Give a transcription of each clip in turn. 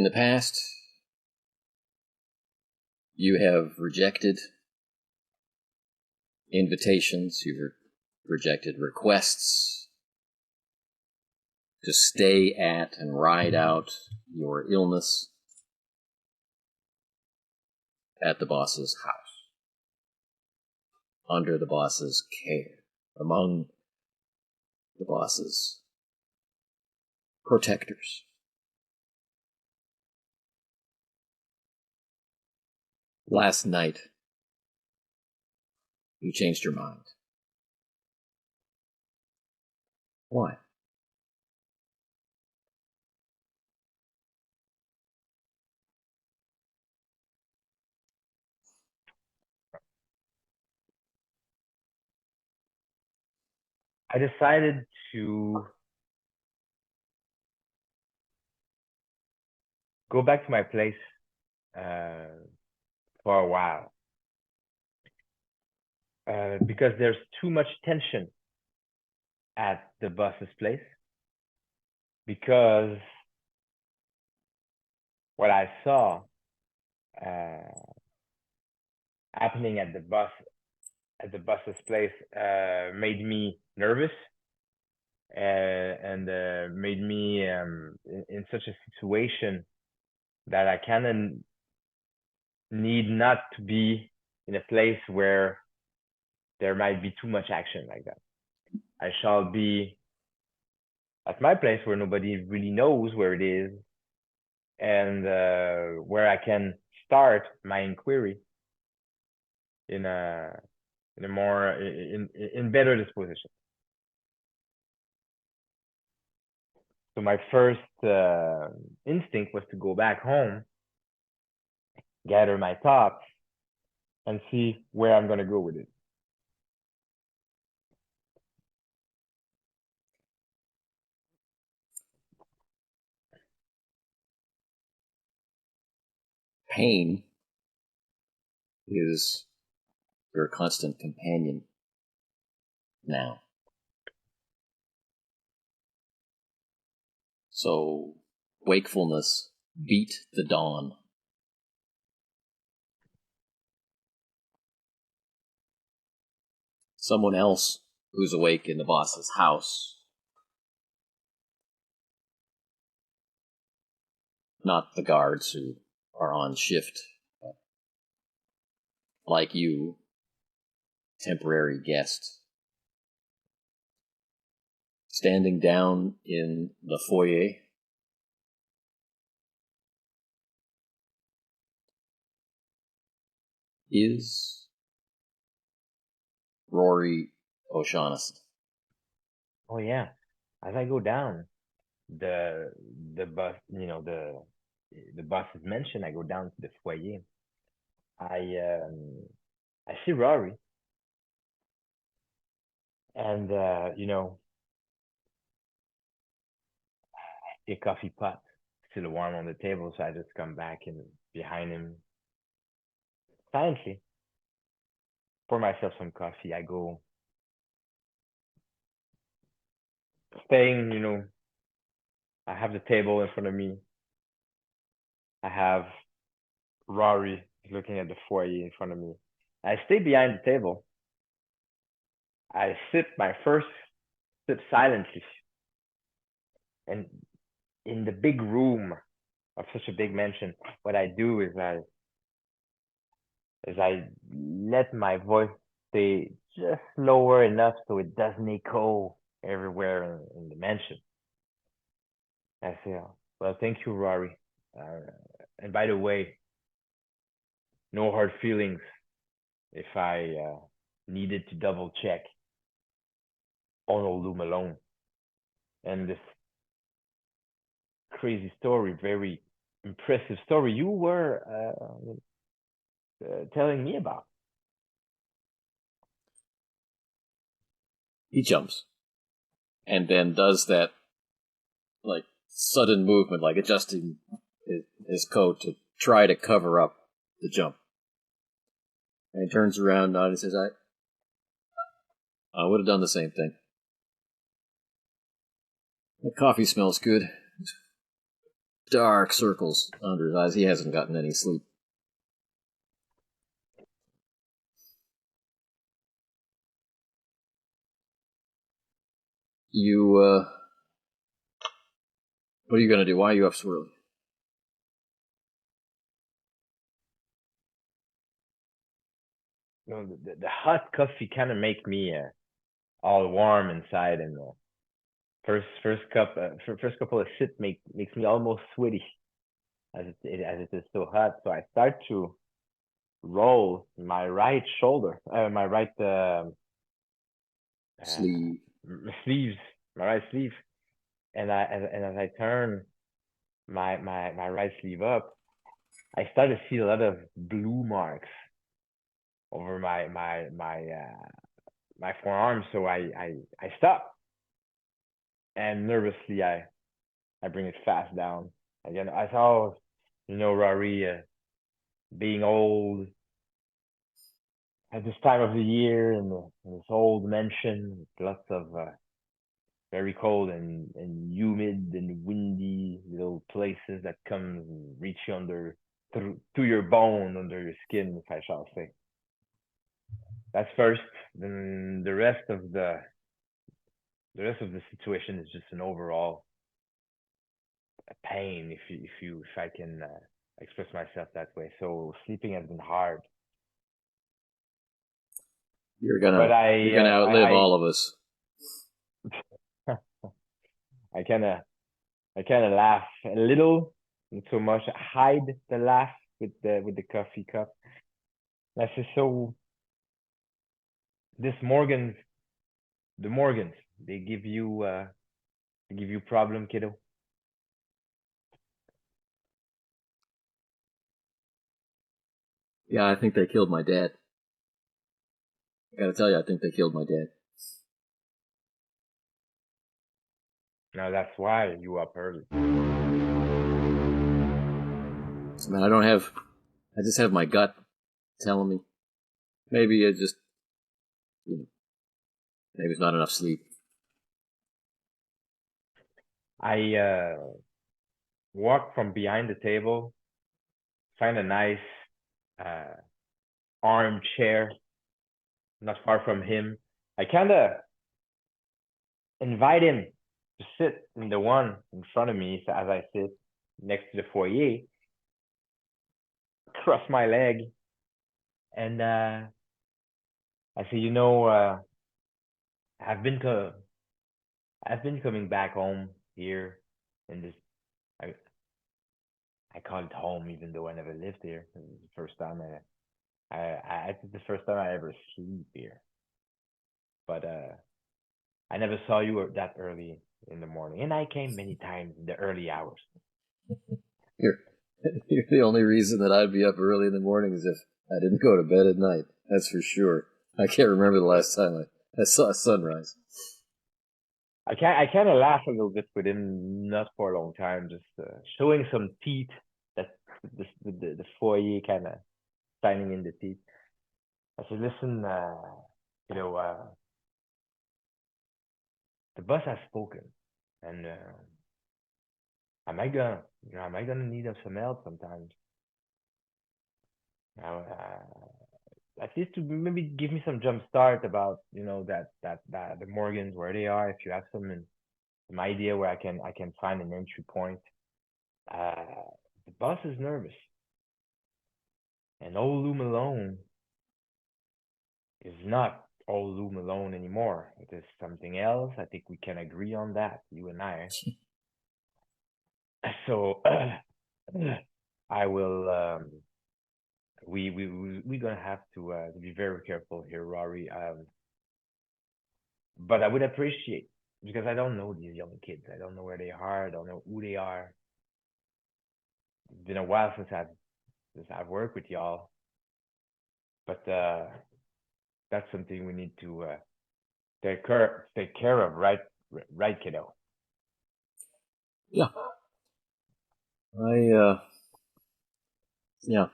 In the past, you have rejected invitations, you've rejected requests to stay at and ride out your illness at the boss's house, under the boss's care, among the boss's protectors. Last night, you changed your mind. Why? I decided to go back to my place for a while because there's too much tension at the boss's place, because what I saw happening at the boss's place made me nervous and made me in such a situation that I kind of need not to be in a place where there might be too much action like that. I shall be at my place where nobody really knows where it is, and where I can start my inquiry in a more in better disposition. So my first instinct was to go back home, gather my thoughts, and see where I'm going to go with it. Pain is your constant companion now. So, wakefulness beat the dawn. Someone else who's awake in the boss's house, not the guards who are on shift, but like you, temporary guest, standing down in the foyer, is Rory O'Shaughnessy. Oh yeah, as I go down, the bus, the bus is mentioned. I go down to the foyer. I see Rory, and a coffee pot still warm on the table, so I just come back and behind him silently pour myself some coffee. I go staying, I have the table in front of me. I have Rory looking at the foyer in front of me. I stay behind the table. I sip my first sip silently. And in the big room of such a big mansion, what I do is I let my voice stay just lower enough so it doesn't echo everywhere in the mansion. I say, well, thank you, Rory. And by the way, no hard feelings if I needed to double check Arnold Malone. And this crazy story, very impressive story you were telling me about. He jumps and then does that like sudden movement, like adjusting his coat to try to cover up the jump. And he turns around and says, I would have done the same thing. The coffee smells good. dark circles under his eyes. He hasn't gotten any sleep. You, what are you gonna do? Why are you up so early? The hot coffee kind of make me all warm inside, and first couple of sips makes me almost sweaty as it is so hot. So I start to roll my right shoulder, my right Sleep. sleeves, my right sleeve, and as I turn my right sleeve up, I start to see a lot of blue marks over my forearm. So I stop, and nervously I bring it fast down. Again, I saw, Rory, being old at this time of the year in this old mansion with lots of very cold and humid and windy little places that come and reach you under to your bone, under your skin, if I shall say. That's first. Then the rest of the situation is just an overall pain, if I can express myself that way. So sleeping has been hard. You're gonna outlive all of us. I kind of laugh a little, not so much. Hide the laugh with the coffee cup. I say, so the Morgans, they give you problem, kiddo. Yeah, I think they killed my dad. I gotta tell you, I think they killed my dad. Now that's why you up early. Man, I just have my gut telling me. Maybe it just, maybe it's not enough sleep. I walk from behind the table, find a nice armchair not far from him. I kind of invite him to sit in the one in front of me, so as I sit next to the foyer, cross my leg, and I say, I've been coming back home here in this. I call it home, even though I never lived here. This is the first time I think the first time I ever sleep here. But I never saw you that early in the morning, and I came many times in the early hours. You're the only reason that I'd be up early in the morning is if I didn't go to bed at night. That's for sure. I can't remember the last time I saw a sunrise. I kind of laugh a little bit with him, not for a long time, just showing some teeth. That the foyer kind of shining in the teeth. I said, listen, the boss has spoken, and am I gonna need some help sometimes? At least to maybe give me some jump start about that the Morgans, where they are, if you have some idea where I can find an entry point. The boss is nervous, and old Lou Malone is not old Lou Malone anymore. It is something else. I think we can agree on that, you and I. So I will. We're gonna have to be very careful here, Rory. But I would appreciate, because I don't know these young kids. I don't know where they are. I don't know who they are. It's been a while since I've worked with y'all. But that's something we need to take care of, right, kiddo? Yeah. Yeah.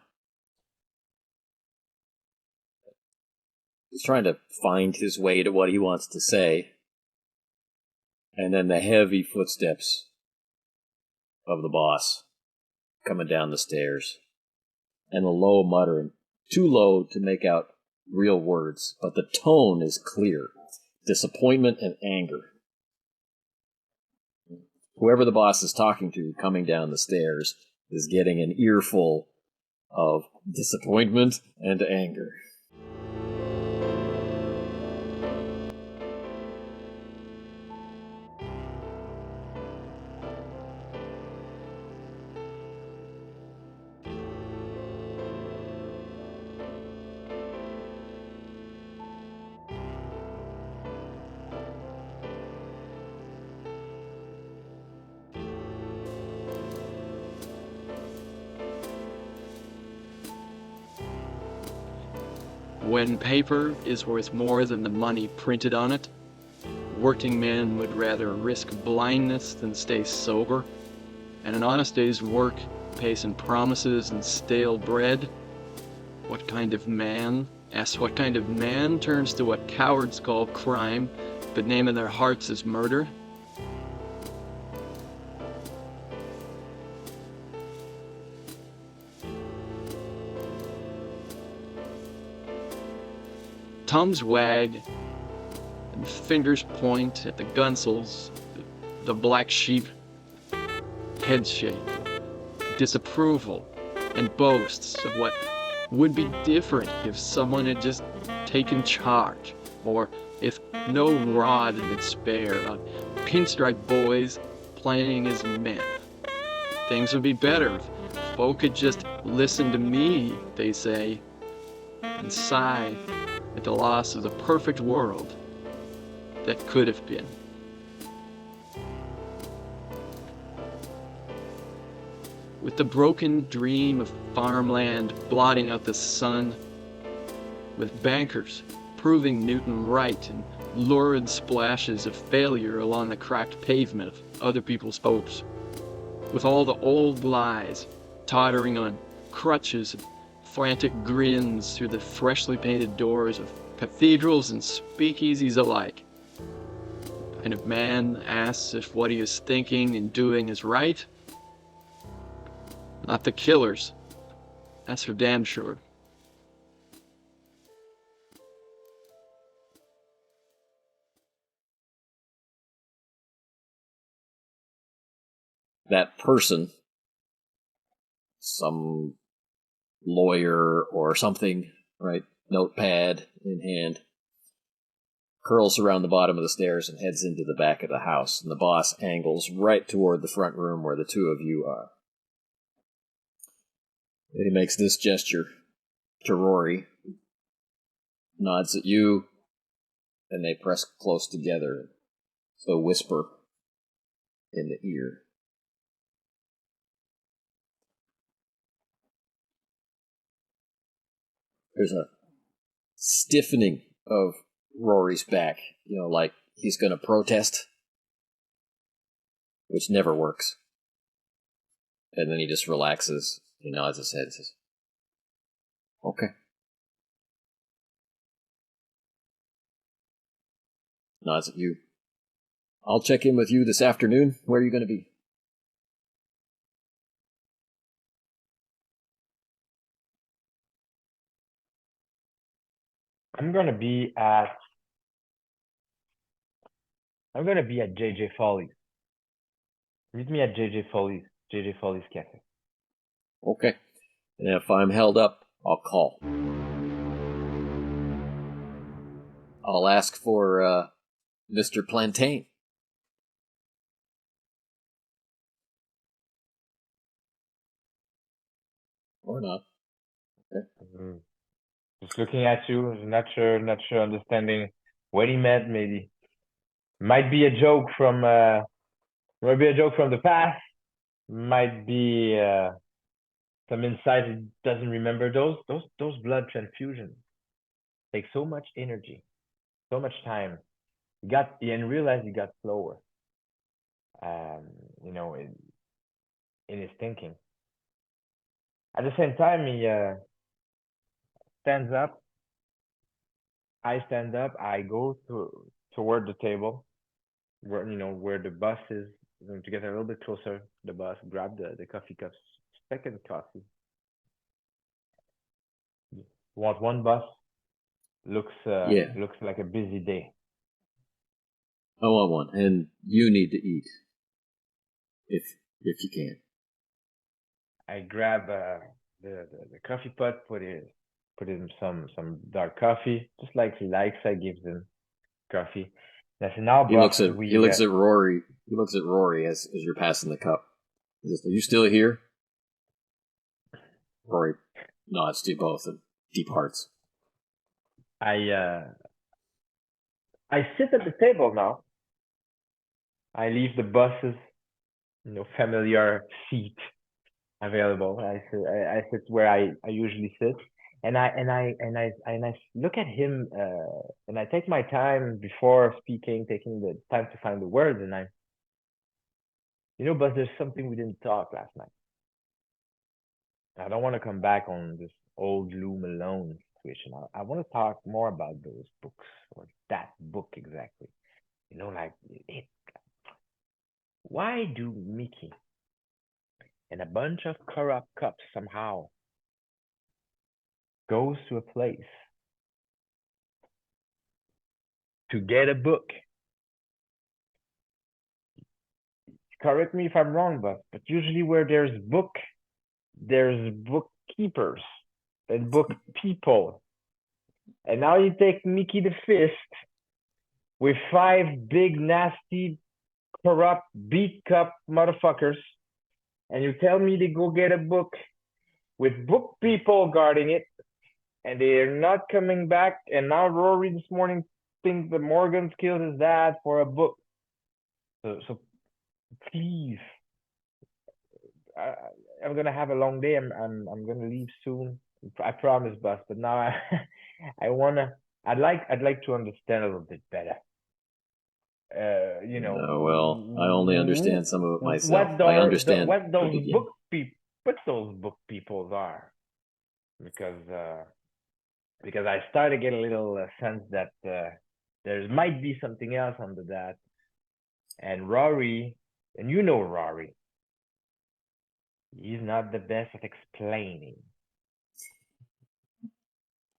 He's trying to find his way to what he wants to say. And then the heavy footsteps of the boss coming down the stairs, and a low muttering, too low to make out real words, but the tone is clear. Disappointment and anger. Whoever the boss is talking to coming down the stairs is getting an earful of disappointment and anger. When paper is worth more than the money printed on it, working men would rather risk blindness than stay sober, and an honest day's work pays in promises and stale bread. What kind of man turns to what cowards call crime, but name in their hearts as murder? Thumbs wag, and fingers point at the gunsels, the black sheep, heads shake, disapproval, and boasts of what would be different if someone had just taken charge, or if no rod had been spared on pinstripe boys playing as men. Things would be better if folk had just listened to me, they say, and sigh at the loss of the perfect world that could have been. With the broken dream of farmland blotting out the sun, with bankers proving Newton right and lurid splashes of failure along the cracked pavement of other people's hopes, with all the old lies tottering on crutches and frantic grins through the freshly painted doors of cathedrals and speakeasies alike. The kind of man asks if what he is thinking and doing is right. Not the killers, that's for damn sure. That person, some lawyer or something, right? Notepad in hand, curls around the bottom of the stairs and heads into the back of the house, and the boss angles right toward the front room where the two of you are. And he makes this gesture to Rory, nods at you, and they press close together, so whisper in the ear. There's a stiffening of Rory's back, like he's going to protest, which never works. And then he just relaxes, he nods his head and says, okay. Nods at you. I'll check in with you this afternoon. Where are you going to be? I'm gonna be at JJ Follies. Meet me at JJ Follies Cafe. Okay. And if I'm held up, I'll call. I'll ask for Mr. Plantain. Or not. Okay. Mm-hmm. Just looking at you, not sure understanding what he meant. Maybe might be a joke from the past. Might be some insight he doesn't remember. Those blood transfusions take so much energy, so much time. And realized he got slower. In his thinking. At the same time, he stands up. I stand up. I go toward the table, where the bus is, to get a little bit closer to the bus. Grab the coffee cups, second coffee. Want one, boss? Looks Yeah, looks like a busy day. I want one, and you need to eat if you can. I grab the coffee pot, put in some dark coffee, just like he likes. I give him coffee. And I said, now, He boss, looks at he looks at Rory. He looks at Rory as you're passing the cup. He says, "Are you still here?" Rory nods to you both and departs. I sit at the table now. I leave the boss's familiar seat available. I sit where I usually sit, and I look at him, and I take my time before speaking, taking the time to find the words, and boss, there's something we didn't talk last night. I don't want to come back on this old Lou Malone situation. I want to talk more about those books, or that book exactly. Like it. Why do Mickey and a bunch of corrupt cops somehow goes to a place to get a book? Correct me if I'm wrong, but usually where there's bookkeepers and book people. And now you take Mickey the Fist with 5 big, nasty, corrupt, beat cup motherfuckers, and you tell me they go get a book with book people guarding it, and they're not coming back. And now Rory this morning thinks that Morgan's killed his dad for a book. So please, I'm gonna have a long day. I'm gonna leave soon. I promise, boss. But now I'd like to understand a little bit better. No, well, I only understand some of it myself. I understand what the those beginning. book people are, because I started to get a little sense that there might be something else under that. And Rory, and Rory, he's not the best at explaining.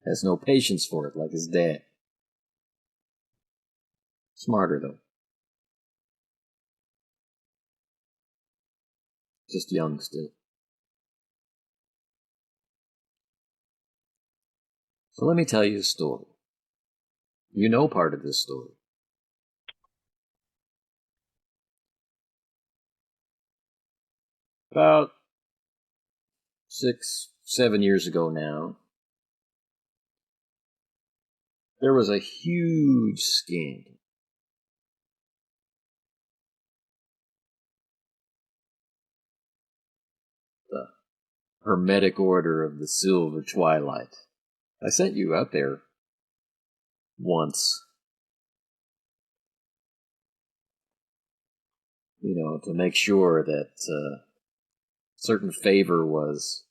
Has no patience for it like his dad. Smarter, though. Just young still. So let me tell you a story. You know part of this story. About 6, 7 years ago now, there was a huge scandal. The Hermetic Order of the Silver Twilight. I sent you out there once. To make sure that certain favor was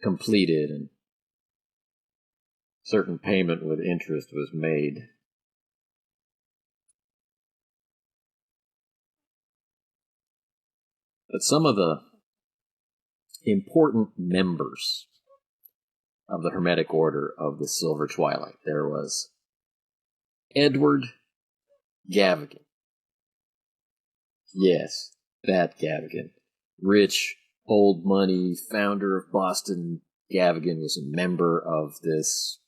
completed and certain payment with interest was made. But some of the important members of the Hermetic Order of the Silver Twilight, there was Edward Gavigan. Yes, that Gavigan. Rich, old money, founder of Boston. Gavigan was a member of this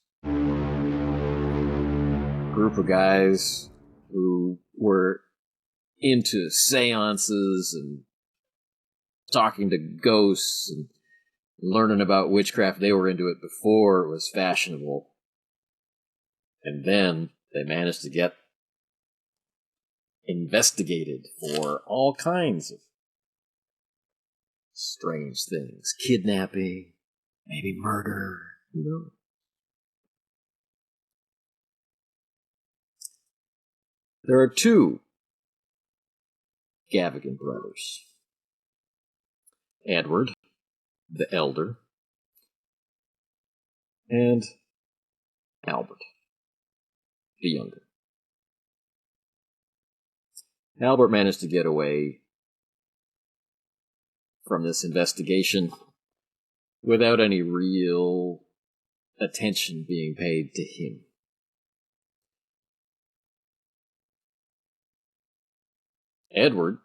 group of guys who were into seances and talking to ghosts and learning about witchcraft. They were into it before it was fashionable. And then they managed to get investigated for all kinds of strange things. Kidnapping, maybe murder, There are 2 Gavigan brothers. Edward, the elder, and Albert, the younger. Albert managed to get away from this investigation without any real attention being paid to him. Edward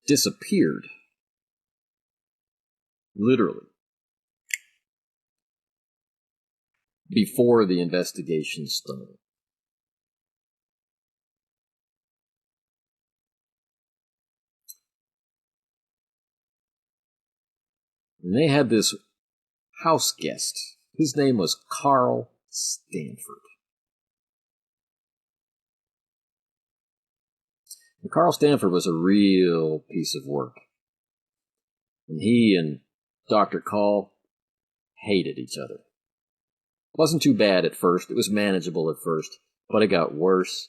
disappeared. Literally. Before the investigation started. And they had this house guest. His name was Carl Stanford. And Carl Stanford was a real piece of work. And he and Dr. Call hated each other. It wasn't too bad at first. It was manageable at first. But it got worse,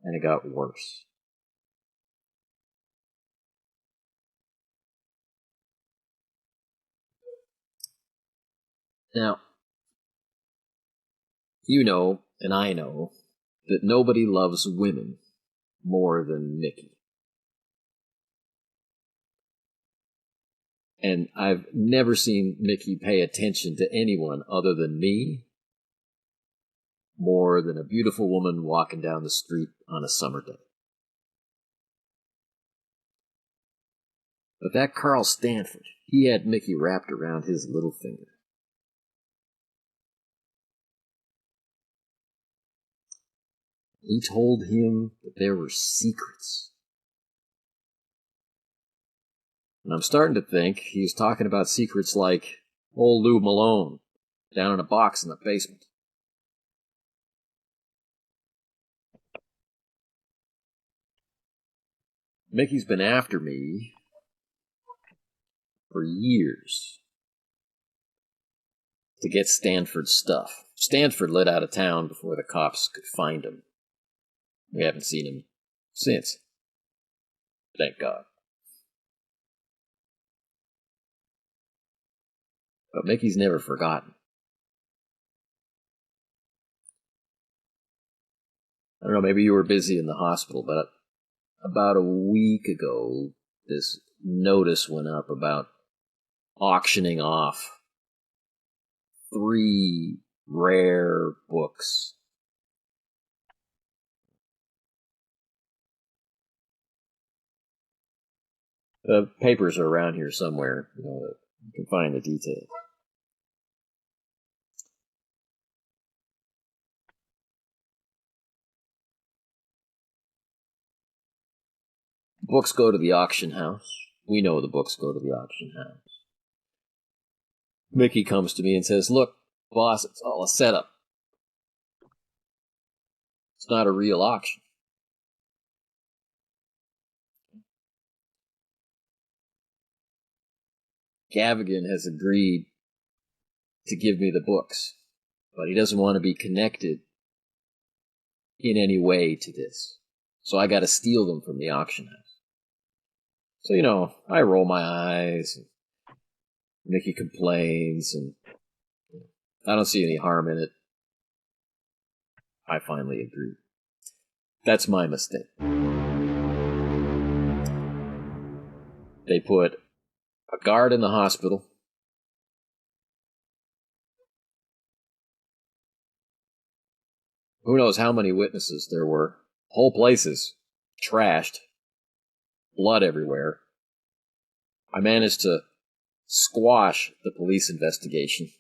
and it got worse. Now, you know, and I know, that nobody loves women more than Mickey. And I've never seen Mickey pay attention to anyone other than me more than a beautiful woman walking down the street on a summer day. But that Carl Stanford, he had Mickey wrapped around his little finger. He told him that there were secrets. And I'm starting to think he's talking about secrets like old Lou Malone down in a box in the basement. Mickey's been after me for years to get Stanford's stuff. Stanford lit out of town before the cops could find him. We haven't seen him since. Thank God. But Mickey's never forgotten. I don't know, maybe you were busy in the hospital, but about a week ago, this notice went up about auctioning off 3 rare books. The papers are around here somewhere. You can find the details. Books go to the auction house. We know the books go to the auction house. Mickey comes to me and says, "Look, boss, it's all a setup. It's not a real auction." Gavigan has agreed to give me the books, but he doesn't want to be connected in any way to this. So I got to steal them from the auction house. So, I roll my eyes, and Mickey complains, and I don't see any harm in it. I finally agree. That's my mistake. They put a guard in the hospital. Who knows how many witnesses there were. Whole places trashed. Blood everywhere. I managed to squash the police investigation.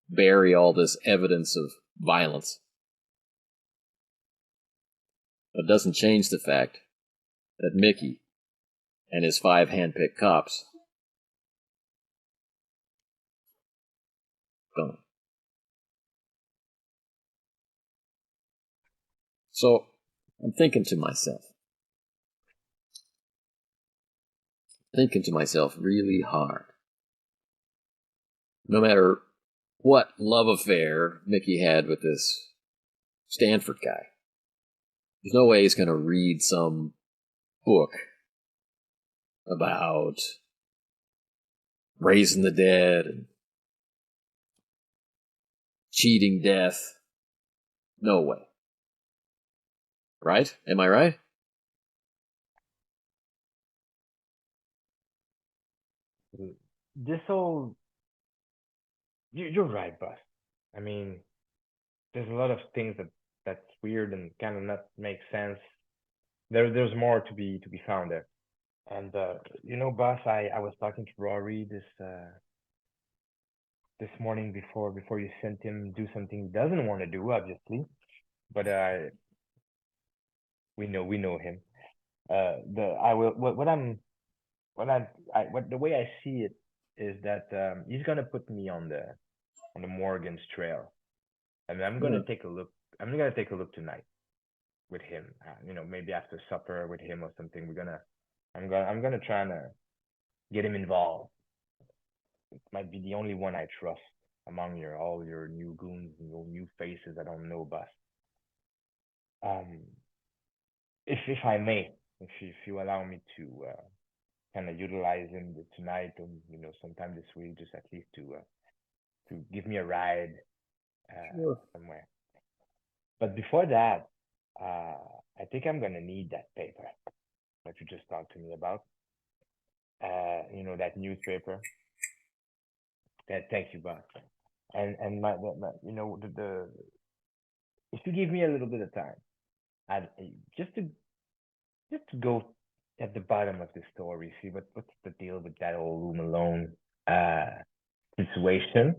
Bury all this evidence of violence. But it doesn't change the fact that Mickey and his 5 hand-picked cops gone. So I'm thinking to myself really hard. No matter what love affair Mickey had with this Stanford guy, there's no way he's going to read some book about raising the dead and cheating death. No way. Right? Am I right? this whole you're right, boss. I mean, there's a lot of things that's weird and kind of not make sense. There's more to be found there. And boss, I was talking to Rory this morning before you sent him do something he doesn't want to do, obviously. But we know him. The I will what the way I see it is that he's gonna put me on the Morgan's trail, and I'm gonna take a look. I'm gonna take a look tonight with him. Maybe after supper with him or something. I'm gonna try and get him involved. It might be the only one I trust among all your new goons and your new faces I don't know about. If I may, if you allow me to kind of utilize him tonight or sometime this week, just at least to give me a ride somewhere. But before that, I think I'm gonna need that paper that you just talked to me about. That newspaper. Thank you, boss. And my the if you give me a little bit of time, I just to go at the bottom of the story, see what's the deal with that old room alone situation,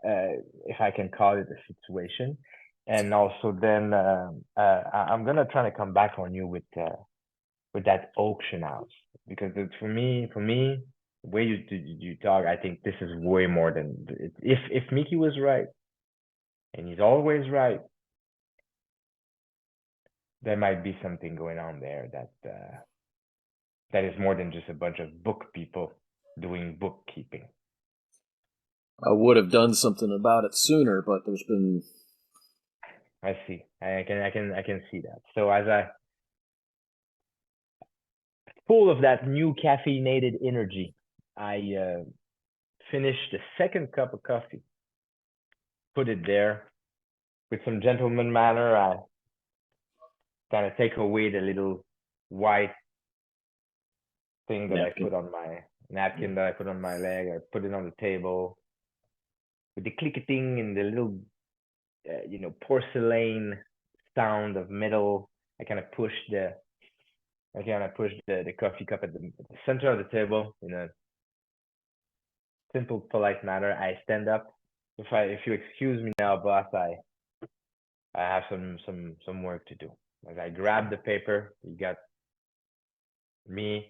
if I can call it a situation, and also then I'm gonna try to come back on you with that auction house, because for me the way you talk, I think this is way more than if Mickey was right, and he's always right. There might be something going on there that is more than just a bunch of book people doing bookkeeping. I would have done something about it sooner, but there's been. I see. I can see that. So as I full of that new caffeinated energy, I finished the second cup of coffee, put it there with some gentleman manner. I kind of take away the little white thing that napkin. I put on my napkin that I put on my leg. I put it on the table with the clicking and the little, porcelain sound of metal. I kind of push the coffee cup at the center of the table in a simple, polite manner. I stand up. If you excuse me now, boss, I have some work to do. As I grab the paper, you got me,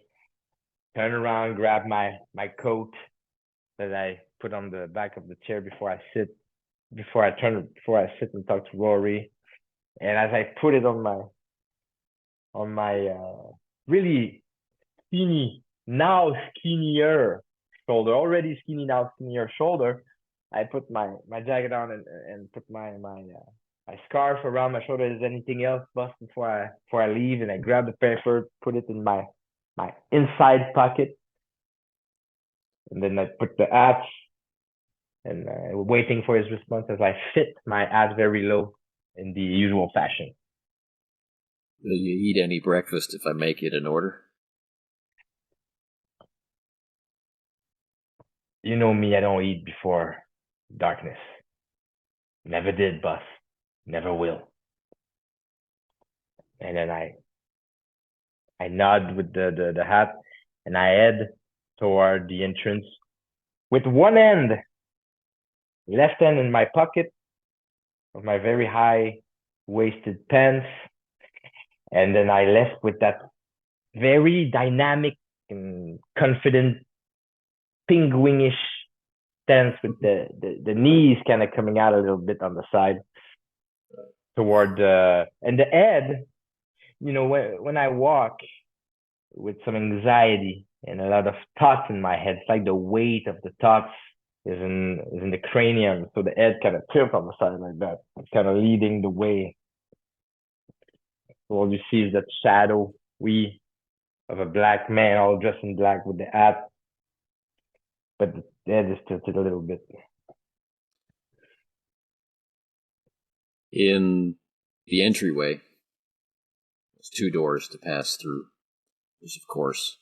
turn around, grab my coat that I put on the back of the chair before I sit and talk to Rory. And as I put it on my really skinny, now skinnier shoulder, already skinny, now skinnier shoulder, I put my jacket on and put my scarf around my shoulder. Is anything else, boss, before I leave? And I grab the paper, put it in my inside pocket, and then I put the hat, and waiting for his response as I fit my hat very low in the usual fashion. Will you eat any breakfast if I make it in order? You know me, I don't eat before darkness. Never did, boss. Never will. And then I nod with the hat, and I head toward the entrance with one hand, left hand in my pocket of my very high-waisted pants, and then I left with that very dynamic and confident penguinish stance with the knees kind of coming out a little bit on the side toward and the head, when I walk with some anxiety and a lot of thoughts in my head, it's like the weight of the thoughts is in the cranium, so the head kind of tilts on the side like that, kind of leading the way. So all you see is that shadow of a black man all dressed in black with the hat, but the head is tilted a little bit. In the entryway, there's 2 doors to pass through. There's, of course,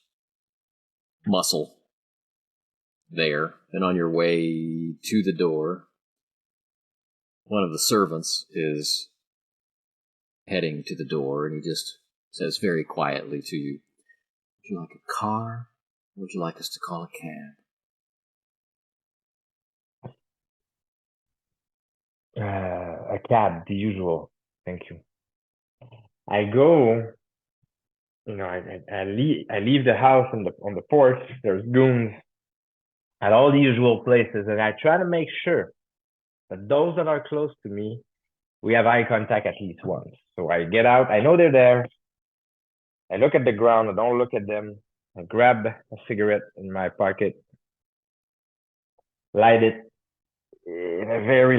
muscle there, and on your way to the door, one of the servants is heading to the door, and he just says very quietly to you, "Would you like a car, or would you like us to call a cab?" A cab, the usual. Thank you. I go, I leave the house on the porch. There's goons at all the usual places, and I try to make sure that those that are close to me, we have eye contact at least once. So I get out. I know they're there. I look at the ground. I don't look at them. I grab a cigarette in my pocket, light it in a very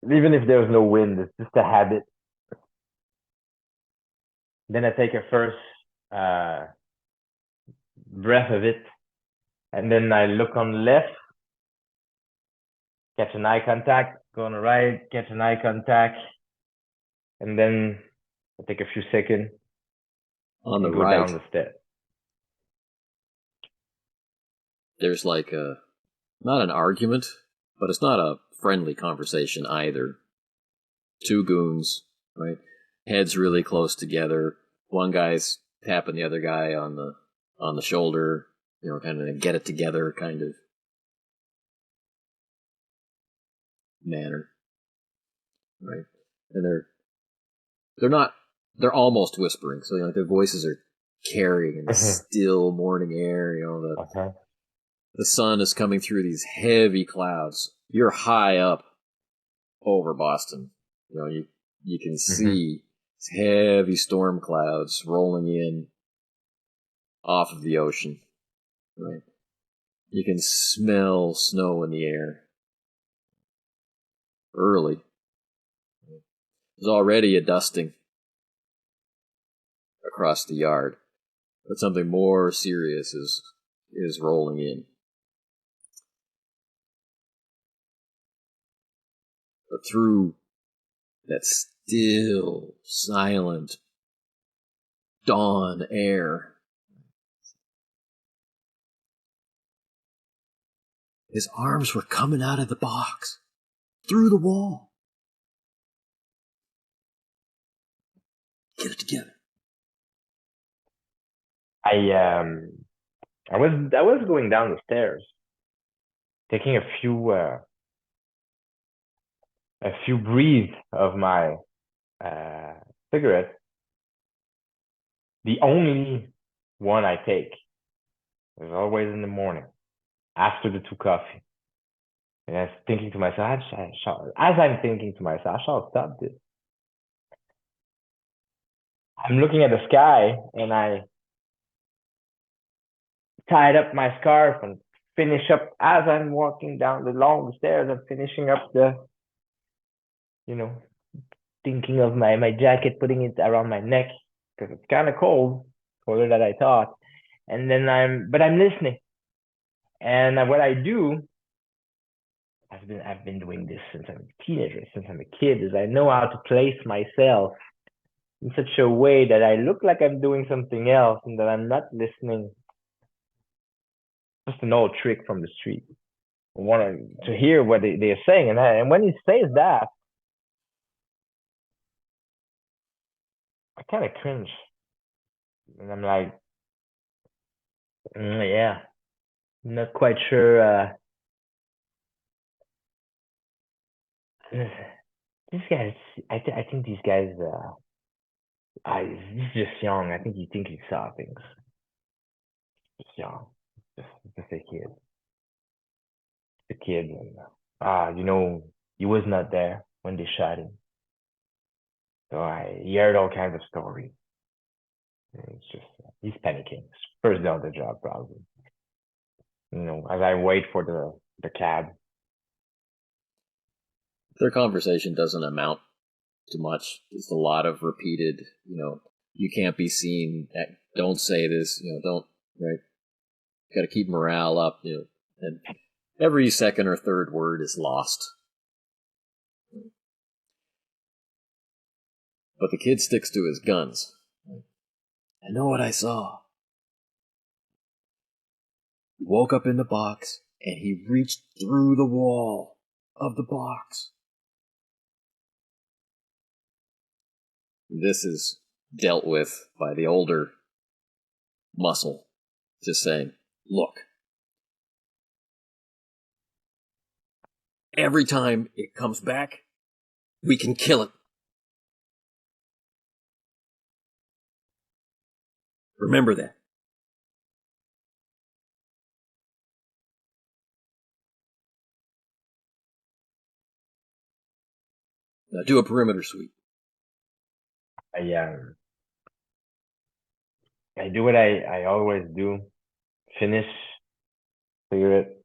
even if there's no wind, it's just a habit. Then I take a first breath of it, and then I look on the left, catch an eye contact, go on the right, catch an eye contact, and then I take a few seconds On the and go right, down the steps. there's like not an argument, but it's not a friendly conversation either. Two goons, right? Heads really close together. One guy's tapping the other guy on the shoulder, kind of a get it together kind of manner, right? And they're almost whispering, so their voices are carrying in the still morning air. The sun is coming through these heavy clouds. You're high up over Boston. You can see these heavy storm clouds rolling in off of the ocean. Right? You can smell snow in the air. Early. There's already a dusting across the yard, but something more serious is rolling in. But through that still, silent dawn air, his arms were coming out of the box, through the wall. Get it together. I was going down the stairs, taking a few breaths of my cigarette. The only one I take is always in the morning, after the 2 coffee. And I was thinking to myself, I shall stop this. I'm looking at the sky, and I tied up my scarf and finish up as I'm walking down the long stairs. I'm finishing up thinking of my jacket, putting it around my neck because it's kind of cold, colder than I thought. And then I'm listening. And what I do, I've been doing this since I'm a teenager, since I'm a kid, is I know how to place myself in such a way that I look like I'm doing something else and that I'm not listening. Just an old trick from the street. I want to hear what they're saying. And when he says that, I kind of cringe. And I'm like, yeah, I'm not quite sure. These guys, I think these guys, he's just young. I think he thinks he saw things. Just young. Just a kid. The kid. And, he was not there when they shot him. So I heard all kinds of stories. It's just, he's panicking. First day on the job, probably. As I wait for the cab. Their conversation doesn't amount to much. It's a lot of repeated, you can't be seen, don't say this, don't, right? Got to keep morale up, and every second or third word is lost. But the kid sticks to his guns. I know what I saw. He woke up in the box, and he reached through the wall of the box. This is dealt with by the older muscle, just saying, look, every time it comes back, we can kill it. Remember that. Now do a perimeter sweep. I do what I always do. Finish, clear it,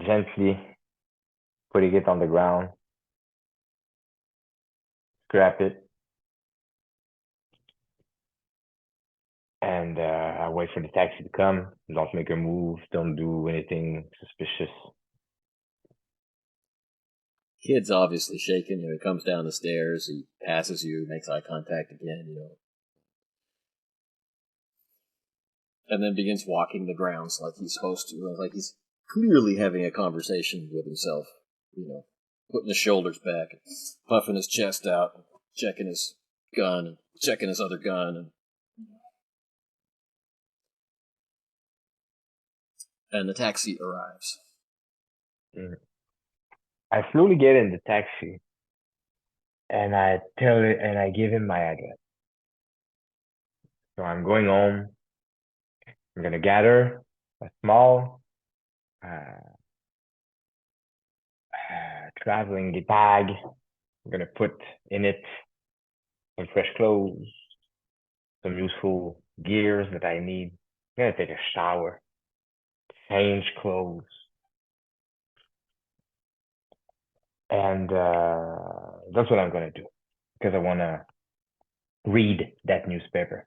gently putting it on the ground, scrap it, and I wait for the taxi to come. Don't make a move. Don't do anything suspicious. Kid's obviously shaken. He comes down the stairs. He passes you, makes eye contact again. And then begins walking the grounds like he's supposed to, like he's clearly having a conversation with himself. Putting his shoulders back, puffing his chest out, checking his gun, checking his other gun, and the taxi arrives. I slowly get in the taxi, and I give him my address. So I'm going home. I'm gonna gather a small traveling bag. I'm gonna put in it some fresh clothes, some useful gears that I need. I'm gonna take a shower, change clothes, and that's what I'm gonna do because I wanna read that newspaper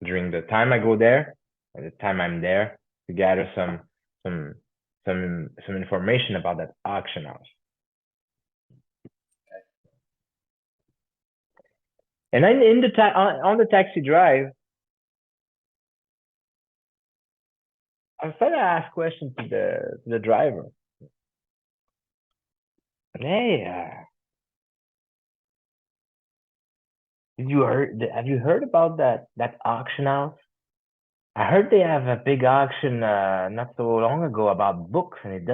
during the time I go there and the time I'm there to gather some information about that auction house. And then on the taxi drive, I started to ask questions to the driver. Hey, have you heard about that auction house? I heard they have a big auction not so long ago about books, and it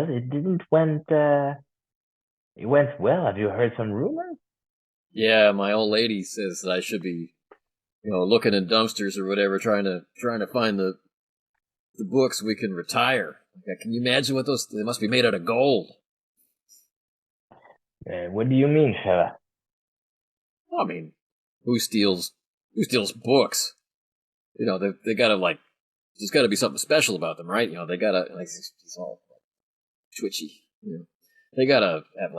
went well. Have you heard some rumors? Yeah, my old lady says that I should be, looking in dumpsters or whatever, trying to find the books we can retire. Can you imagine what those? They must be made out of gold. What do you mean, fella? I mean, who steals books? They gotta there's gotta be something special about them, right? They gotta he's all twitchy. They gotta have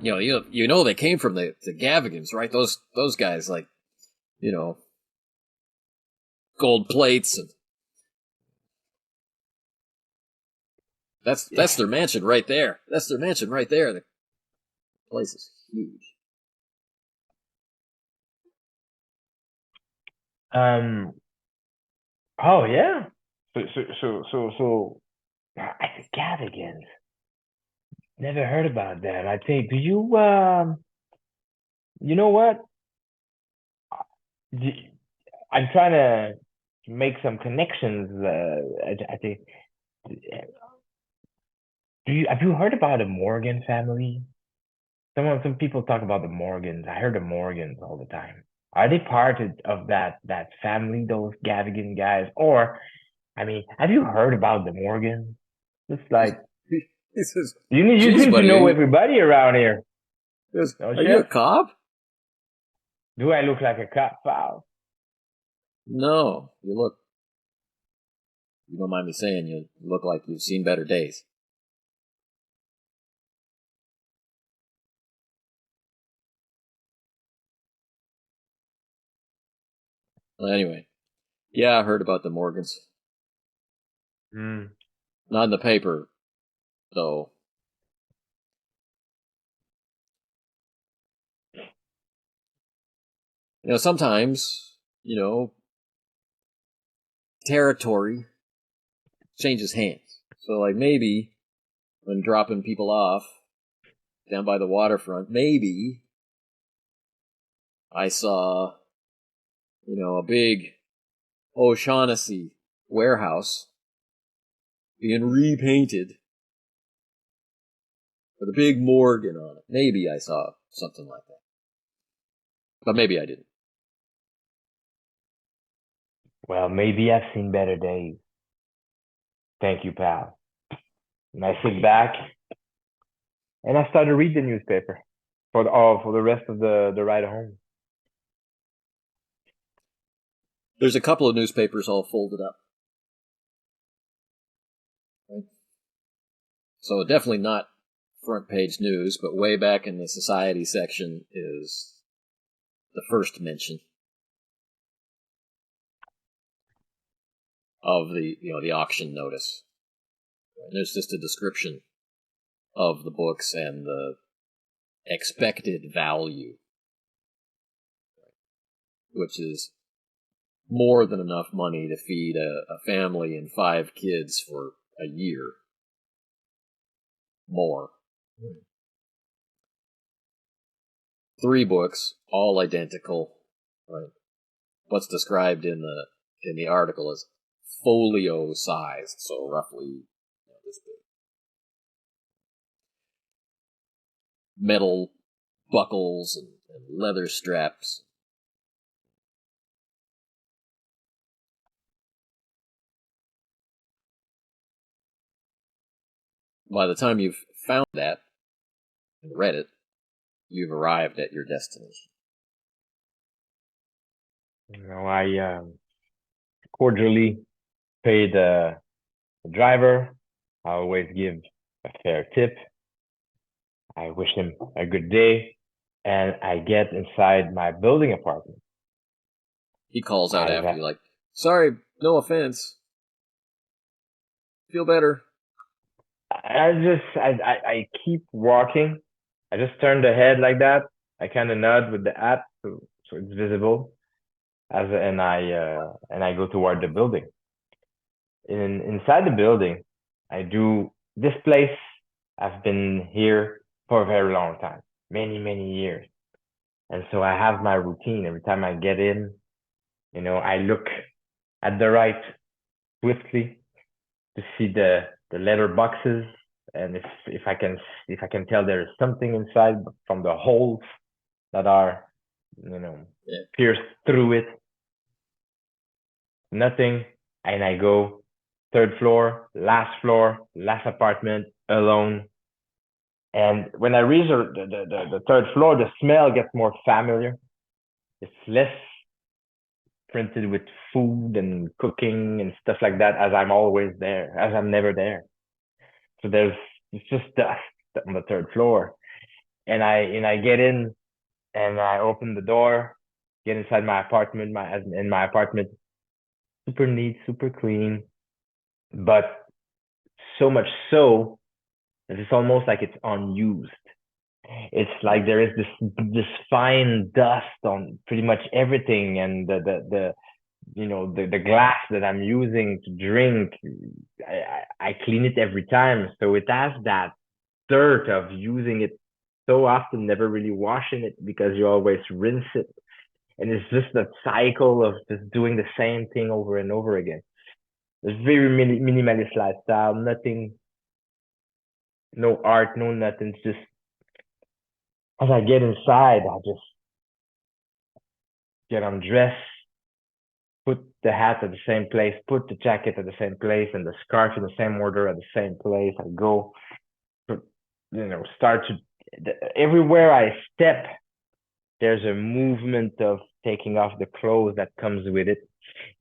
they came from the Gavigans, right? Those guys gold plates and that's their mansion right there. That's their mansion right there. The place is huge. Oh yeah. So I think Gavigans. Never heard about that. I think. Do you you know what? I'm trying to make some connections. I think. Have you heard about the Morgan family? Some people talk about the Morgans. I heard the Morgans all the time. Are they part of that family, those Gavigan guys? Or, I mean, have you heard about the Morgans? It's like He says, you seem to know everybody around here. Are you a cop? Do I look like a cop, pal? No, you don't mind me saying, you look like you've seen better days. Well, anyway, yeah, I heard about the Morgans. Not in the paper, though. Sometimes, territory changes hands. So, like, maybe when dropping people off down by the waterfront, maybe I saw, a big O'Shaughnessy warehouse being repainted with a big Morgan on it. Maybe I saw something like that. But maybe I didn't. Well, maybe I've seen better days. Thank you, pal. And I sit back and I start to read the newspaper for the rest of the ride home. There's a couple of newspapers all folded up. Right? So definitely not front page news, but way back in the society section is the first mention of the auction notice. And there's just a description of the books and the expected value, which is more than enough money to feed a family and 5 kids for a year. More. 3 books, all identical. Right. What's described in the article is folio sized, so roughly this big. Metal buckles and leather straps. By the time you've found that and read it, you've arrived at your destination. I cordially pay the driver. I always give a fair tip. I wish him a good day, and I get inside my building apartment. He calls out after you like, "Sorry, no offense. Feel better." I keep walking. I just turn the head like that. I kind of nod with the hat so it's visible, and I go toward the building. Inside the building, I do this place. I've been here for a very long time, many years, and so I have my routine. Every time I get in, I look at the right swiftly to see the letter boxes, and if I can tell there is something inside from the holes that are pierced through it. Nothing, and I go 3rd floor, last apartment, alone. And when I reach the 3rd floor, the smell gets more familiar. It's less printed with food and cooking and stuff like that, as I'm always there, as I'm never there. So it's just dust on the 3rd floor. And I get in and I open the door, get inside my apartment, my apartment, super neat, super clean, but so much so that it's almost like it's unused. It's like there is this fine dust on pretty much everything, and the glass that I'm using to drink, I clean it every time, so it has that dirt of using it so often, never really washing it because you always rinse it, and it's just a cycle of just doing the same thing over and over again. It's very minimalist lifestyle, nothing, no art, no nothing. It's just as I get inside, I just get undressed, put the hat at the same place, put the jacket at the same place, and the scarf in the same order at the same place. I go, start to, everywhere I step, there's a movement of taking off the clothes that comes with it,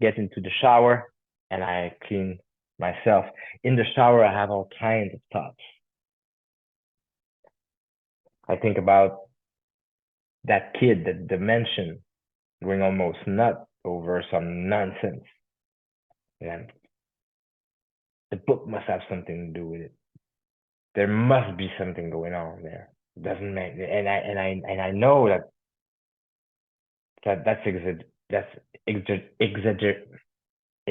get into the shower, and I clean myself. In the shower, I have all kinds of thoughts. I think about that kid, that dimension, going almost nuts over some nonsense. And the book must have something to do with it. There must be something going on there. It doesn't make, and I know that's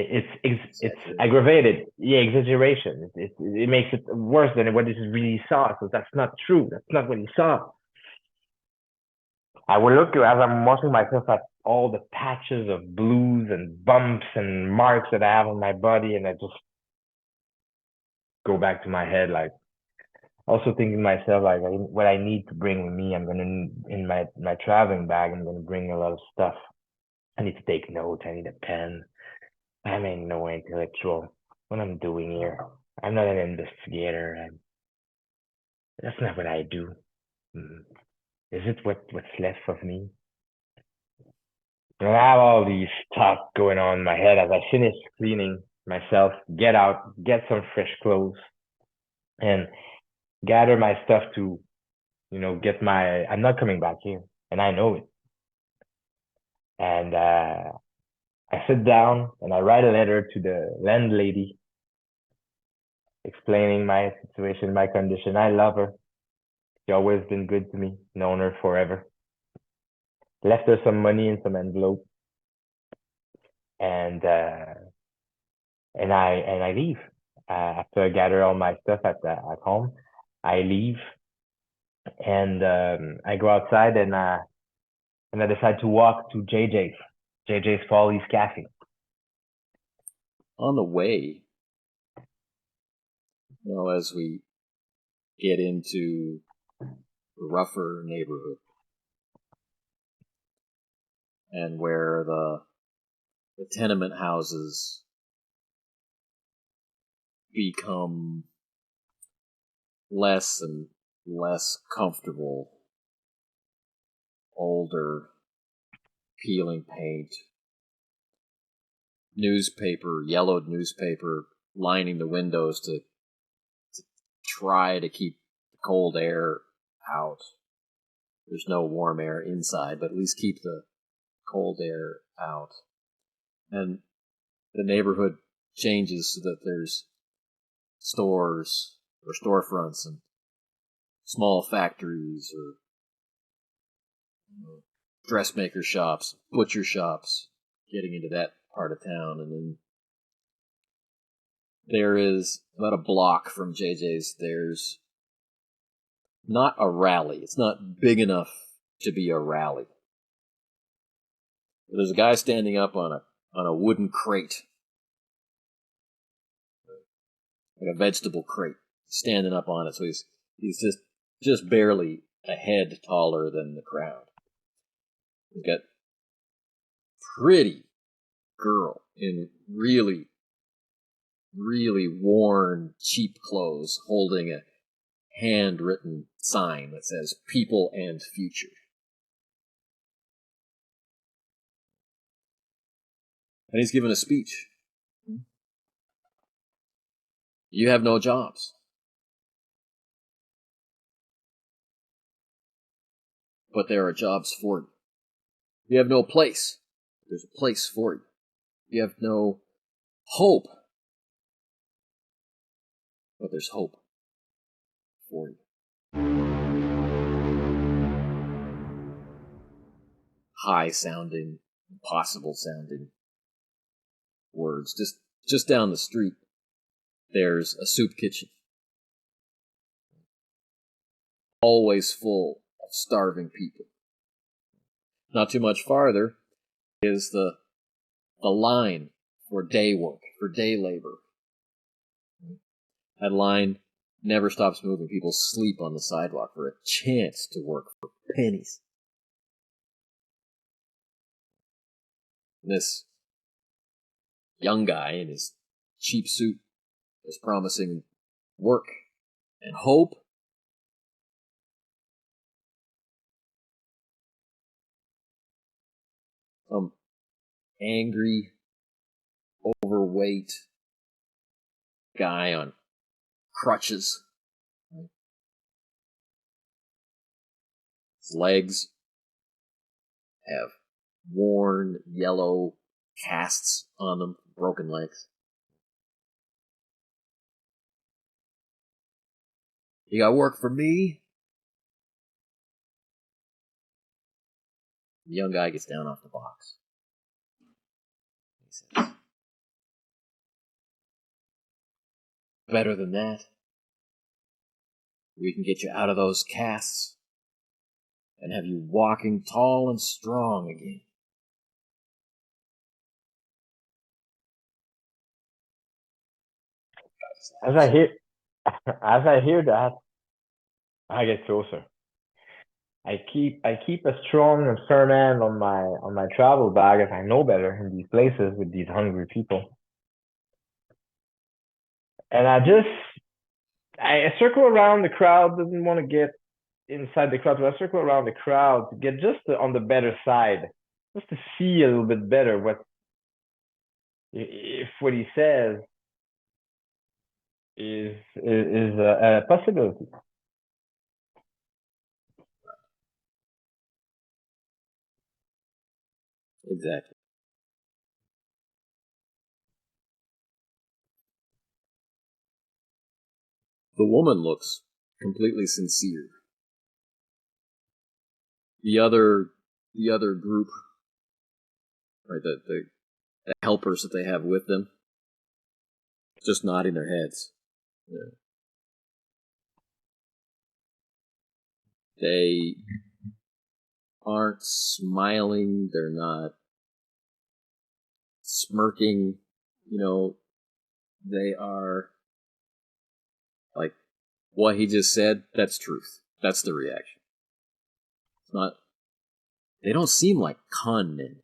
It's aggravated. Yeah, exaggeration. It makes it worse than what he really saw. So that's not true. That's not what he saw. I will look as I'm watching myself at all the patches of blues and bumps and marks that I have on my body, and I just go back to my head, like also thinking to myself, like what I need to bring with me. I'm gonna in my traveling bag. I'm gonna bring a lot of stuff. I need to take notes. I need a pen. I'm no intellectual. What I'm doing here. I'm not an investigator. That's not what I do. Is it what's left of me? And I have all these thoughts going on in my head as I finish cleaning myself, get out, get some fresh clothes, and gather my stuff to, get my. I'm not coming back here, and I know it. And I sit down and I write a letter to the landlady explaining my situation, my condition. I love her. She always been good to me, known her forever. Left her some money in some envelope, and I leave. After I gather all my stuff at home, I leave, and I go outside and I decide to walk to JJ's Follies Cafe. On the way, as we get into the rougher neighborhood, and where the tenement houses become less and less comfortable, older, peeling paint, yellowed newspaper lining the windows to try to keep the cold air out. There's no warm air inside, but at least keep the cold air out. And the neighborhood changes so that there's stores or storefronts and small factories or dressmaker shops, butcher shops, getting into that part of town. And then there is about a block from JJ's, there's not a rally. It's not big enough to be a rally. But there's a guy standing up on a wooden crate, like a vegetable crate, standing up on it. So he's just barely a head taller than the crowd. He's got pretty girl in really, really worn, cheap clothes, holding a handwritten sign that says "People and Future." And he's giving a speech. You have no jobs. But there are jobs for you. You have no place. There's a place for you. You have no hope. But there's hope for you. High sounding, impossible sounding words. Just down the street, there's a soup kitchen. Always full of starving people. Not too much farther is the line for day work, for day labor. That line never stops moving. People sleep on the sidewalk for a chance to work for pennies. And this young guy in his cheap suit is promising work and hope. Some angry, overweight guy on crutches. His legs have worn yellow casts on them, broken legs. You got work for me? The young guy gets down off the box. He says, better than that. We can get you out of those casts and have you walking tall and strong again. As I hear that, I get closer. I keep a strong and firm hand on my travel bag as I know better in these places with these hungry people. And I circle around the crowd, doesn't want to get inside the crowd, but I circle around the crowd to get just on the better side, just to see a little bit better if what he says is a possibility. Exactly. The woman looks completely sincere. The other group, right, the helpers that they have with them, just nodding their heads. Yeah. They aren't smiling. They're not smirking. They are like, what he just said, that's truth. That's the reaction. It's not. They don't seem like con men.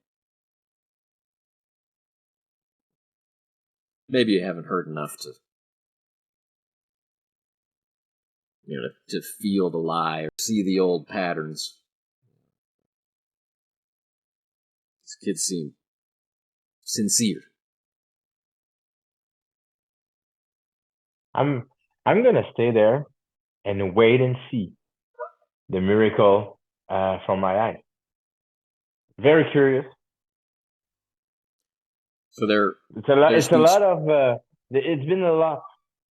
Maybe you haven't heard enough to to feel the lie or see the old patterns. These kids seem sincere. I'm gonna stay there and wait and see the miracle from my eyes. Very curious. So they're It's a lot. It's a lot of. It's been a lot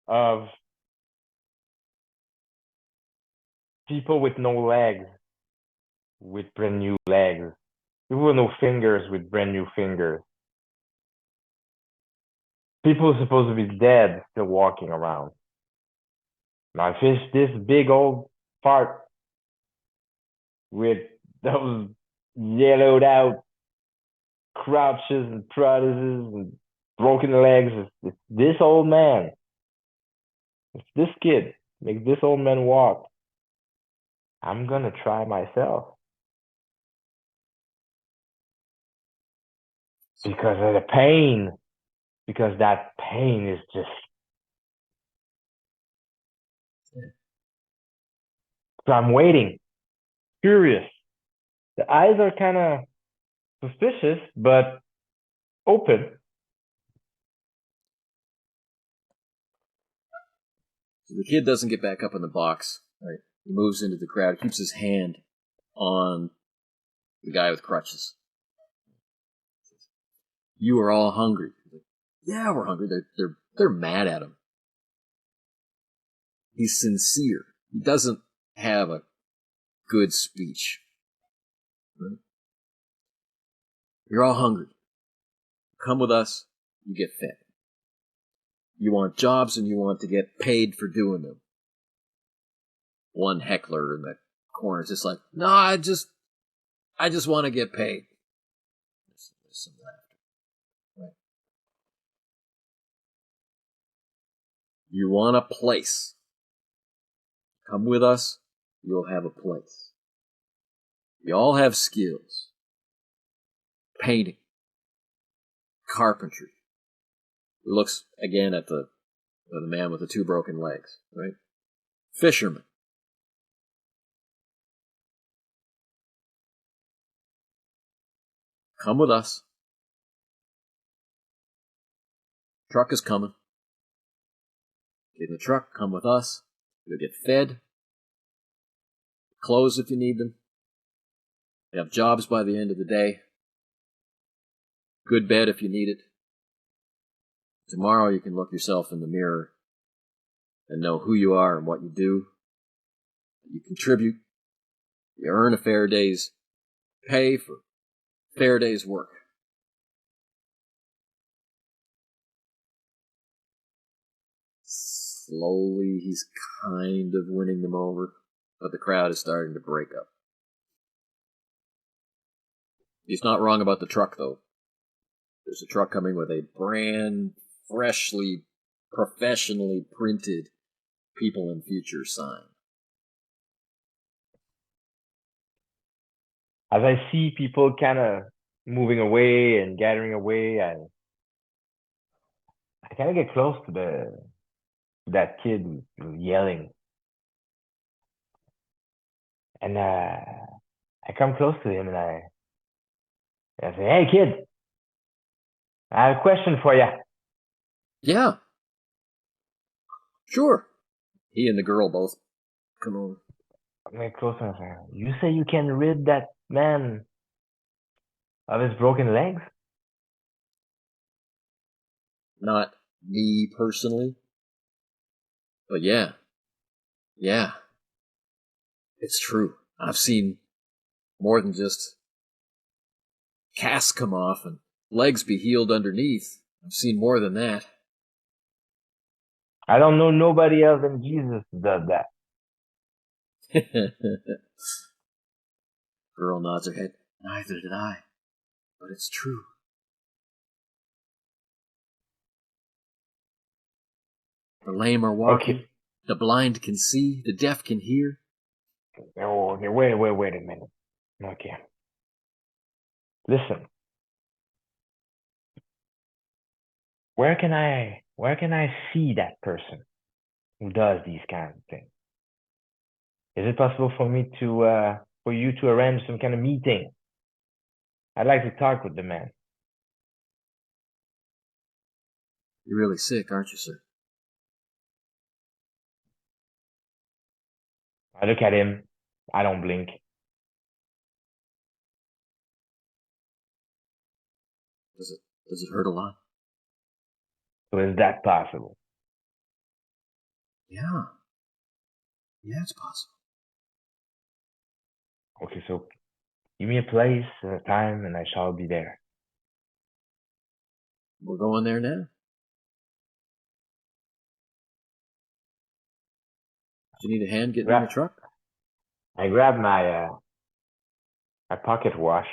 of people with no legs, with brand new legs. People with no fingers, with brand new fingers. People supposed to be dead, still walking around. Now I finished this big old fart with those yellowed out crouches and protheses and broken legs. It's this old man. It's this kid. Make this old man walk. I'm gonna try myself. Because of the pain. Because that pain is just. So I'm waiting. Curious. The eyes are kind of suspicious, but open. So the kid doesn't get back up in the box. Right? He moves into the crowd, keeps his hand on the guy with crutches. You are all hungry. Yeah, we're hungry. They're mad at him. He's sincere. He doesn't have a good speech. Right? You're all hungry. Come with us, you get fed. You want jobs and you want to get paid for doing them. One heckler in the corner is just like, no, I just want to get paid. There's some laughter. Right? You want a place. Come with us, you'll have a place. You all have skills. Painting. Carpentry. He looks again at the man with the two broken legs, right? Fisherman. Come with us. Truck is coming. Get in the truck, come with us. You'll get fed. Clothes if you need them. You have jobs by the end of the day. Good bed if you need it. Tomorrow you can look yourself in the mirror and know who you are and what you do. You contribute. You earn a fair day's pay for a fair day's work. Slowly, he's kind of winning them over, but the crowd is starting to break up. He's not wrong about the truck, though. There's a truck coming with a brand, freshly, professionally printed People in Future sign. As I see people kind of moving away and gathering away, I kind of get close to that kid who's yelling. And I come close to him and I say, "Hey, kid, I have a question for you." Yeah. Sure. He and the girl both come over. I get close and I say, "You say you can rid that man of his broken legs?" Not me personally, but yeah. Yeah. It's true. I've seen more than just casts come off and legs be healed underneath. I've seen more than that. I don't know nobody else than Jesus does that. Girl nods her head. Neither did I. But it's true. The lame are walking. Okay. The blind can see. The deaf can hear. Oh, okay, wait a minute. Okay. Listen. Where can I see that person who does these kinds of things? Is it possible for me for you to arrange some kind of meeting? I'd like to talk with the man. You're really sick, aren't you, sir? I look at him. I don't blink. Does it hurt a lot? So is that possible? Yeah. Yeah, it's possible. Okay, so give me a place and a time and I shall be there. We're going there now. Do you need a hand getting in the truck? I grab my pocket wash,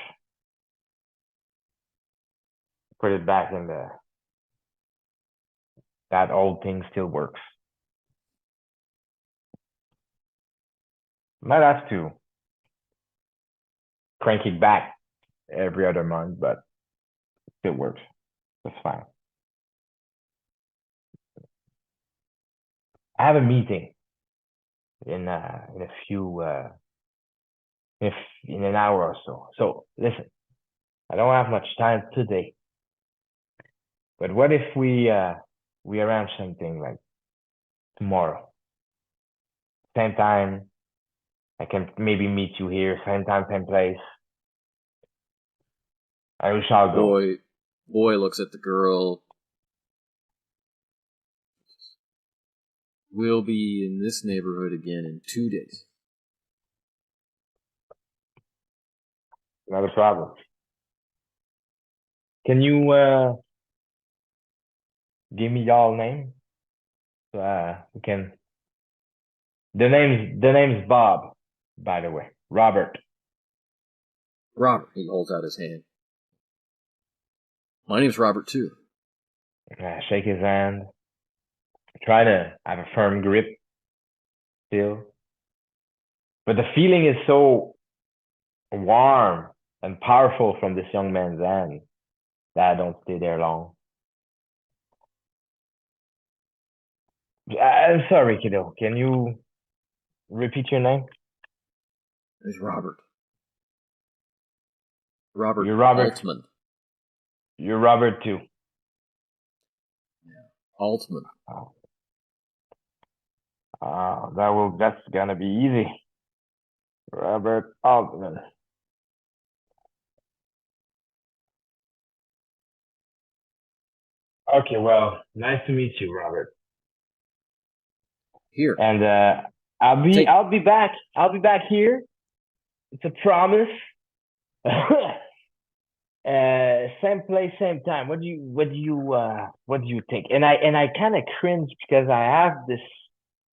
put it back in that old thing still works. Might have to crank it back every other month, but it still works. That's fine. I have a meeting in an hour or so. So listen, I don't have much time today, but what if we arrange something like tomorrow, same time? I can maybe meet you here, same time, same place. I shall go. Boy looks at the girl. We'll be in this neighborhood again in 2 days. Not a problem. Can you give me y'all name? We can. The name's Bob, by the way. Robert. Robert. He holds out his hand. My name's Robert too. Shake his hand. Try to have a firm grip still. But the feeling is so warm and powerful from this young man's hand that I don't stay there long. I'm sorry, kiddo. Can you repeat your name? It's Robert. You're Robert. Altman. You're Robert too. Yeah. Altman. That's gonna be easy. Robert Altman. Okay, well, nice to meet you, Robert. Here. And I'll be back. I'll be back here. It's a promise. Same place, same time. What do you think? And I kind of cringe because I have this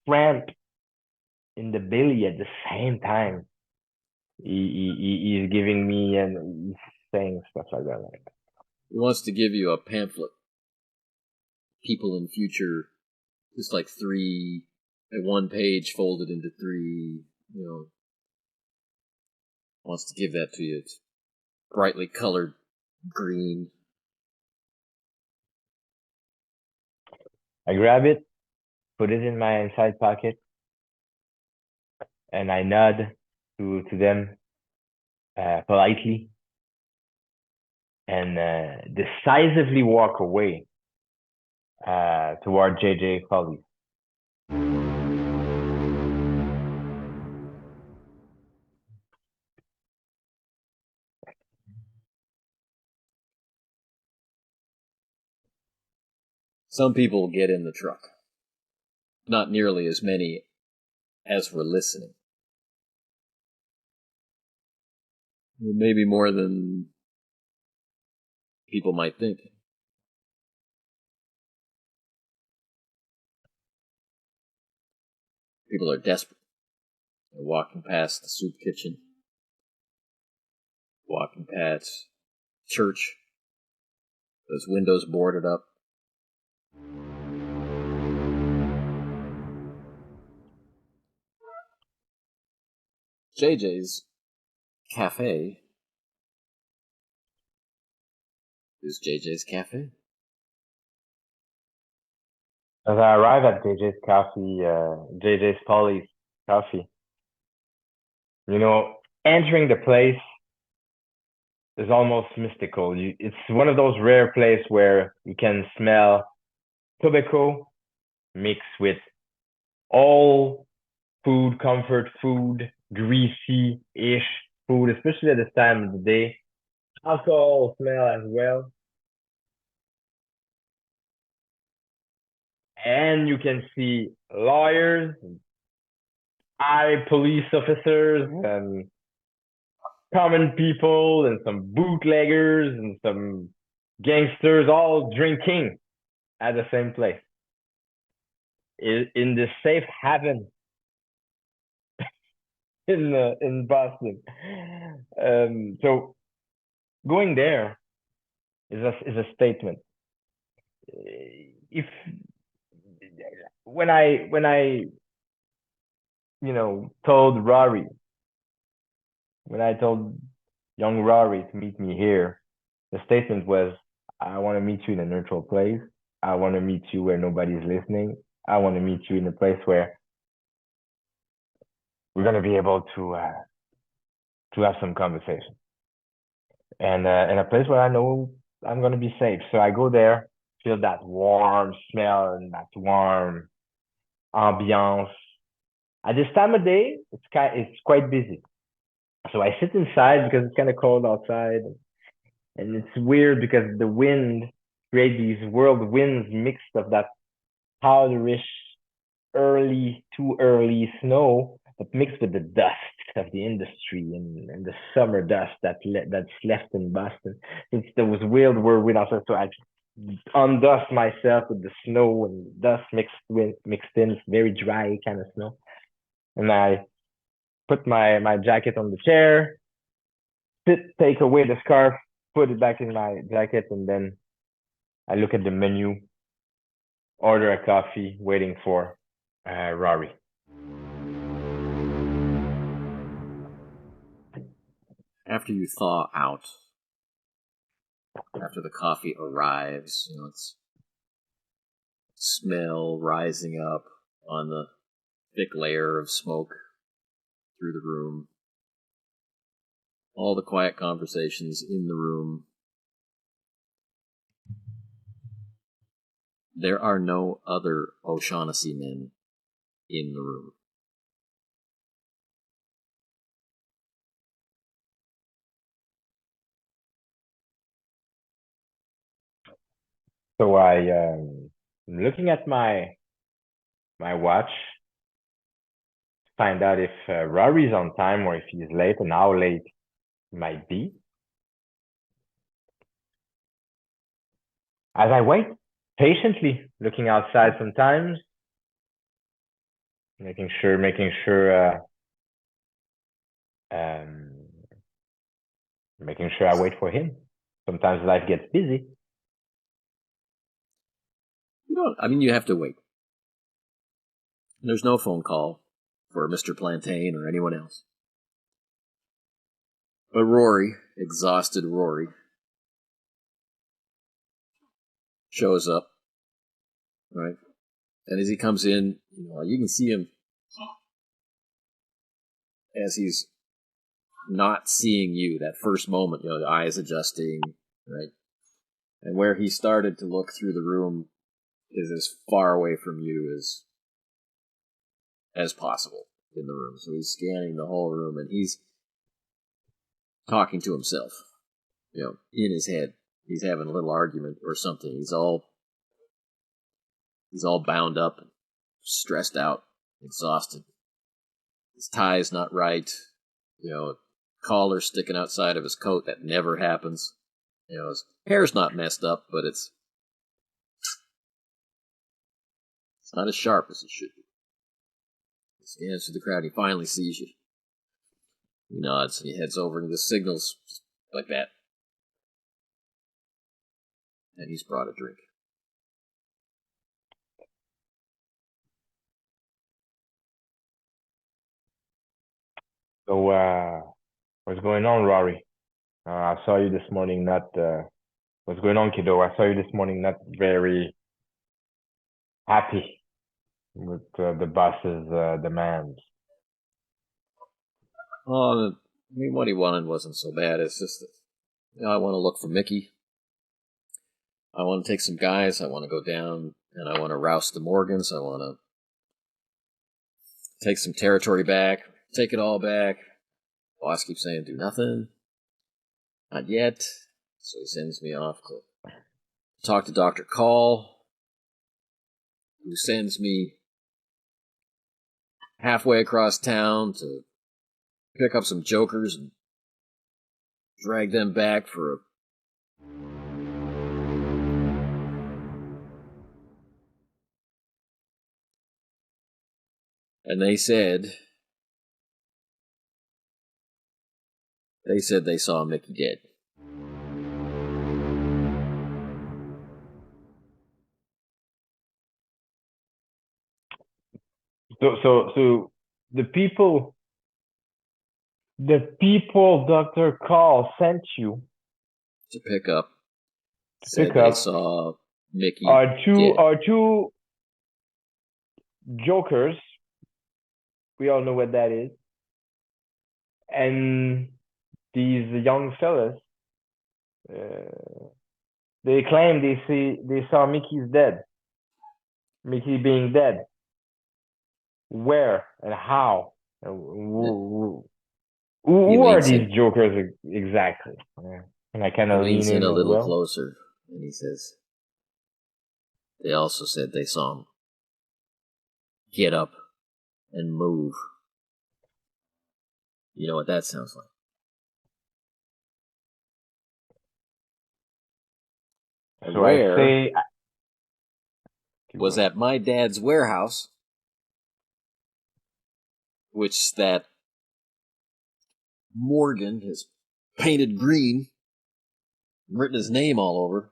cramp in the belly at the same time. He's giving me and he's saying stuff like that. He wants to give you a pamphlet. People in future, just like one page folded into three, wants to give that to you. It's brightly colored green. I grab it, put it in my inside pocket, and I nod to them politely and decisively walk away toward JJ Follies. Some people get in the truck. Not nearly as many as were listening. Maybe more than people might think. People are desperate. They're walking past the soup kitchen, walking past church, those windows boarded up. JJ's Cafe is JJ's Cafe. As I arrive at JJ's Coffee, JJ's Polly's Coffee, entering the place is almost mystical. It's one of those rare places where you can smell tobacco mixed with all food, comfort food, greasy-ish food, especially at this time of the day. Alcohol smell as well. And you can see lawyers, high police officers, and common people, and some bootleggers, and some gangsters all drinking at the same place. In the safe haven in Boston. So going there is a statement. If when I told Rory, when I told young Rory to meet me here, the statement was, I want to meet you in a neutral place. I want to meet you where nobody's listening. I want to meet you in a place where we're going to be able to have some conversation. And in a place where I know I'm going to be safe. So I go there, feel that warm smell and that warm ambiance. At this time of day, it's quite busy. So I sit inside because it's kind of cold outside. And it's weird because the wind creates these whirlwinds mixed of that powderish, too early snow, but mixed with the dust of the industry and the summer dust that's left in Boston. It's those weird whirlwind outside. So I undust myself with the snow and dust mixed in. It's very dry kind of snow. And I put my jacket on the chair, take away the scarf, put it back in my jacket, and then I look at the menu, order a coffee, waiting for Rory. After you thaw out, after the coffee arrives, it's smell rising up on the thick layer of smoke through the room. All the quiet conversations in the room. There are no other O'Shaughnessy men in the room. So I'm looking at my watch, find out if Rory's on time or if he's late and how late he might be. As I wait patiently, looking outside sometimes, making sure I wait for him. Sometimes life gets busy. You have to wait. There's no phone call for Mr. Plantain or anyone else. But Rory, exhausted Rory, shows up, right? And as he comes in, you can see him as he's not seeing you, that first moment, the eyes adjusting, right? And where he started to look through the room is as far away from you as possible in the room. So he's scanning the whole room, and he's talking to himself, in his head. He's having a little argument or something. He's all bound up, stressed out, exhausted. His tie's not right. Collar sticking outside of his coat. That never happens. His hair's not messed up, but it's not as sharp as it should be. He scans through the crowd. He finally sees you. He nods and he heads over and he just signals like that. And he's brought a drink. So, what's going on, Rory? I saw you this morning. What's going on, kiddo? I saw you this morning. Not very happy with the boss's demands. What he wanted wasn't so bad. It's just that I want to look for Mickey. I want to take some guys. I want to go down and I want to roust the Morgans. I want to take some territory back. Take it all back. Boss keeps saying, do nothing. Not yet. So he sends me off to talk to Dr. Call, who sends me halfway across town to pick up some jokers and drag them back for a... And they said they saw Mickey dead. So the people Dr. Call sent you to pick up they saw Mickey are dead. two jokers. We all know what that is. And these young fellas, they claim they saw Mickey's dead. Mickey being dead. Where and how? Who are these jokers exactly? And I kind of lean in a little well. closer, and he says, they also said they saw him get up and move. You know what that sounds like? And so where I say, was at my dad's warehouse, which that Morgan has painted green, written his name all over.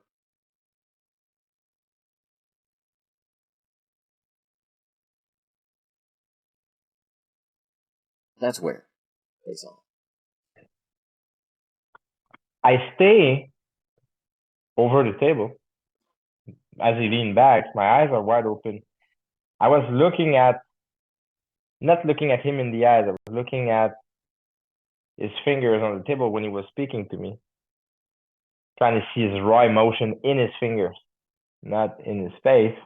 That's where they saw him. I stay over the table. As he leaned back, my eyes are wide open. I was not looking at him in the eyes. I was looking at his fingers on the table when he was speaking to me. Trying to see his raw emotion in his fingers, not in his face.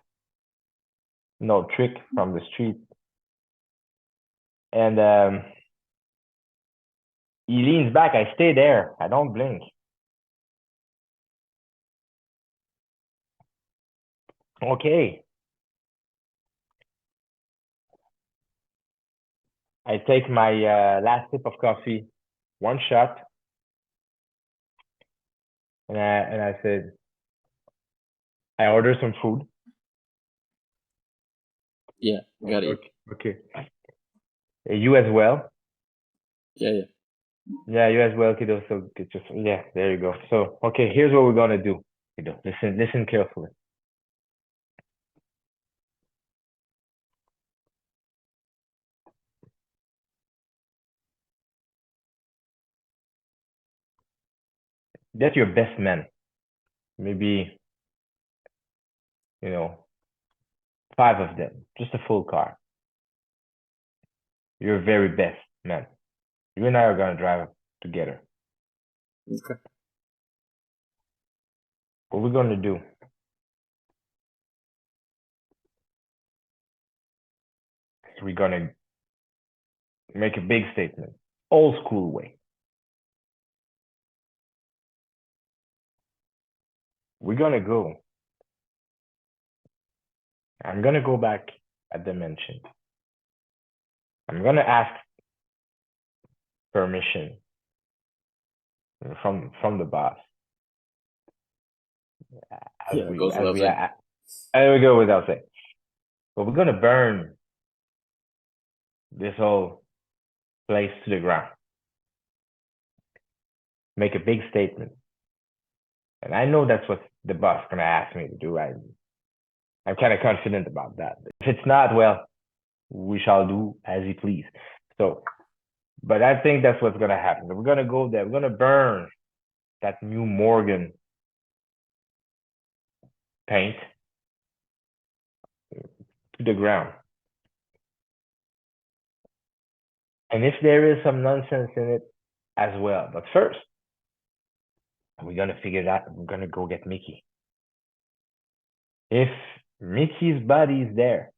No trick from the street. And he leans back. I stay there. I don't blink. Okay. I take my last sip of coffee, one shot, and I said, I order some food. Yeah, we gotta eat. Okay. You as well. Yeah. Yeah, you as well, kiddo. So yeah, there you go. So okay, here's what we're gonna do, kiddo. Listen carefully. Get your best men. Maybe 5 of them. Just a full car. Your very best men. You and I are gonna drive together. Okay. What we're gonna do? We're gonna make a big statement, old school way. We're gonna go. I'm gonna go back at the mansion. I'm gonna ask permission from the boss. There we go without saying. But we're gonna burn this whole place to the ground. Make a big statement. And I know that's what the boss is gonna ask me to do. I'm kind of confident about that. If it's not, well, we shall do as he please. So, but I think that's what's gonna happen. We're gonna go there. We're gonna burn that new Morgan paint to the ground. And if there is some nonsense in it as well. But first, we're gonna figure it out. We're gonna go get Mickey. If Mickey's body is there,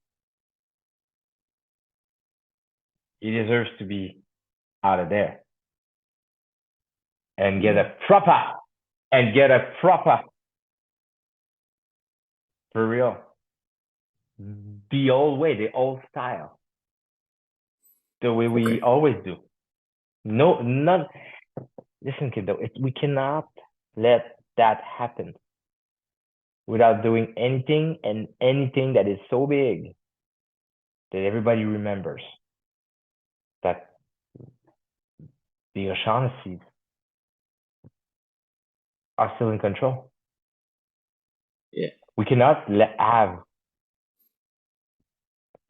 he deserves to be out of there and get a proper for real, the old way, the old style, the way we always do. No, none. Listen, kiddo, we cannot let that happen without doing anything that is so big that everybody remembers that the O'Shaughnessy's are still in control. Yeah. We cannot have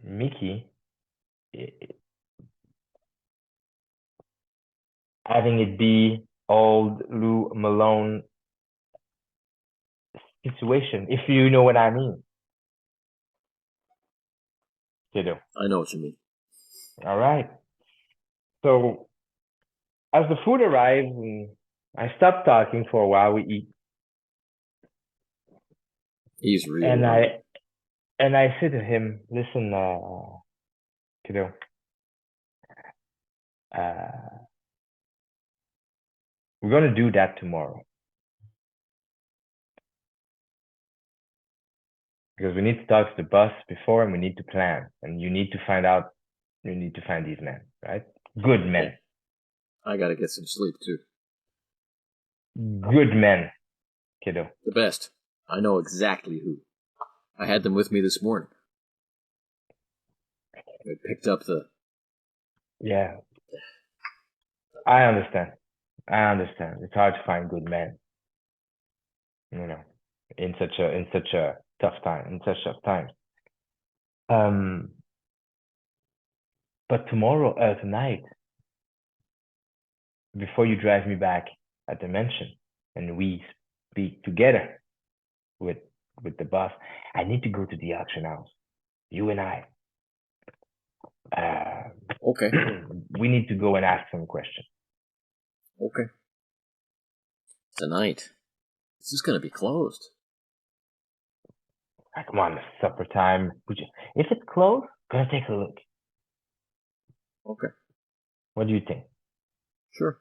Mickey having it be old Lou Malone situation, if you know what I mean. Kiddo. I know what you mean. All right. So as the food arrives and I stop talking for a while, we eat. He's really and I say to him, listen, kiddo, we're gonna do that tomorrow. Because we need to talk to the boss before and we need to plan. And you need to find these men, right? Good men. Yeah. I gotta get some sleep too. Good men, kiddo. The best. I know exactly who. I had them with me this morning. I picked up the... Yeah. I understand. It's hard to find good men. In such a tough time, But tonight, before you drive me back at the mansion and we speak together with the boss, I need to go to the auction house. You and I. Okay. We need to go and ask some questions. Okay. Tonight. This is gonna be closed. Come on, supper time. If it's closed, gonna take a look. Okay. What do you think? Sure.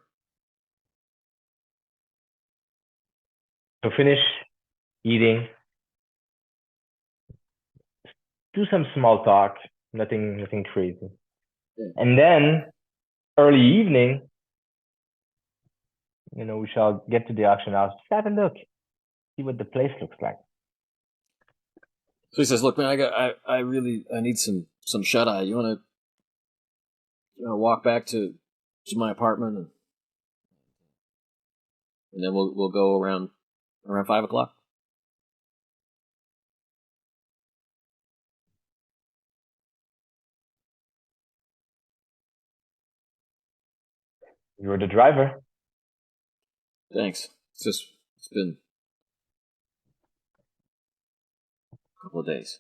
So finish eating. Do some small talk. Nothing crazy. Yeah. And then early evening, we shall get to the auction house. Just have a look. See what the place looks like. So he says, "Look, man, I really need some shut eye. You want to walk back to my apartment, and then we'll go around 5 o'clock." You're the driver. Thanks. It's been a couple of days,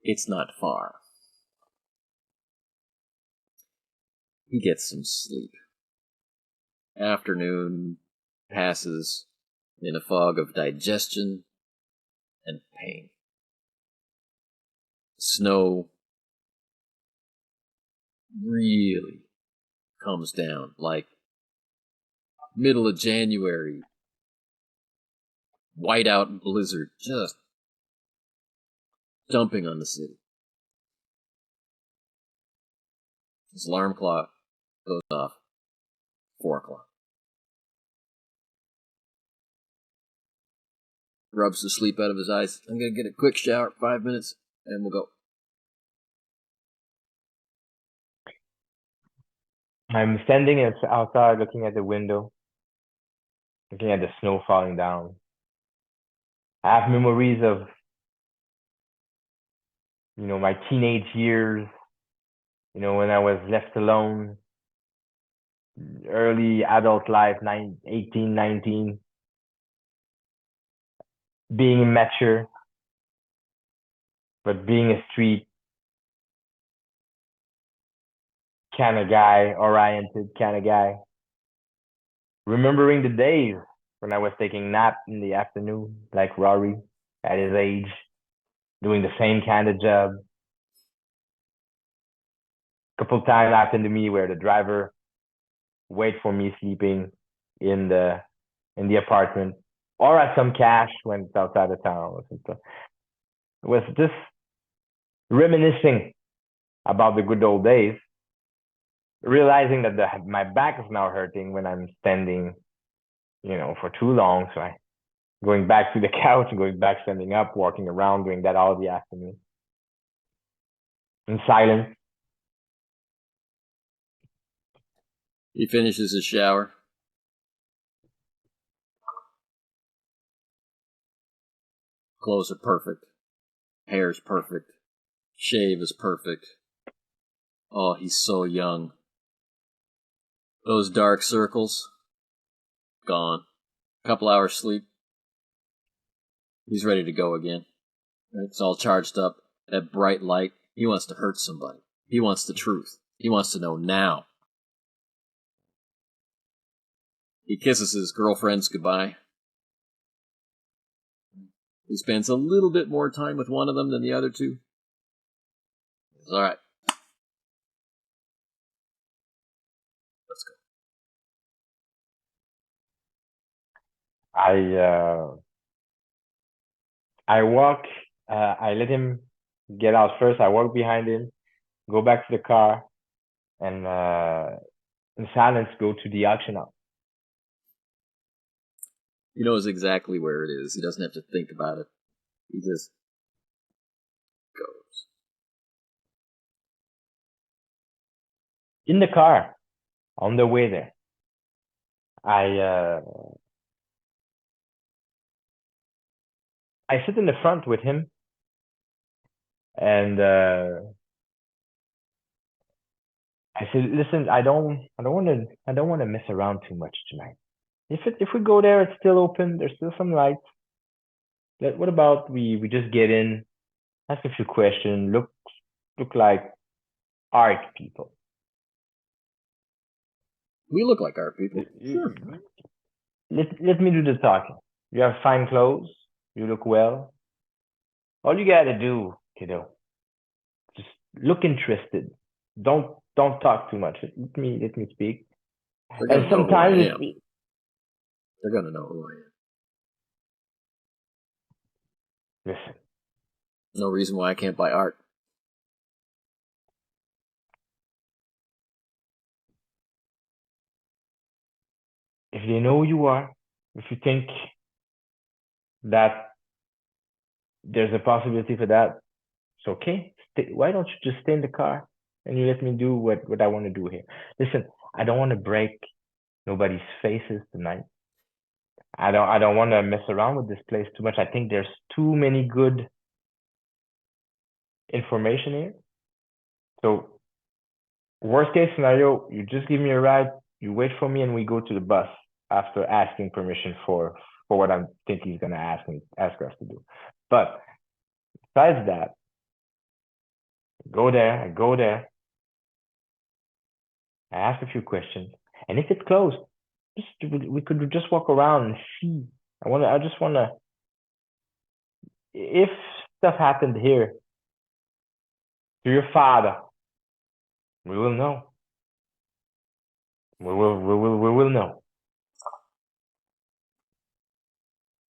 It's not far. He gets some sleep. Afternoon passes in a fog of digestion and pain. Snow really comes down, like middle of January, whiteout blizzard, just dumping on the city. His alarm clock goes off. 4 o'clock. Rubs the sleep out of his eyes. I'm gonna get a quick shower, 5 minutes, and we'll go. I'm standing outside looking at the window, looking at the snow falling down. I have memories of, my teenage years, when I was left alone, early adult life, 18, 19, being immature, but being a street kind of guy, oriented kind of guy. Remembering the days when I was taking nap in the afternoon, like Rory at his age, doing the same kind of job. A couple times happened to me where the driver wait for me sleeping in the apartment or at some cache when it's outside of town. It was just reminiscing about the good old days, realizing that my back is now hurting when I'm standing, for too long. So I going back to the couch, going back, standing up, walking around, doing that all the afternoon in silence. He finishes his shower. Clothes are perfect. Hair's perfect. Shave is perfect. Oh, he's so young. Those dark circles, gone. Couple hours sleep. He's ready to go again. It's all charged up. That bright light. He wants to hurt somebody. He wants the truth. He wants to know now. He kisses his girlfriends goodbye. He spends a little bit more time with one of them than the other two. It's all right. Let's go. I walk. I let him get out first. I walk behind him, go back to the car, and in silence go to the auction house. He knows exactly where it is. He doesn't have to think about it. He just goes. In the car, on the way there, I sit in the front with him, and I said, "Listen, I don't want to mess around too much tonight. If we go there, it's still open. There's still some lights. What about we just get in, ask a few questions, look like art people. We look like art people. Sure. Let me do the talking. You have fine clothes. You look well. All you gotta do, kiddo, just look interested. Don't talk too much. Let me speak. And sometimes they're gonna know who I am. Listen. No reason why I can't buy art. If they know who you are, if you think that there's a possibility for that, it's okay. Why don't you just stay in the car and you let me do what I want to do here? Listen, I don't want to break nobody's faces tonight. I don't want to mess around with this place too much. I think there's too many good information here. So worst case scenario, you just give me a ride, you wait for me, and we go to the bus after asking permission for what I think he's gonna ask us to do. But besides that, I go there, I ask a few questions, and if it's closed, we could just walk around and see. I just wanna, if stuff happened here to your father, we will know. We will know.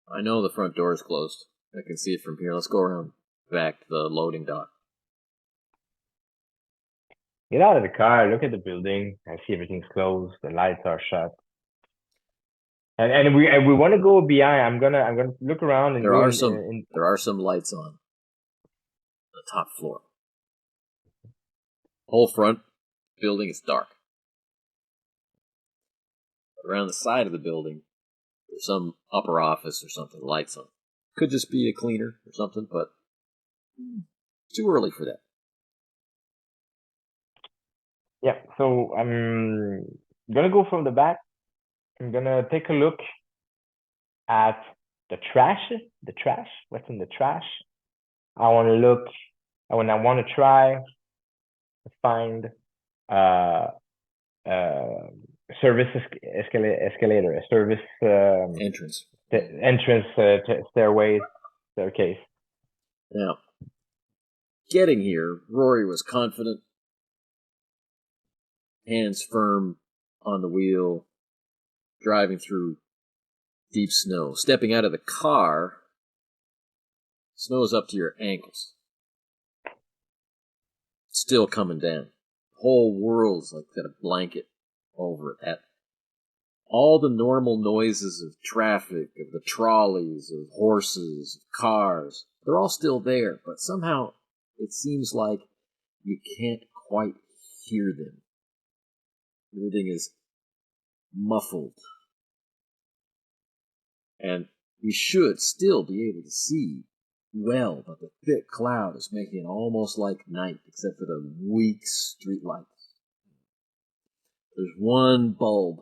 I know the front door is closed. I can see it from here. Let's go around back to the loading dock. Get out of the car, look at the building. I see everything's closed, the lights are shut. And we want to go behind. I'm gonna look around and There go are in. There are some lights on the top floor. Whole front building is dark. Around the side of the building, there's some upper office or something, lights on. Could just be a cleaner or something, but too early for that. Yeah, so I'm gonna go from the back. I'm gonna take a look at the trash. What's in the trash? I want to try to find service escalator, a service entrance staircase. Now, getting here, Rory was confident, hands firm on the wheel, driving through deep snow. Stepping out of the car, snow's up to your ankles. Still coming down. The whole world's like got a blanket over it. All the normal noises of traffic, of the trolleys, of horses, of cars, they're all still there, but somehow it seems like you can't quite hear them. Everything is muffled. And you should still be able to see well, but the thick cloud is making it almost like night, except for the weak street lights. There's one bulb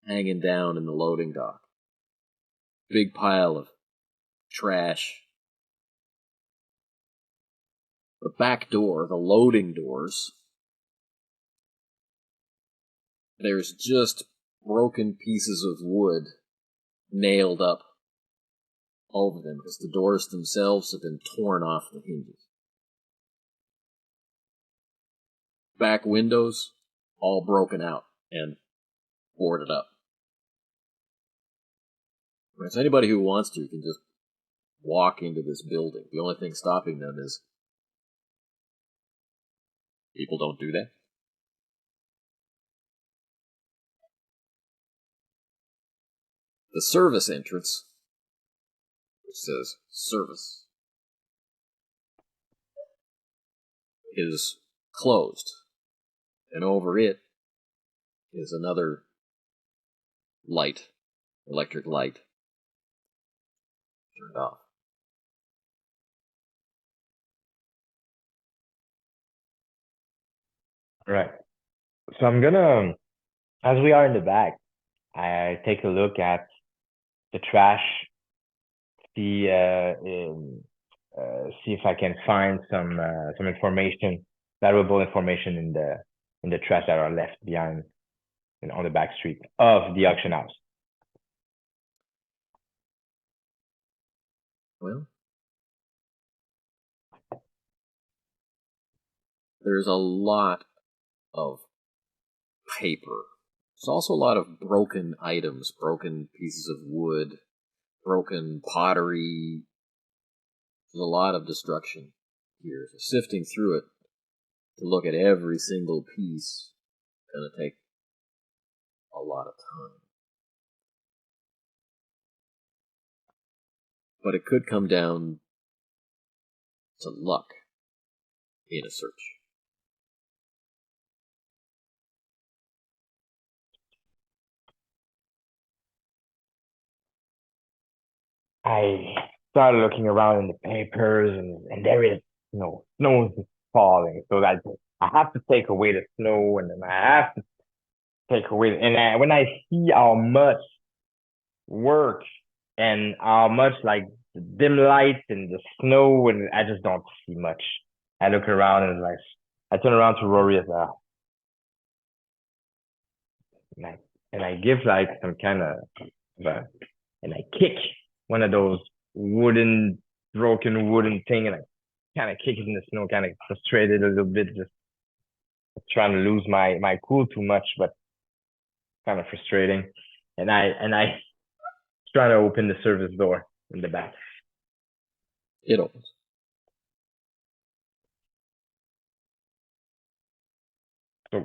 hanging down in the loading dock. Big pile of trash. The back door, the loading doors, there's just broken pieces of wood nailed up over them because the doors themselves have been torn off the hinges. Back windows, all broken out and boarded up. So anybody who wants to can just walk into this building. The only thing stopping them is people don't do that. The service entrance, which says service, is closed. And over it is another light, electric light, turned off. Right. So I'm gonna, as we are in the back, I take a look at the trash, see if I can find some information, valuable information in the trash that are left behind on the back street of the auction house. Well, there's a lot of paper. There's also a lot of broken items, broken pieces of wood, broken pottery. There's a lot of destruction here. So sifting through it to look at every single piece is going to take a lot of time. But it could come down to luck in a search. I started looking around in the papers, and there is snow is falling, so that I have to take away the snow, and then I have to take away. And when I see how much work and how much like the dim lights and the snow, and I just don't see much. I look around and like I turn around to Rory as well, and I give like some kind of, and I kick one of those broken wooden thing, and I kind of kick it in the snow, kind of frustrated a little bit, just trying to lose my cool too much, but kind of frustrating. And I try to open the service door in the back. It opens. So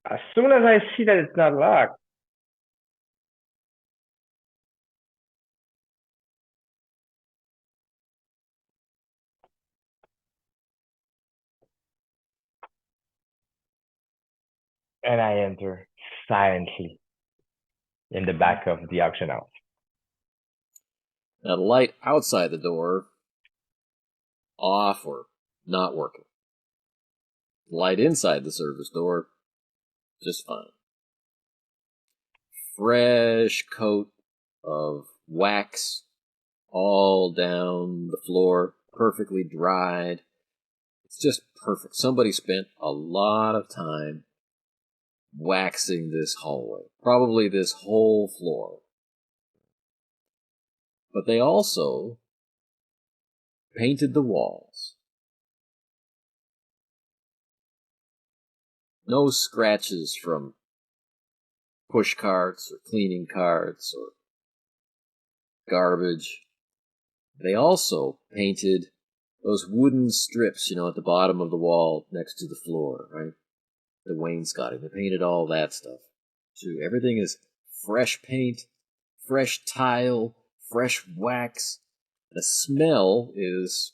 as soon as I see that it's not locked, and I enter silently in the back of the auction house. Now the light outside the door, off or not working. The light inside the service door, just fine. Fresh coat of wax all down the floor, perfectly dried. It's just perfect. Somebody spent a lot of time waxing this hallway, probably this whole floor. But they also painted the walls. No scratches from push carts or cleaning carts or garbage. They also painted those wooden strips, at the bottom of the wall next to the floor, right? The wainscoting. They painted all that stuff too. Everything is fresh paint, fresh tile, fresh wax. The smell is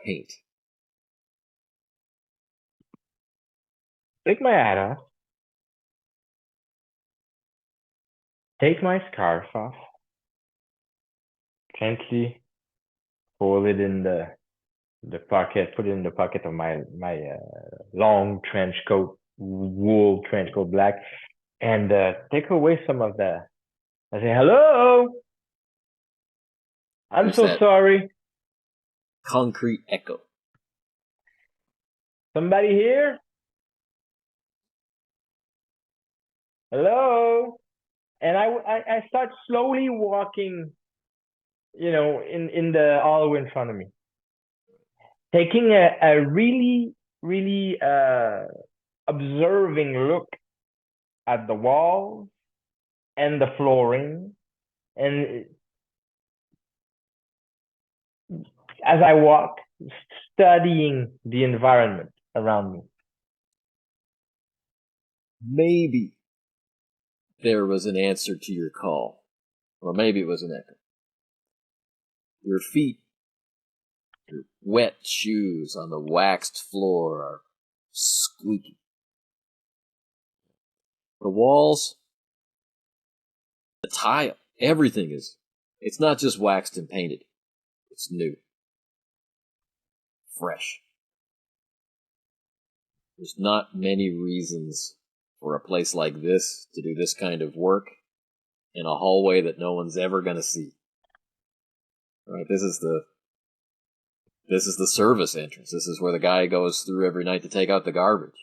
paint. Take my hat off. Take my scarf off. Gently fold it in the pocket. Put it in the pocket of my long trench coat, wool trench coat, black, and take away some of the. I say, hello. I'm There's so that sorry. concrete echo. Somebody here? Hello? And I start slowly walking, in the hallway in front of me, taking a really, really observing look at the walls and the flooring, and as I walk, studying the environment around me. Maybe there was an answer to your call, or maybe it was an echo. Your feet, your wet shoes on the waxed floor are squeaky. The walls, the tile, everything it's not just waxed and painted. It's new. Fresh. There's not many reasons for a place like this to do this kind of work in a hallway that no one's ever going to see. Right? This is the service entrance. This is where the guy goes through every night to take out the garbage.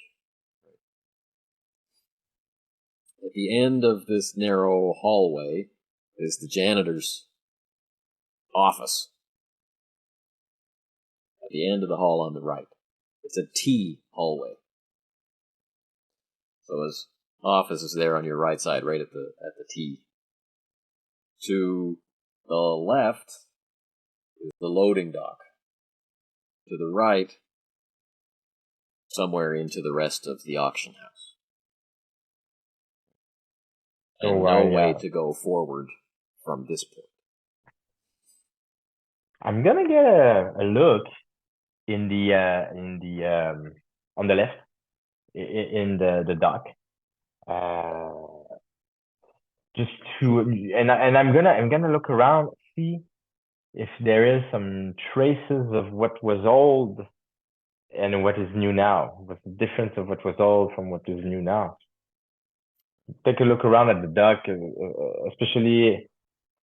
At the end of this narrow hallway is the janitor's office. At the end of the hall on the right. It's a T hallway. So his office is there on your right side, right at the T. To the left is the loading dock. To the right, somewhere into the rest of the auction house. And no way to go forward from this point. I'm gonna get a look in the on the left in the dock. Just to and I'm gonna look around, see if there is some traces of what was old and what is new now. What's the difference of what was old from what is new now? Take a look around at the dock, especially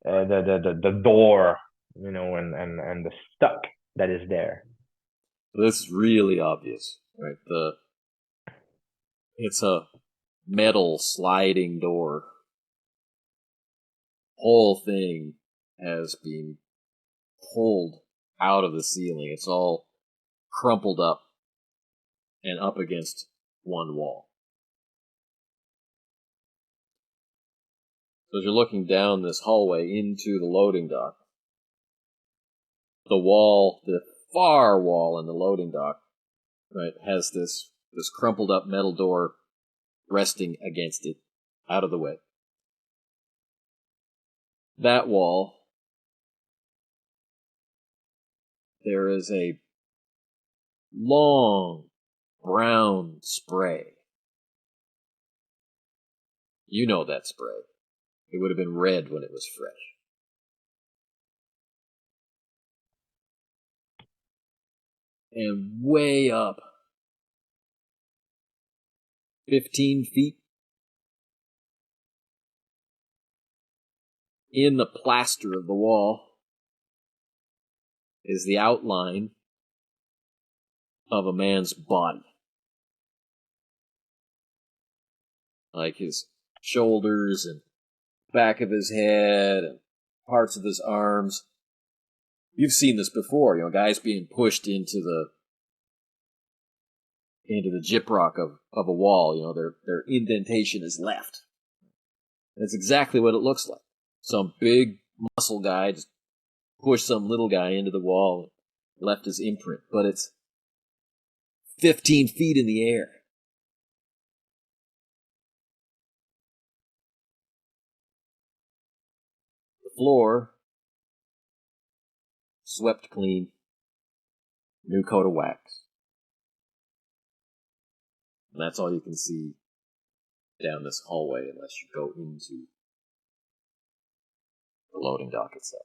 the door, and the stuck that is there. This is really obvious, right? It's a metal sliding door. Whole thing has been pulled out of the ceiling. It's all crumpled up and up against one wall. So as you're looking down this hallway into the loading dock, the far wall in the loading dock, right, has this crumpled up metal door resting against it, out of the way. That wall, there is a long brown spray. You know that spray. It would have been red when it was fresh. And way up, 15 feet, in the plaster of the wall, is the outline of a man's body. Like his shoulders and back of his head and parts of his arms. You've seen this before, guys being pushed into the gyprock of a wall, their indentation is left. And it's exactly what it looks like. Some big muscle guy just pushed some little guy into the wall and left his imprint. But it's 15 feet in the air. The floor, swept clean, new coat of wax. And that's all you can see down this hallway unless you go into the loading dock itself.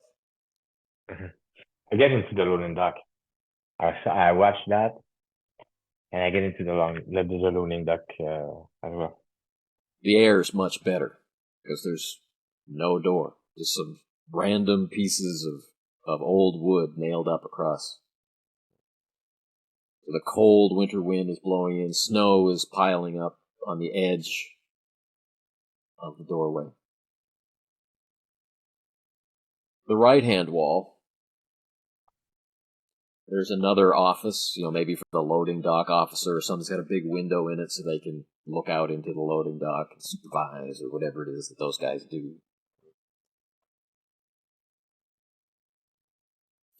I get into the loading dock. I watch that, and I get into the loading dock as well. The air is much better because there's no door, just some random pieces of old wood nailed up across. The cold winter wind is blowing in. Snow is piling up on the edge of the doorway. The right-hand wall, there's another office, maybe for the loading dock officer or something's got a big window in it so they can look out into the loading dock and supervise or whatever it is that those guys do.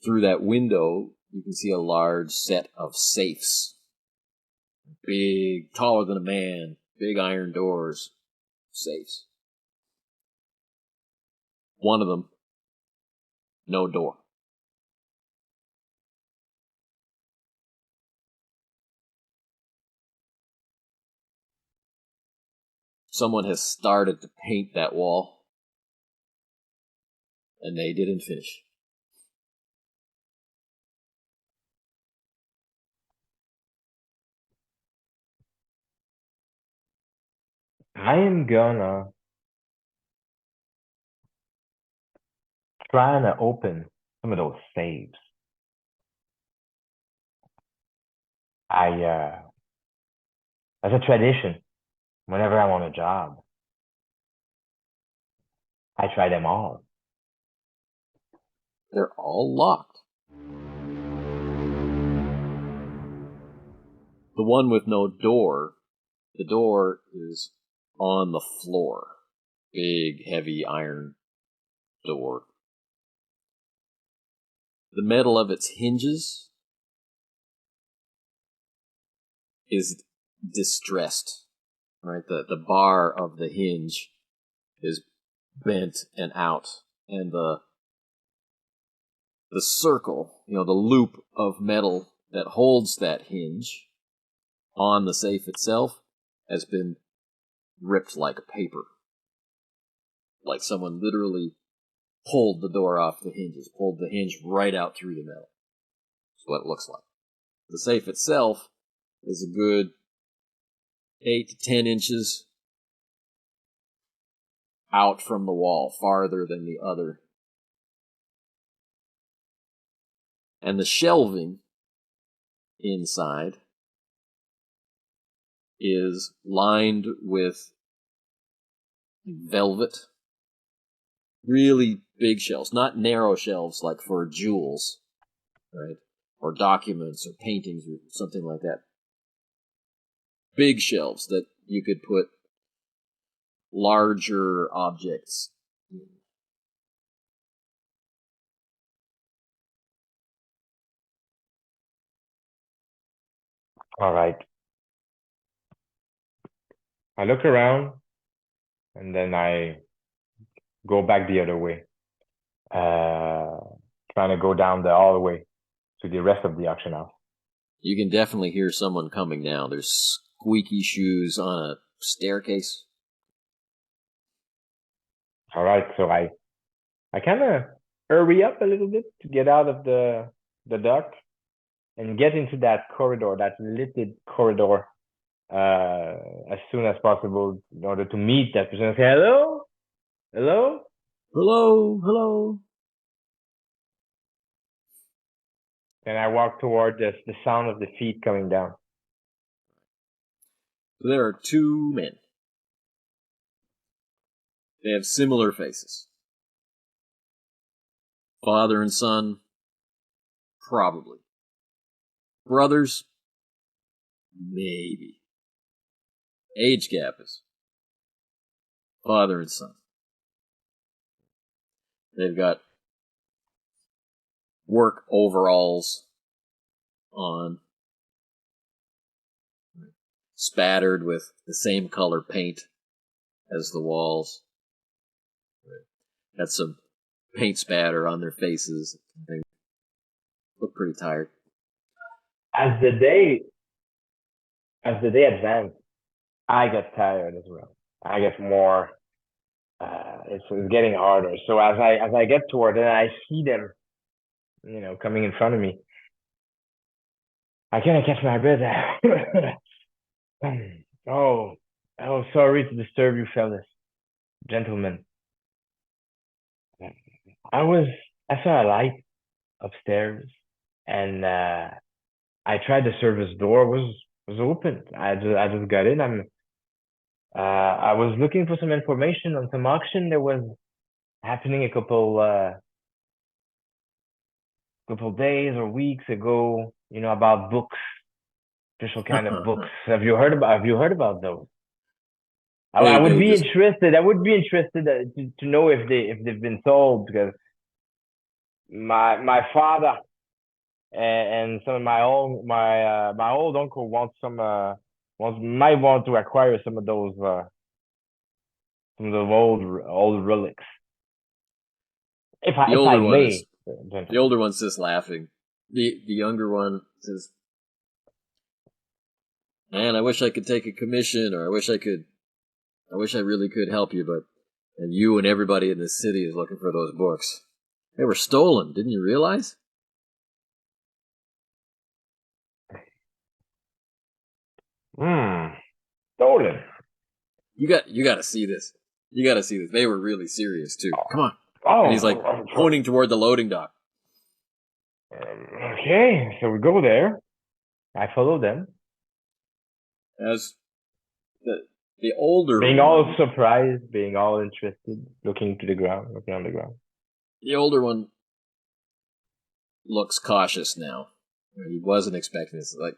Through that window, you can see a large set of safes. Big, taller than a man, big iron doors, safes. One of them, no door. Someone has started to paint that wall, and they didn't finish. I am gonna try to open some of those saves. As a tradition, whenever I'm on a job, I try them all. They're all locked. The one with no door, the door is on the floor. Big, heavy iron door. The metal of its hinges is distressed. Right? The bar of the hinge is bent and out, and the the circle, the loop of metal that holds that hinge on the safe itself has been ripped like paper. Like someone literally pulled the door off the hinges, pulled the hinge right out through the metal. That's what it looks like. The safe itself is a good 8 to 10 inches out from the wall, farther than the other. And the shelving inside is lined with velvet. Really big shelves, not narrow shelves like for jewels, right? Or documents or paintings or something like that. Big shelves that you could put larger objects in. All right. I look around and then I go back the other way, trying to go down the hallway to the rest of the auction house. You can definitely hear someone coming down. There's squeaky shoes on a staircase. All right, so I kind of hurry up a little bit to get out of the duct and get into that corridor, that lighted corridor, as soon as possible in order to meet that person and say, hello? Hello? Hello? Hello? And I walk toward the sound of the feet coming down. There are 2 men. They have similar faces. Father and son, probably. Brothers, maybe. Age gap is father and son. They've got work overalls on, spattered with the same color paint as the walls. Got some paint spatter on their faces. They look pretty tired. As the day advanced, I get tired as well. I get more. It's getting harder. So as I get toward it, and I see them, coming in front of me. I kind of catch my breath. Oh, sorry to disturb you, fellas, gentlemen. I saw a light upstairs, and I tried the service door was open. I just got in. I was looking for some information on some auction that was happening a couple days or weeks ago. About books, special kind of books. Have you heard about those? I would be interested. I would be interested to know if they've been sold, because my father and some of my old uncle might want to acquire some of those old relics. If I may. The older one's just laughing. The younger one says, "Man, I wish I could take a commission, or I wish I really could help you, but you and everybody in this city is looking for those books. They were stolen, didn't you realize?" Stolen. You got to see this. You got to see this. They were really serious too. Come on. Oh, and he's like pointing toward the loading dock. Okay, so we go there. I follow them. As the older being one, all surprised, being all interested, looking on the ground. The older one looks cautious now. He wasn't expecting this. Like,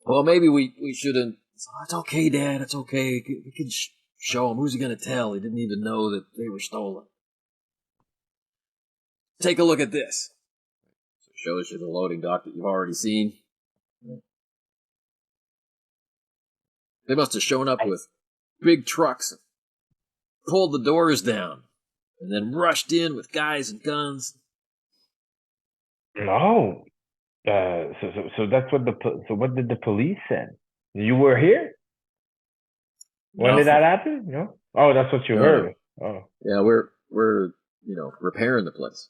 well, maybe we shouldn't. It's okay, Dad. It's okay. We can show him. Who's he going to tell? He didn't even know that they were stolen. Take a look at this. So it shows you the loading dock that you've already seen. They must have shown up with big trucks, pulled the doors down, and then rushed in with guys and guns. No. So that's what so what did the police say? You were here? When No, did that happen? No. Oh, that's what you no. heard. Oh. Yeah, we're repairing the place.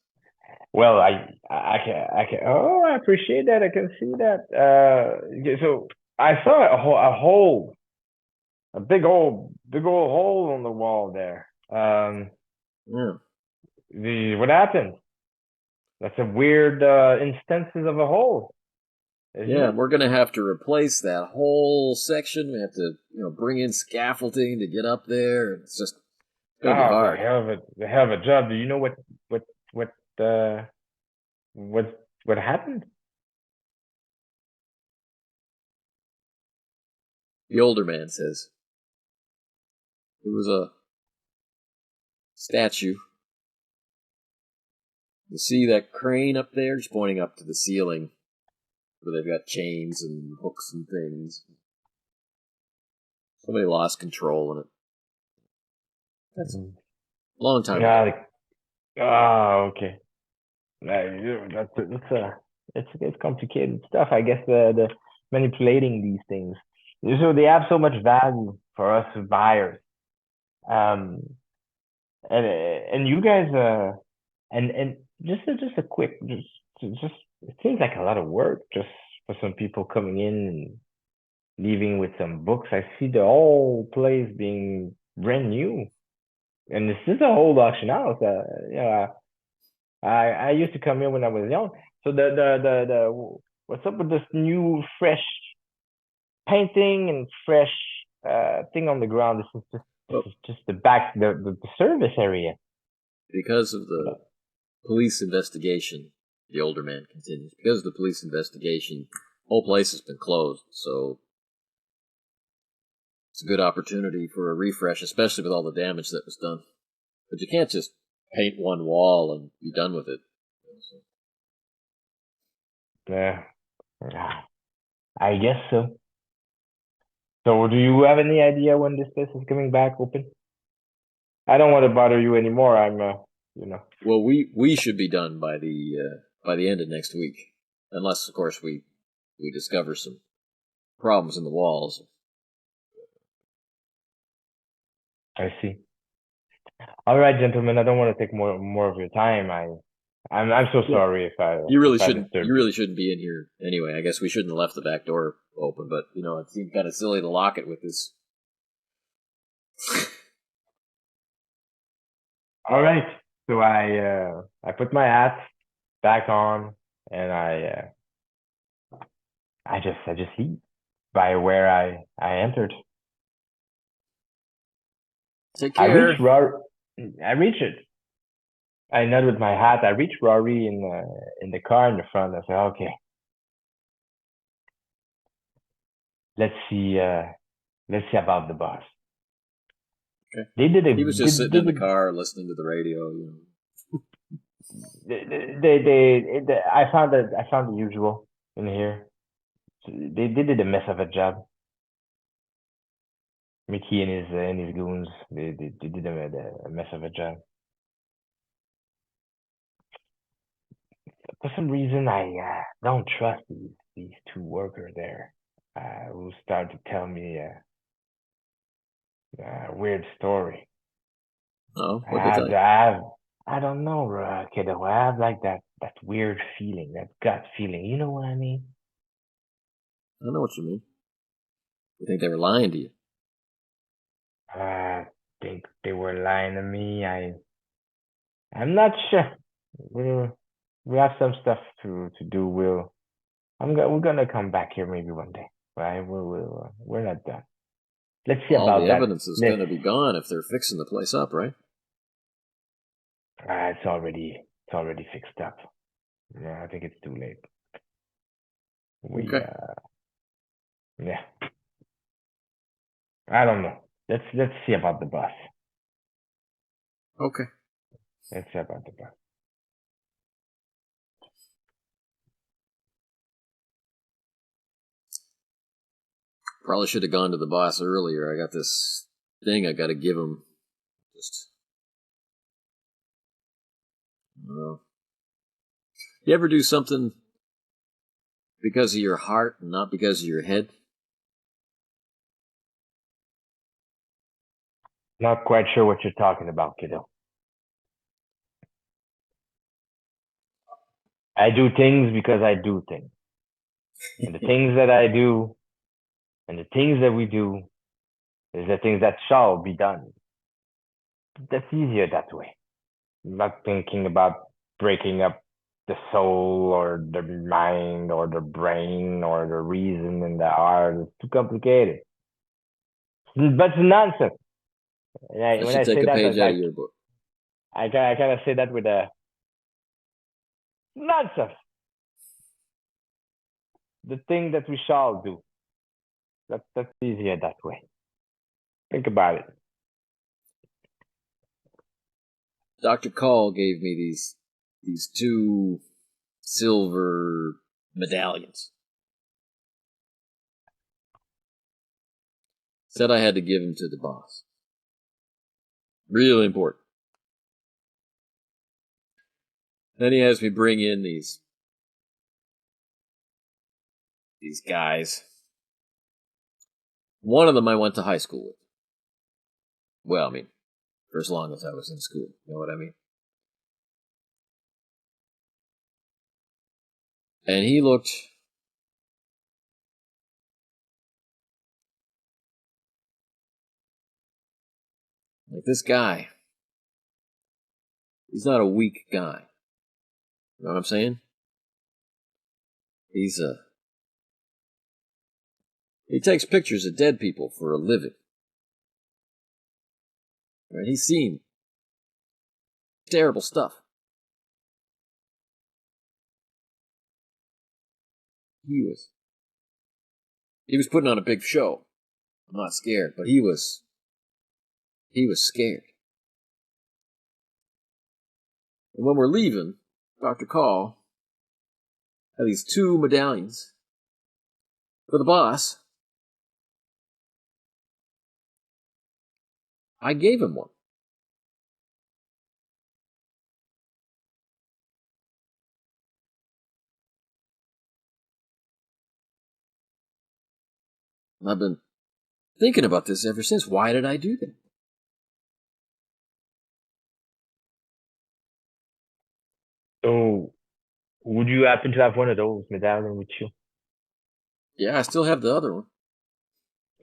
Well, I can. Oh, I appreciate that. I can see that. So I saw a big old hole on the wall there. Yeah. What happened? That's a weird instances of a hole. Yeah, we're gonna have to replace that whole section. We have to, bring in scaffolding to get up there. It's gonna be hard. The hell of a job. Do you know what uh what happened? The older man says it was a statue. You see that crane up there, just pointing up to the ceiling, where they've got chains and hooks and things. Somebody lost control in it. That's a long time ago. Okay. It's complicated stuff. I guess the manipulating these things. So they have so much value for us buyers. Um, and you guys and just a quick just it seems like a lot of work just for some people coming in and leaving with some books. I see the whole place being brand new, and this is a whole auction house. I used to come here when I was young. So the what's up with this new fresh painting and fresh thing on the ground? This is just the service area. Because of the police investigation, the older man continues, because of the police investigation, the whole place has been closed, so it's a good opportunity for a refresh, especially with all the damage that was done. But you can't just paint one wall and be done with it. Yeah, I guess so. So do you have any idea when this place is coming back open? I don't want to bother you anymore. I'm Well, we should be done by the end of next week, unless of course we discover some problems in the walls. I see. All right, gentlemen. I don't want to take more of your time. I'm so sorry if I You really if I shouldn't. disturbed You you. really shouldn't be in here anyway. I guess we shouldn't have left the back door open, but it seemed kind of silly to lock it with this. All right. So I put my hat back on and I just leave by where I entered. Take I care. reach Rory. I reach it. I nod with my hat. I reach Rory in the car in the front. I say, okay, let's see. Let's see about the boss. Okay. They did a. He was just sitting in the car listening to the radio. I found the usual in here. They did a mess of a job. Mickey and his goons. They did a mess of a job. For some reason, I don't trust these two workers there. Who start to tell me a weird story. Oh, what they tell you? I don't know, kiddo. I have like that weird feeling, that gut feeling. You know what I mean? I don't know what you mean. You think they were lying to you? I think they were lying to me. I'm not sure. We have some stuff to do. We're gonna come back here maybe one day, right? We're not done. Let's see Well, all about the that. evidence is going to be gone if they're fixing the place up, right? It's already fixed up. Yeah, I think it's too late. Okay. Yeah. I don't know. Let's see about the bus. Okay. Let's see about the bus. Probably should have gone to the boss earlier. I got this thing I got to give him. Just know. You ever do something because of your heart and not because of your head? Not quite sure what you're talking about, kiddo. I do things because I do things. And the things that I do and the things that we do is the things that shall be done. That's easier that way. I'm not thinking about breaking up the soul or the mind or the brain or the reason and the heart. It's too complicated. But it's nonsense. I When should I take say a that, page out of your book. I kind of say that with a nonsense. The thing that we shall do. That's easier that way. Think about it. Dr. Call gave me these 2 silver medallions. Said I had to give them to the boss. Really important. Then he has me bring in these guys. One of them I went to high school with. Well, I mean, for as long as I was in school. You know what I mean? And he looked like this guy. He's not a weak guy. You know what I'm saying? He takes pictures of dead people for a living. Right? He's seen terrible stuff. He was putting on a big show. I'm not scared, but he was scared. And when we're leaving, Dr. Call had these 2 medallions for the boss. I gave him one. And I've been thinking about this ever since. Why did I do that? So, would you happen to have one of those medallions with you? Yeah, I still have the other one.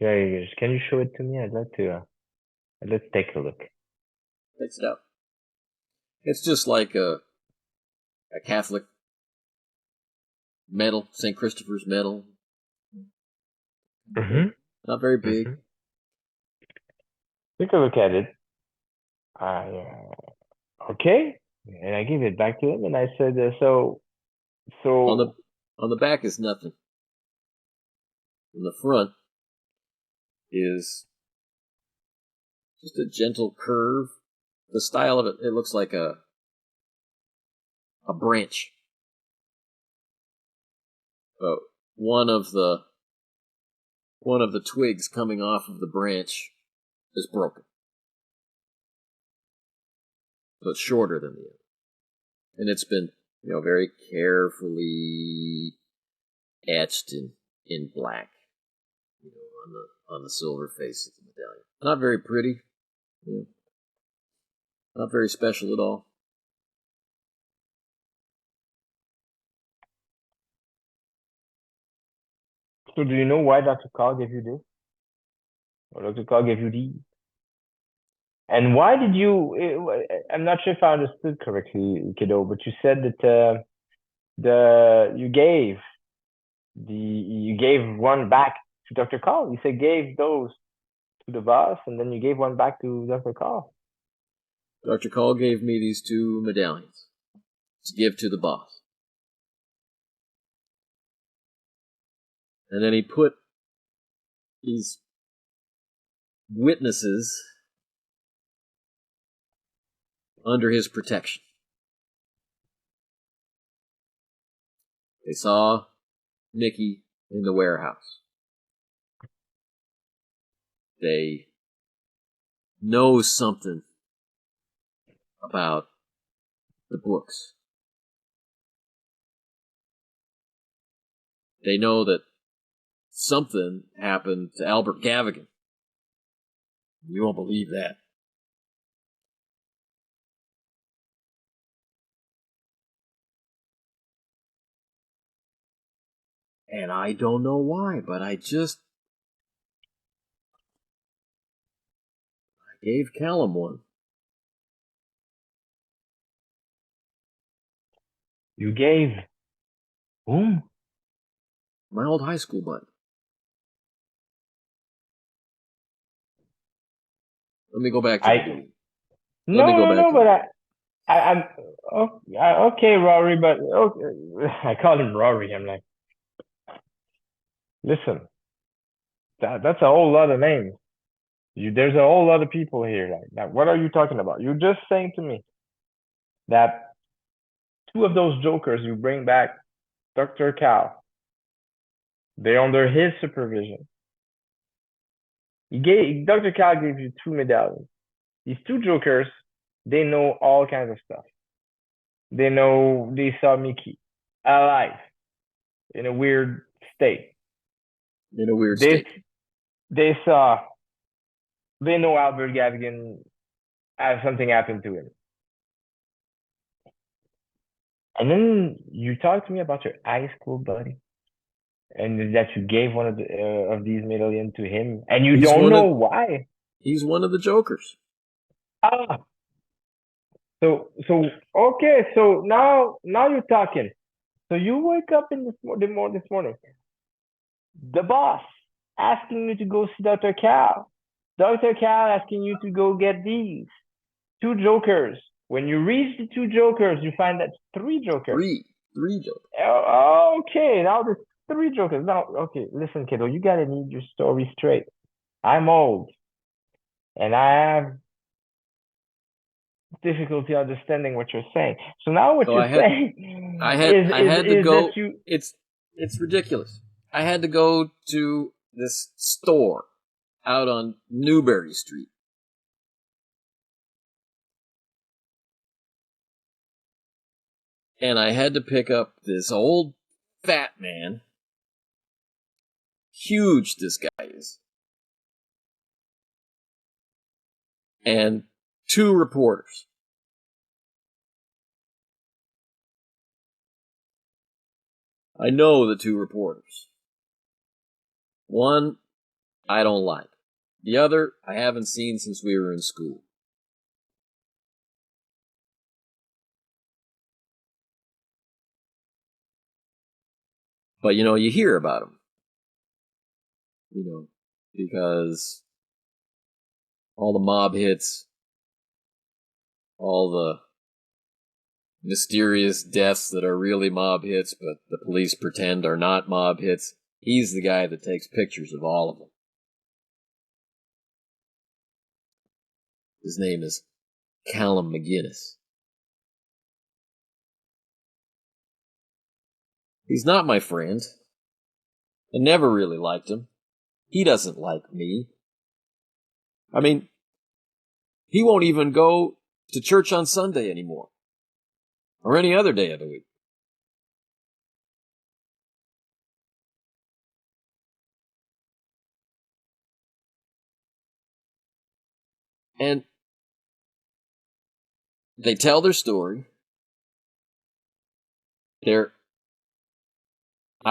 Yeah, can you show it to me? I'd like to take a look. Takes it out. It's just like a Catholic medal, St. Christopher's medal. Mm-hmm. Not very big. Mm-hmm. Take a look at it. Okay. And I gave it back to him, and I said, so On the back is nothing. On the front is just a gentle curve. The style of it looks like a branch. One of the twigs coming off of the branch is broken. So it's shorter than the other. And it's been, very carefully etched in black, on the silver face of the medallion. Not very pretty, not very special at all. So do you know why Dr. Call gave you this? Or Dr. Call gave you these? And why did you? I'm not sure if I understood correctly, kiddo, but you said that you gave one back to Dr. Call. You said gave those to the boss, and then you gave one back to Dr. Call. Dr. Call gave me these 2 medallions to give to the boss. And then he put these witnesses under his protection. They saw Nikki in the warehouse. They know something about the books. They know that something happened to Albert Gavigan. You won't believe that. And I don't know why, but I gave Callum one. You gave whom? My old high school buddy. Let me go back to the beginning. No, but I'm okay, Rory, but okay, I call him Rory. I'm like, listen, that's a whole lot of names. There's a whole lot of people here. Like, now, what are you talking about? You're just saying to me that two of those jokers you bring back, Dr. Cal, they're under his supervision. Dr. Cal gave you 2 medallions. These 2 jokers, they know all kinds of stuff. They know they saw Mickey alive in a weird state. In a weird state. They know Albert Gavigan as something happened to him. And then you talk to me about your high school buddy, and that you gave one of these medallions to him, and you don't know why. He's one of the jokers. Ah. So okay. So now you're talking. So you wake up in this morning. The boss asking you to go see Dr. Cal. Dr. Cal asking you to go get these 2 jokers. When you reach the 2 jokers, you find that 3 jokers. Three jokers. Okay, now there's 3 jokers. Now, okay, listen, kiddo, you gotta need your story straight. I'm old, and I have difficulty understanding what you're saying. So now what you're saying I had to go. That you... It's ridiculous. I had to go to this store out on Newberry Street. And I had to pick up this old fat man. Huge this guy is. And 2 reporters. I know the 2 reporters. One, I don't like. The other, I haven't seen since we were in school. But, you hear about them. Because all the mob hits, all the mysterious deaths that are really mob hits, but the police pretend are not mob hits. He's the guy that takes pictures of all of them. His name is Callum McGinnis. He's not my friend. I never really liked him. He doesn't like me. I mean, he won't even go to church on Sunday anymore. Or any other day of the week. And they tell their story. I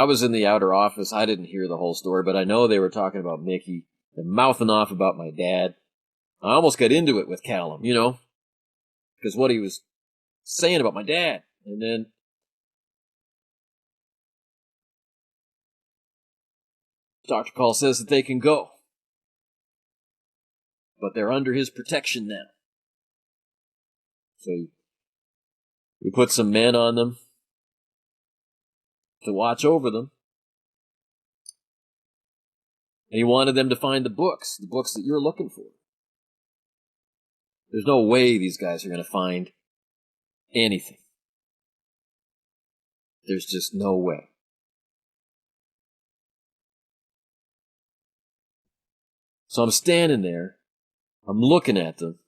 was in the outer office. I didn't hear the whole story, but I know they were talking about Mickey and mouthing off about my dad. I almost got into it with Callum, because what he was saying about my dad. And then Dr. Call says that they can go. But they're under his protection now. So we put some men on them to watch over them. And he wanted them to find the books that you're looking for. There's no way these guys are going to find anything. There's just no way. So I'm standing there. I'm looking at them.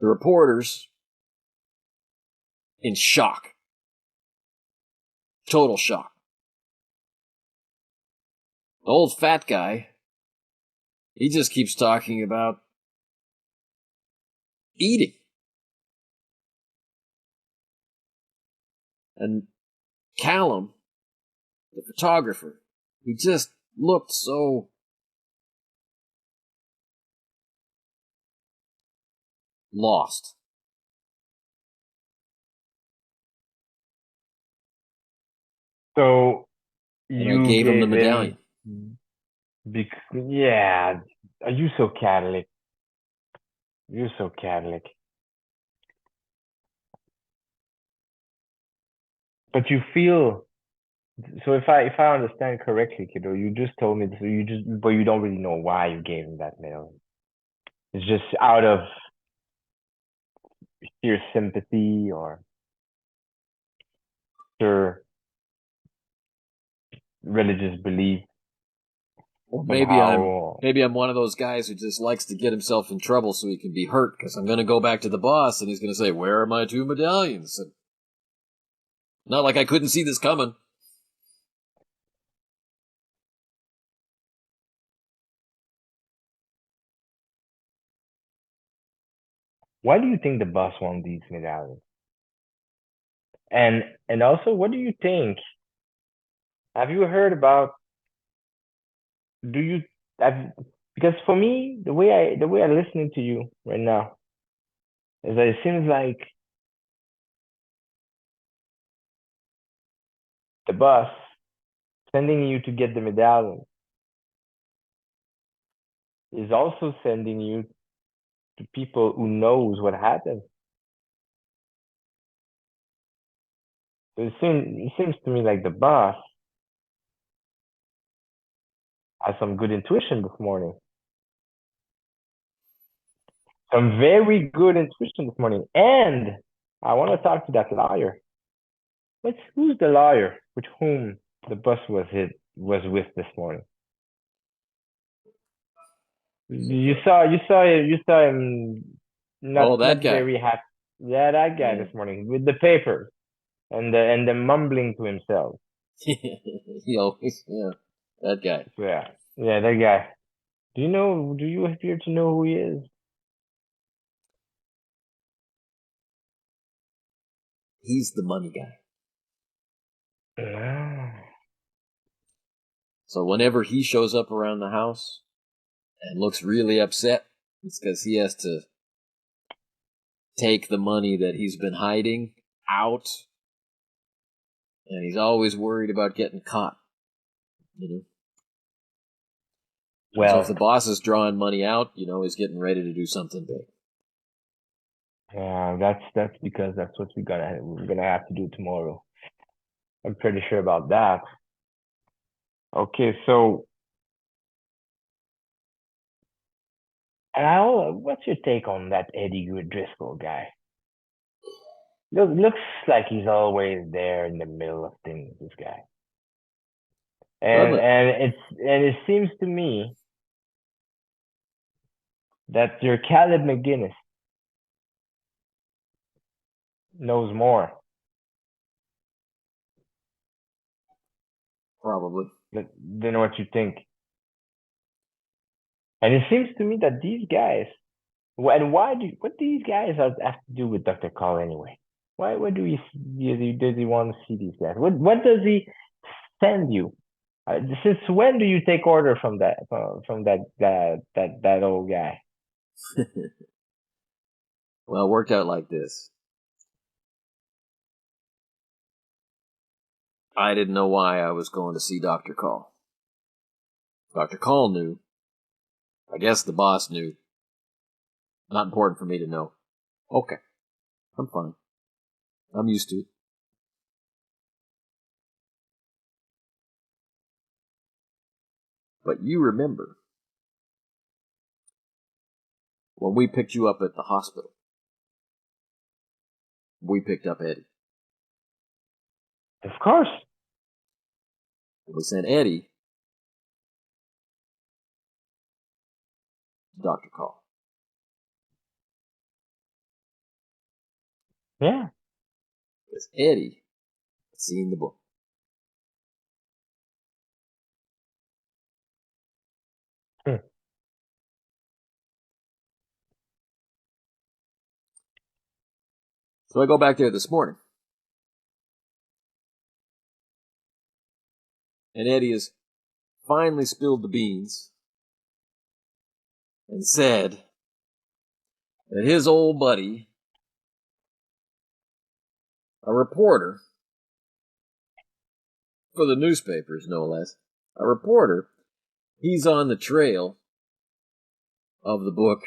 The reporters, in shock. Total shock. The old fat guy, he just keeps talking about eating. And Callum, the photographer, he just looked so lost. So And you I gave him the gave medallion. Yeah, are you so Catholic? You're so Catholic. But you feel so if I understand correctly, kiddo, you just told me this, but you don't really know why you gave him that medallion. It's just out of sheer sympathy or sheer religious belief Or somehow. maybe I'm one of those guys who just likes to get himself in trouble so he can be hurt, because I'm going to go back to the boss and he's going to say, "Where are my 2 medallions?" And not like I couldn't see this coming. Why do you think the boss won these medallions? And also, what do you think? Have you heard about? Do you have? Because for me, the way I'm listening to you right now is that it seems like the boss sending you to get the medallion is also sending you to people who knows what happened. So it seems to me like the boss has some good intuition this morning. Some very good intuition this morning. And I want to talk to that lawyer. Who's the lawyer with whom the boss was with this morning? You saw him Oh, not that guy. very happy. Yeah, that guy this morning with the papers and the mumbling to himself. He always, yeah, that guy. Yeah, that guy. Do you appear to know who he is? He's the money guy. No. So whenever he shows up around the house and looks really upset, it's because he has to take the money that he's been hiding out, and he's always worried about getting caught. You know. So if Well, the boss is drawing money out, he's getting ready to do something big. that's because that's what we're gonna have to do tomorrow. I'm pretty sure about that. Okay, so what's your take on that Eddie Driscoll guy? Looks like he's always there in the middle of things. This guy, Doesn't it? and it seems to me that your Caleb McGinnis knows more Probably. than what you think. And it seems to me that these guys, and what these guys have to do with Dr. Call anyway? Why does he want to see these guys? What does he send you? Since when do you take order from that old guy? Well, it worked out like this. I didn't know why I was going to see Dr. Call. Dr. Call knew. I guess the boss knew. Not important for me to know. Okay. I'm fine. I'm used to it. But you remember when we picked you up at the hospital, we picked up Eddie. Of course. And we sent Eddie to Dr. Call. Yeah. Because Eddie had seen the book. Hmm. So I go back there this morning. And Eddie has finally spilled the beans and said that his old buddy, a reporter for the newspapers, no less, a reporter, he's on the trail of the book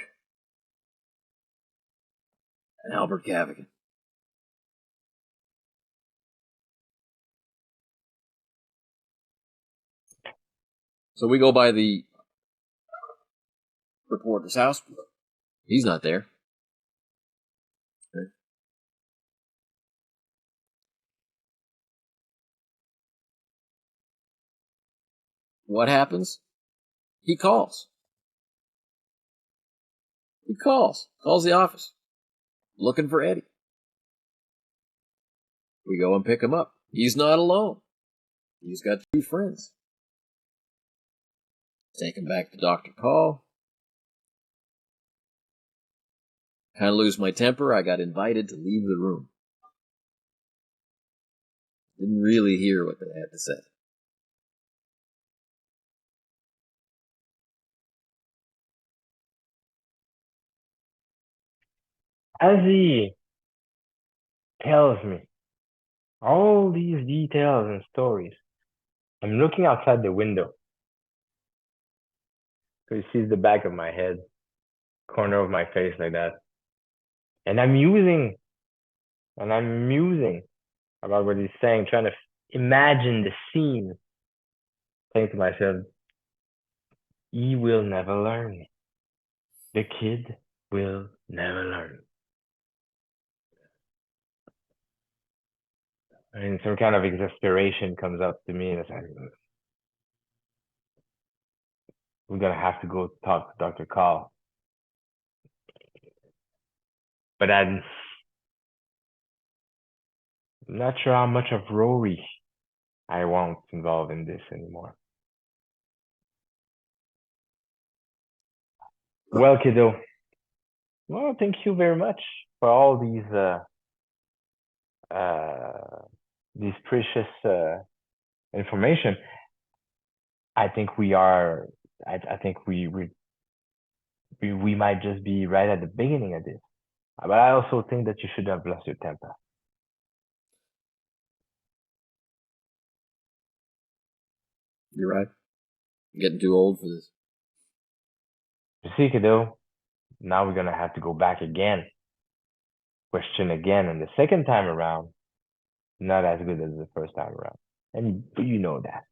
and Albert Gavigan. So we go by the reporter's house. He's not there. Okay. What happens? He calls. He calls the office, looking for Eddie. We go and pick him up. He's not alone. He's got two friends. Take him back to Dr. Call. Kind of lose my temper. I got invited to leave the room. Didn't really hear what they had to say. As he tells me all these details and stories, I'm looking outside the window. So he sees the back of my head, corner of my face like that. And I'm musing about what he's saying, trying to imagine the scene, saying to myself, he will never learn. The kid will never learn. And some kind of exasperation comes up to me and it's like, we're going to have to go talk to Dr. Call. But I'm not sure how much of Rory I want involved in this anymore. Well, kiddo, well, thank you very much for all these precious information. I think I think we might just be right at the beginning of this. But I also think that you should have lost your temper. You're right. I'm getting too old for this. You see, kiddo, now we're gonna have to go back again, question again, and the second time around, not as good as the first time around. And you know that,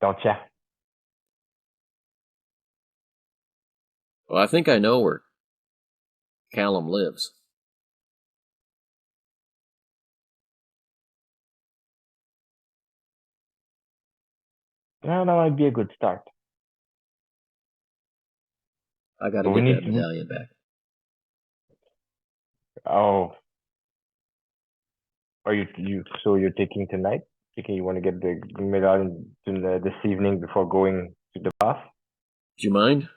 don't ya? Well, I think I know where Callum lives. Well, that might be a good start. I gotta But we get need that to. medallion back. Oh, are so you're taking tonight? You want to get the medallion this evening before going to the bath? Do you mind?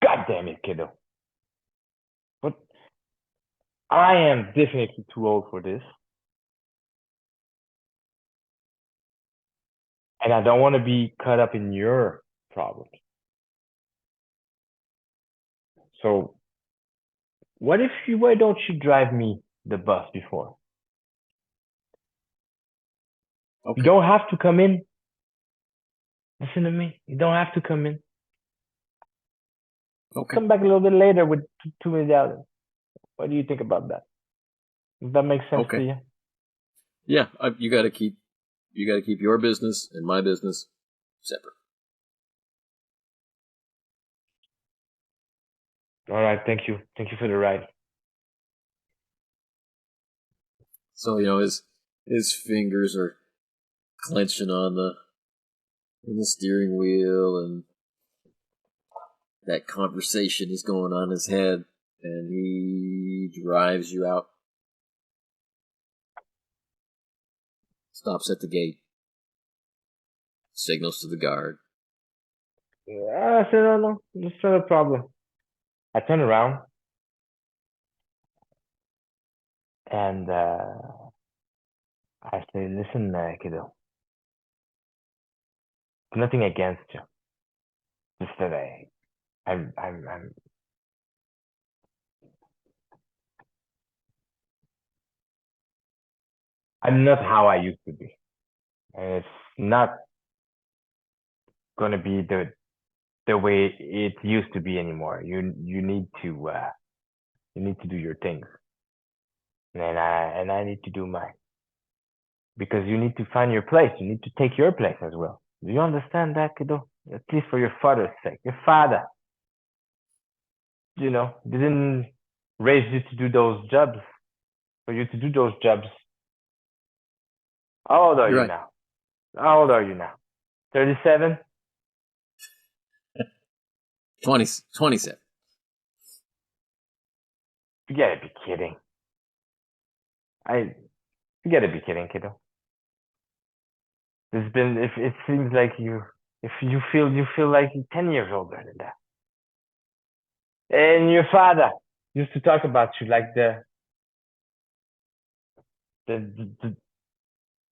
God damn it, kiddo. But I am definitely too old for this. And I don't want to be caught up in your problems. So why don't you drive me the bus before? Okay. You don't have to come in. Listen to me. You don't have to come in. Okay. Come back a little bit later with 2 medallions. What do you think about that? Does that make sense to you? Yeah, you gotta keep your business and my business separate. All right, thank you. Thank you for the ride. So his fingers are clenching on the steering wheel, and that conversation is going on in his head, and he drives you out. Stops at the gate. Signals to the guard. I said, no, it's not a problem. I turn around and I say, listen, kiddo, nothing against you. Just that I'm not how I used to be, and it's not gonna be the way it used to be anymore. You need to do your things, and I need to do mine, because you need to find your place. You need to take your place as well. Do you understand that, kiddo? At least for your father's sake. Your father, didn't raise you to do those jobs. For you to do those jobs. How old are You're you right. now? How old are you now? 37? 27. You gotta be kidding. You gotta be kidding, kiddo. If it seems like you feel like you're 10 years older than that. And your father used to talk about you like the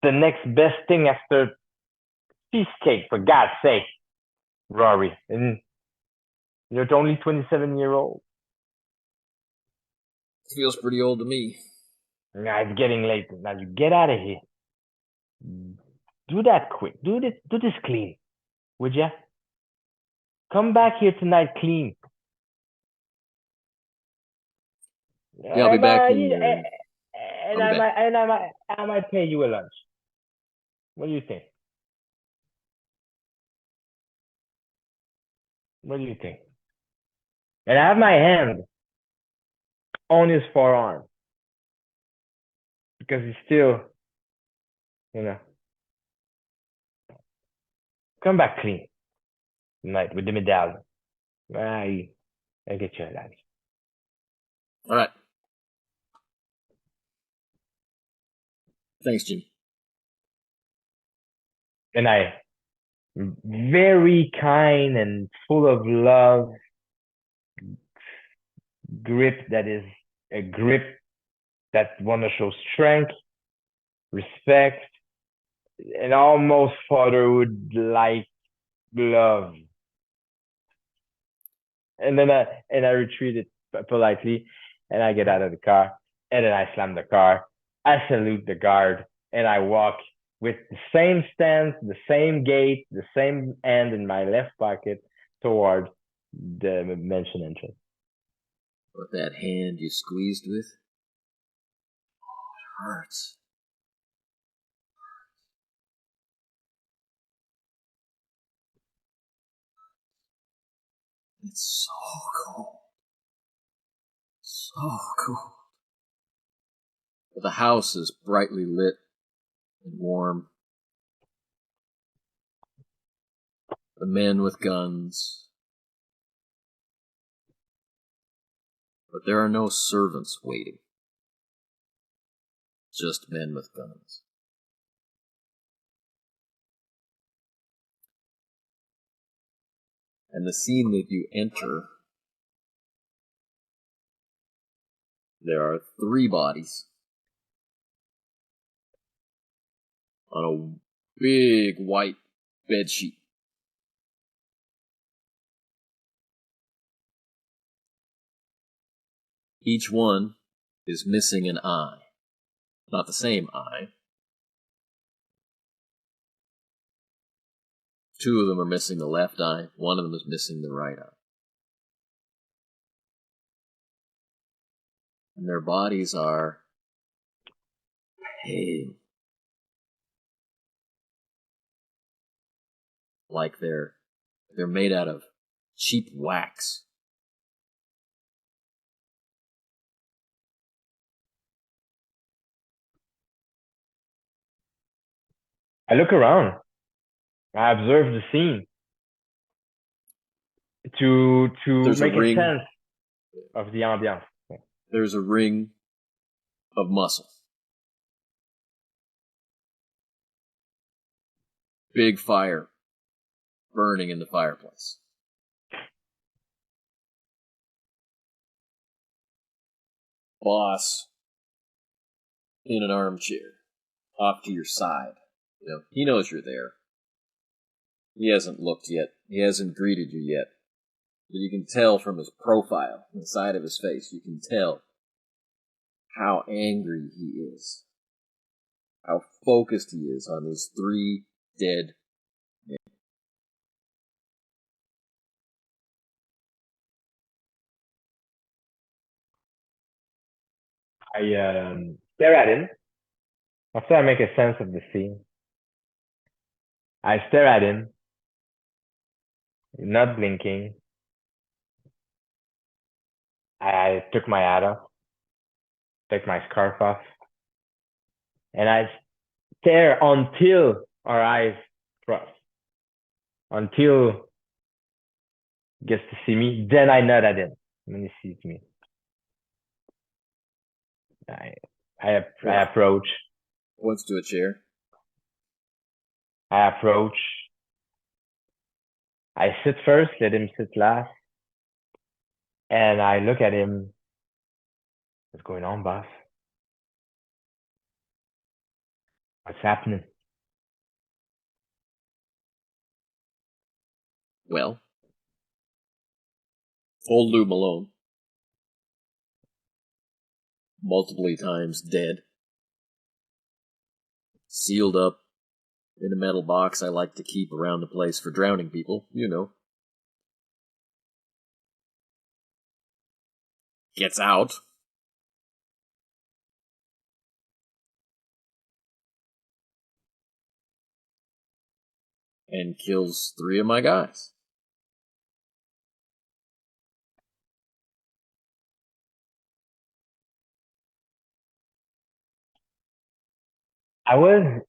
next best thing after cheesecake, for God's sake, Rory. And you're only 27-year-old. Feels pretty old to me. Nah, it's getting late. Now you get out of here. Do that quick. Do this clean, would ya? Come back here tonight clean. Yeah, I'll be back in. And I might pay you a lunch. What do you think? What do you think? And I have my hand on his forearm, because he's still, come back clean tonight with the medallion. I'll get you a lunch. All right. Thanks, Jim. And I, very kind and full of love, grip that is a grip that want to show strength, respect, and almost fatherhood like love. And then I retreated politely, and I get out of the car, and then I slam the car. I salute the guard, and I walk with the same stance, the same gait, the same hand in my left pocket toward the mansion entrance. But that hand you squeezed with, it hurts. It's so cold. So cold. But the house is brightly lit and warm. The men with guns. But there are no servants waiting. Just men with guns. And the scene that you enter, there are 3 bodies on a big white bedsheet. Each one is missing an eye. Not the same eye. 2 of them are missing the left eye. 1 of them is missing the right eye. And their bodies are pale. Like they're made out of cheap wax. I look around. I observe the scene. to There's a make a ring. sense of the ambiance. There's a ring of muscle. Big fire burning in the fireplace. Boss in an armchair, off to your side. You know, he knows you're there. He hasn't looked yet. He hasn't greeted you yet. But you can tell from his profile, the side of his face, you can tell how angry he is. How focused he is on these 3 dead men. I stare at him. After I make a sense of the scene, I stare at him, not blinking. I took my hat off, took my scarf off, and I stare until our eyes cross. Until he gets to see me, then I nod at him when he sees me. I approach. Points to a chair. I approach. I sit first, let him sit last. And I look at him. What's going on, boss? What's happening? Well, old Lou Malone, multiple times dead, sealed up in a metal box I like to keep around the place for drowning people, you know. Gets out. And kills 3 of my guys. I was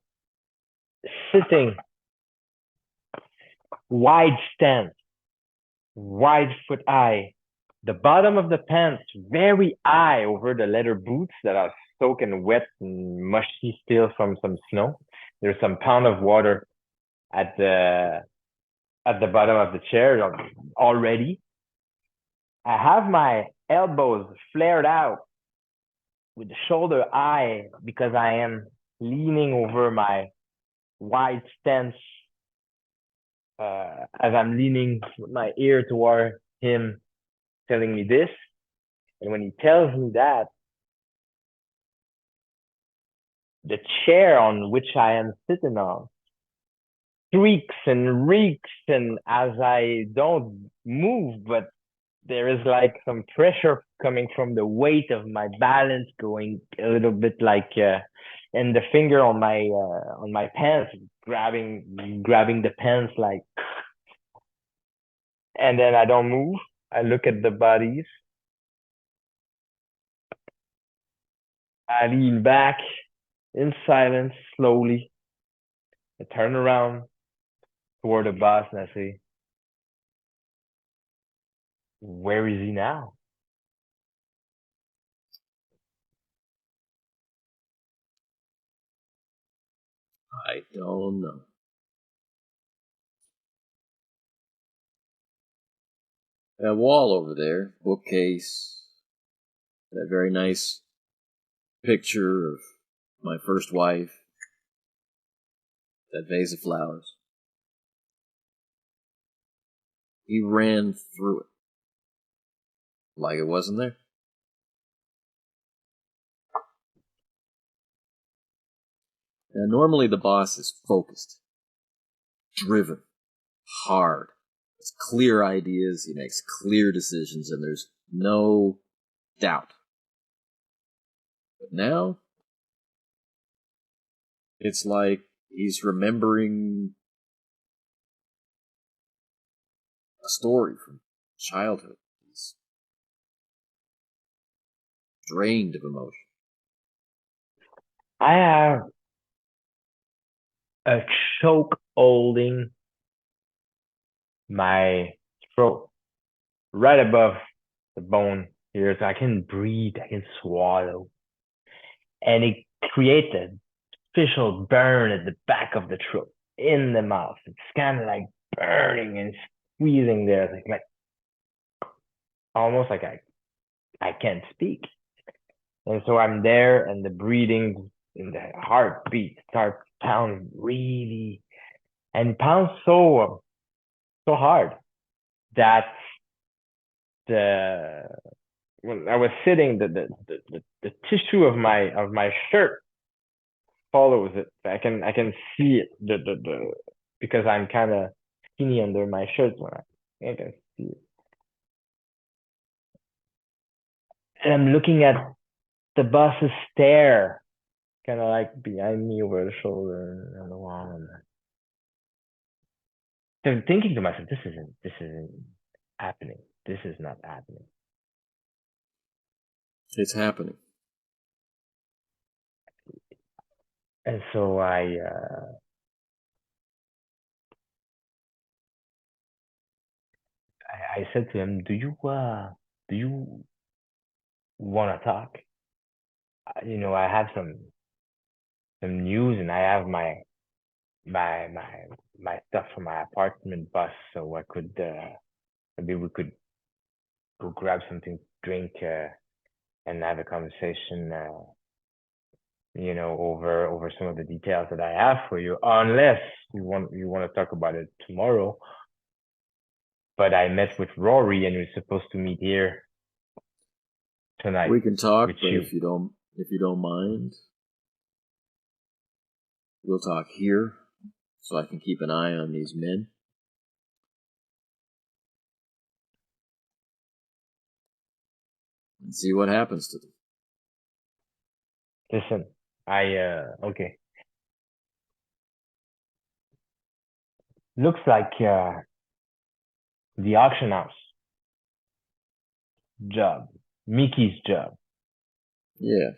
sitting wide stance, wide foot high, the bottom of the pants very high over the leather boots that are soaking wet and mushy still from some snow. There's some pound of water at the bottom of the chair already. I have my elbows flared out with the shoulder high because I am leaning over my wide stance as I'm leaning my ear toward him telling me this. And when he tells me that, the chair on which I am sitting on creaks and reeks, and as I don't move, but there is like some pressure coming from the weight of my balance going a little bit like and the finger on my pants grabbing the pants like, and then I don't move. I look at the bodies. I lean back in silence slowly. I turn around toward the boss and I say, where is he now? I don't know. That wall over there, bookcase, that very nice picture of my first wife, that vase of flowers. He ran through it like it wasn't there. Now, normally the boss is focused, driven, hard. Has clear ideas, he makes clear decisions, and there's no doubt. But now, it's like he's remembering a story from childhood. He's drained of emotion. I have a choke holding my throat. right above the bone here, so I can breathe, I can swallow. And it creates a official burn at the back of the throat, in the mouth. It's kind of like burning and squeezing there, like almost like I can't speak. And so I'm there, and the breathing and the heartbeat start pounding really, and pounds so hard that when I was sitting, the tissue of my shirt follows it. I can see it, because I'm kind of skinny under my shirt when I can see it. And I'm looking at the boss's stare, kind of like behind me over the shoulder and the wall. And so thinking to myself, this isn't happening. This is not happening. It's happening. And so I said to him, do you want to talk? I have some news, and I have my stuff from my apartment bus, so I could maybe we could go grab something to drink and have a conversation, over some of the details that I have for you, unless you want to talk about it tomorrow. But I met with Rory, and we're supposed to meet here tonight. We can talk, but you. if you don't mind, we'll talk here, so I can keep an eye on these men. And see what happens to them. Listen, okay. Looks like the auction house job, Mickey's job. Yeah.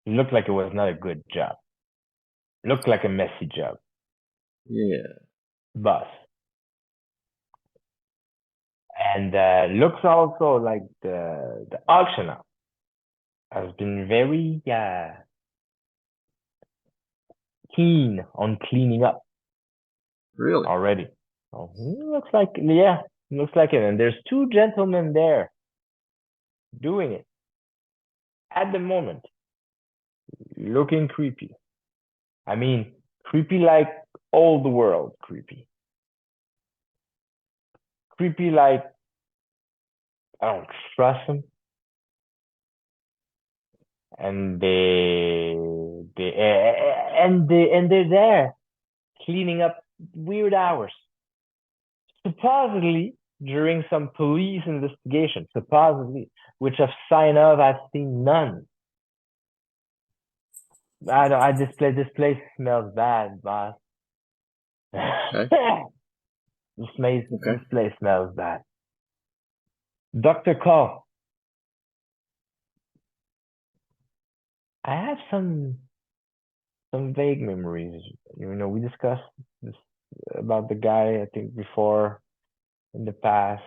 It looked like it was not a good job. It looked like a messy job. Yeah. Boss. And looks also like the auction house has been very keen on cleaning up. Really? Already. Oh, looks like it. And there's two gentlemen there doing it at the moment, looking creepy. I mean, creepy like old world creepy. Creepy like I don't trust them. And they're there cleaning up weird hours, supposedly during some police investigation, which of sign of I've seen none. This place smells bad, boss. Okay. This place smells bad. Dr. Call, I have some vague memories. We discussed this about the guy, I think, before in the past.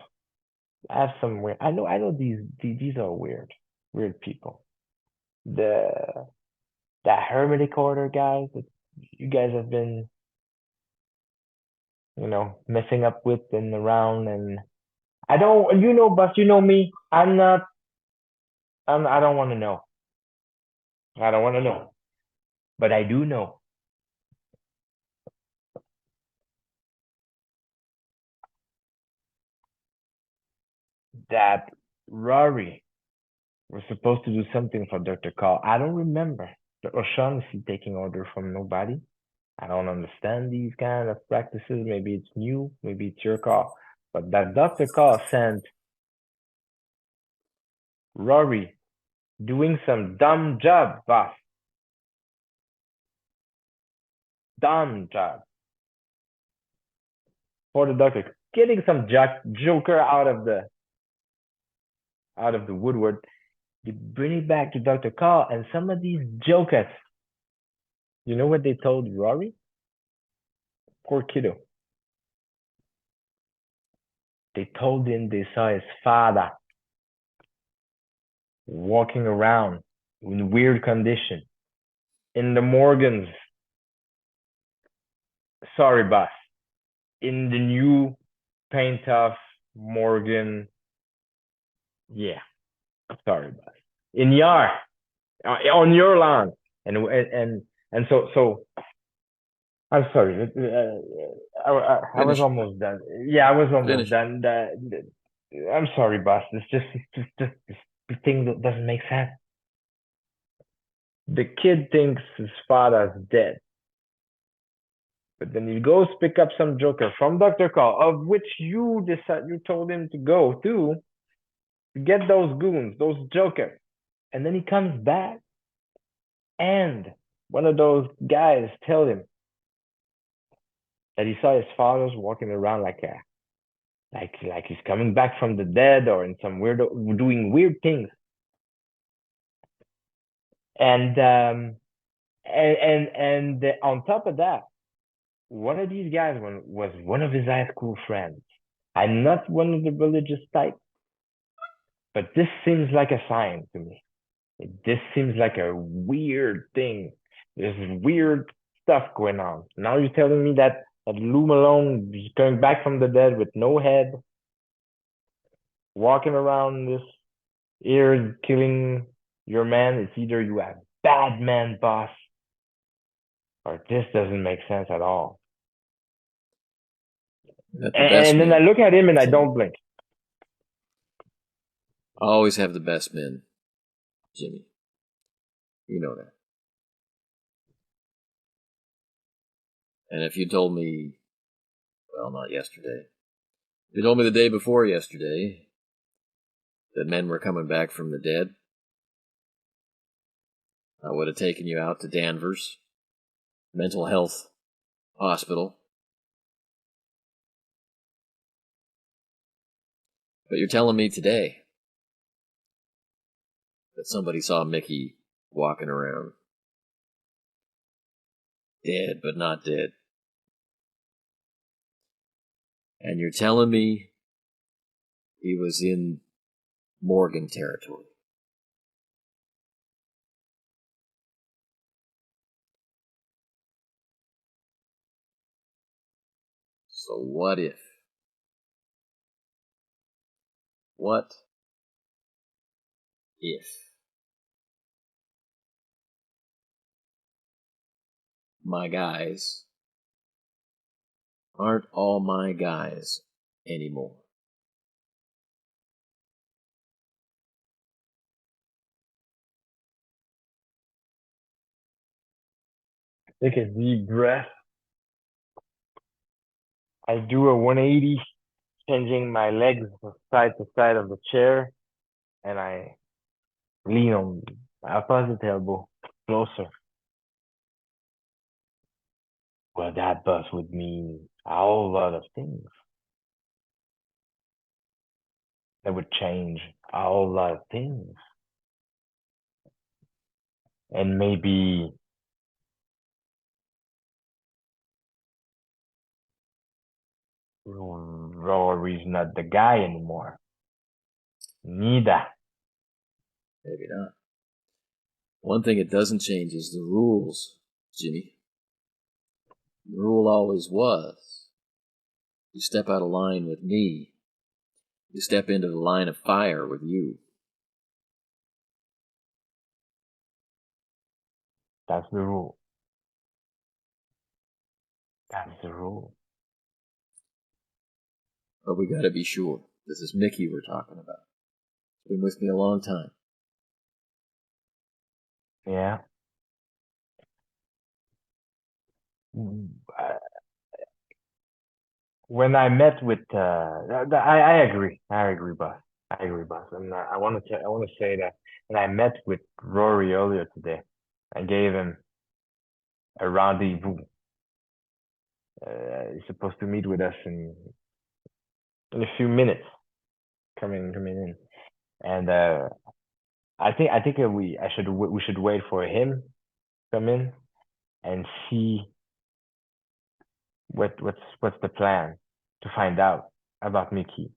I have some weird. I know these are weird people. That hermetic order guys that you guys have been, messing up with and around, and I don't, but you know me. I don't want to know. I don't want to know, but I do know that Rory was supposed to do something for Dr. Call. I don't remember the O'Shaughnessy taking order from nobody. I don't understand these kind of practices. Maybe it's new, maybe it's your call. But that Dr. Call sent Rory doing some dumb job, boss. Dumb job. For the doctor. Getting some joker out of the woodwork. You bring it back to Dr. Call, and some of these jokers, you know what they told Rory? Poor kiddo. They told him they saw his father walking around in weird condition in the Morgans. Sorry, boss. In the new paint off Morgan. Yeah. Sorry, boss. In your on your lawn. And so I'm sorry. I was almost done. Yeah, I was almost done. I'm sorry, boss. It's just this thing that doesn't make sense. The kid thinks his father's dead. But then he goes pick up some joker from Dr. Call, of which you told him to go to get those goons, those jokers. And then he comes back and one of those guys tell him that he saw his father's walking around like he's coming back from the dead or in some doing weird things. And on top of that, one of these guys was one of his high school friends. I'm not one of the religious type, but this seems like a sign to me. This seems like a weird thing. There's weird stuff going on. Now you're telling me that Lou Malone is coming back from the dead with no head, walking around this here killing your man. It's either you have bad man boss, or this doesn't make sense at all. And then I look at him and I don't blink. I always have the best men, Jimmy. You know that. And if you told me, well, not yesterday, you told me the day before yesterday that men were coming back from the dead, I would have taken you out to Danvers Mental Health Hospital. But you're telling me today that somebody saw Mickey walking around. Dead, but not dead. And you're telling me he was in Morgan territory. So what if? What if my guys aren't all my guys anymore? Take a deep breath. I do a 180, changing my legs from side to side of the chair, and I lean on my opposite elbow closer. Well, that bus would mean a whole lot of things. That would change a whole lot of things. And maybe Rory's not the guy anymore. Neither. Maybe not. One thing it doesn't change is the rules, Jimmy. The rule always was, you step out of line with me, you step into the line of fire with you. That's the rule. That's the rule. But we gotta be sure. This is Mickey we're talking about. He's been with me a long time. Yeah. When I met with, I agree. I agree, boss. I agree, boss. I want to say that when I met with Rory earlier today, I gave him a rendezvous. He's supposed to meet with us in a few minutes, coming in, and I think we should wait for him to come in and see what's the plan to find out about Mickey.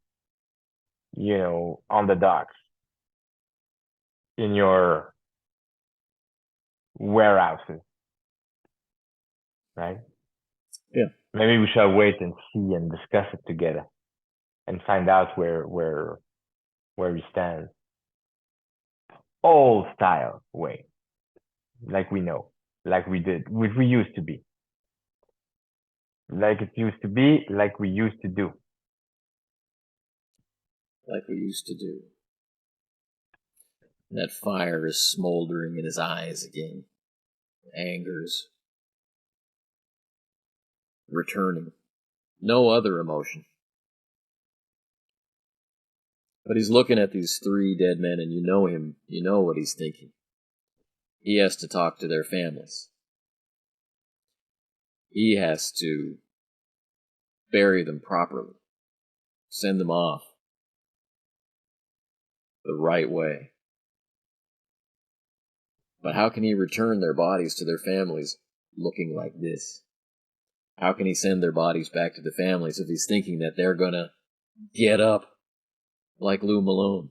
on the docks in your warehouses, right? Yeah. Maybe we shall wait and see and discuss it together and find out where we stand. Old style way, like we know, like we did, which we used to be. Like it used to be, like we used to do. Like we used to do. And that fire is smoldering in his eyes again. Anger's returning. No other emotion. But he's looking at these 3 dead men, and you know him. You know what he's thinking. He has to talk to their families. He has to bury them properly. Send them off the right way. But how can he return their bodies to their families looking like this? How can he send their bodies back to the families if he's thinking that they're gonna get up like Lou Malone?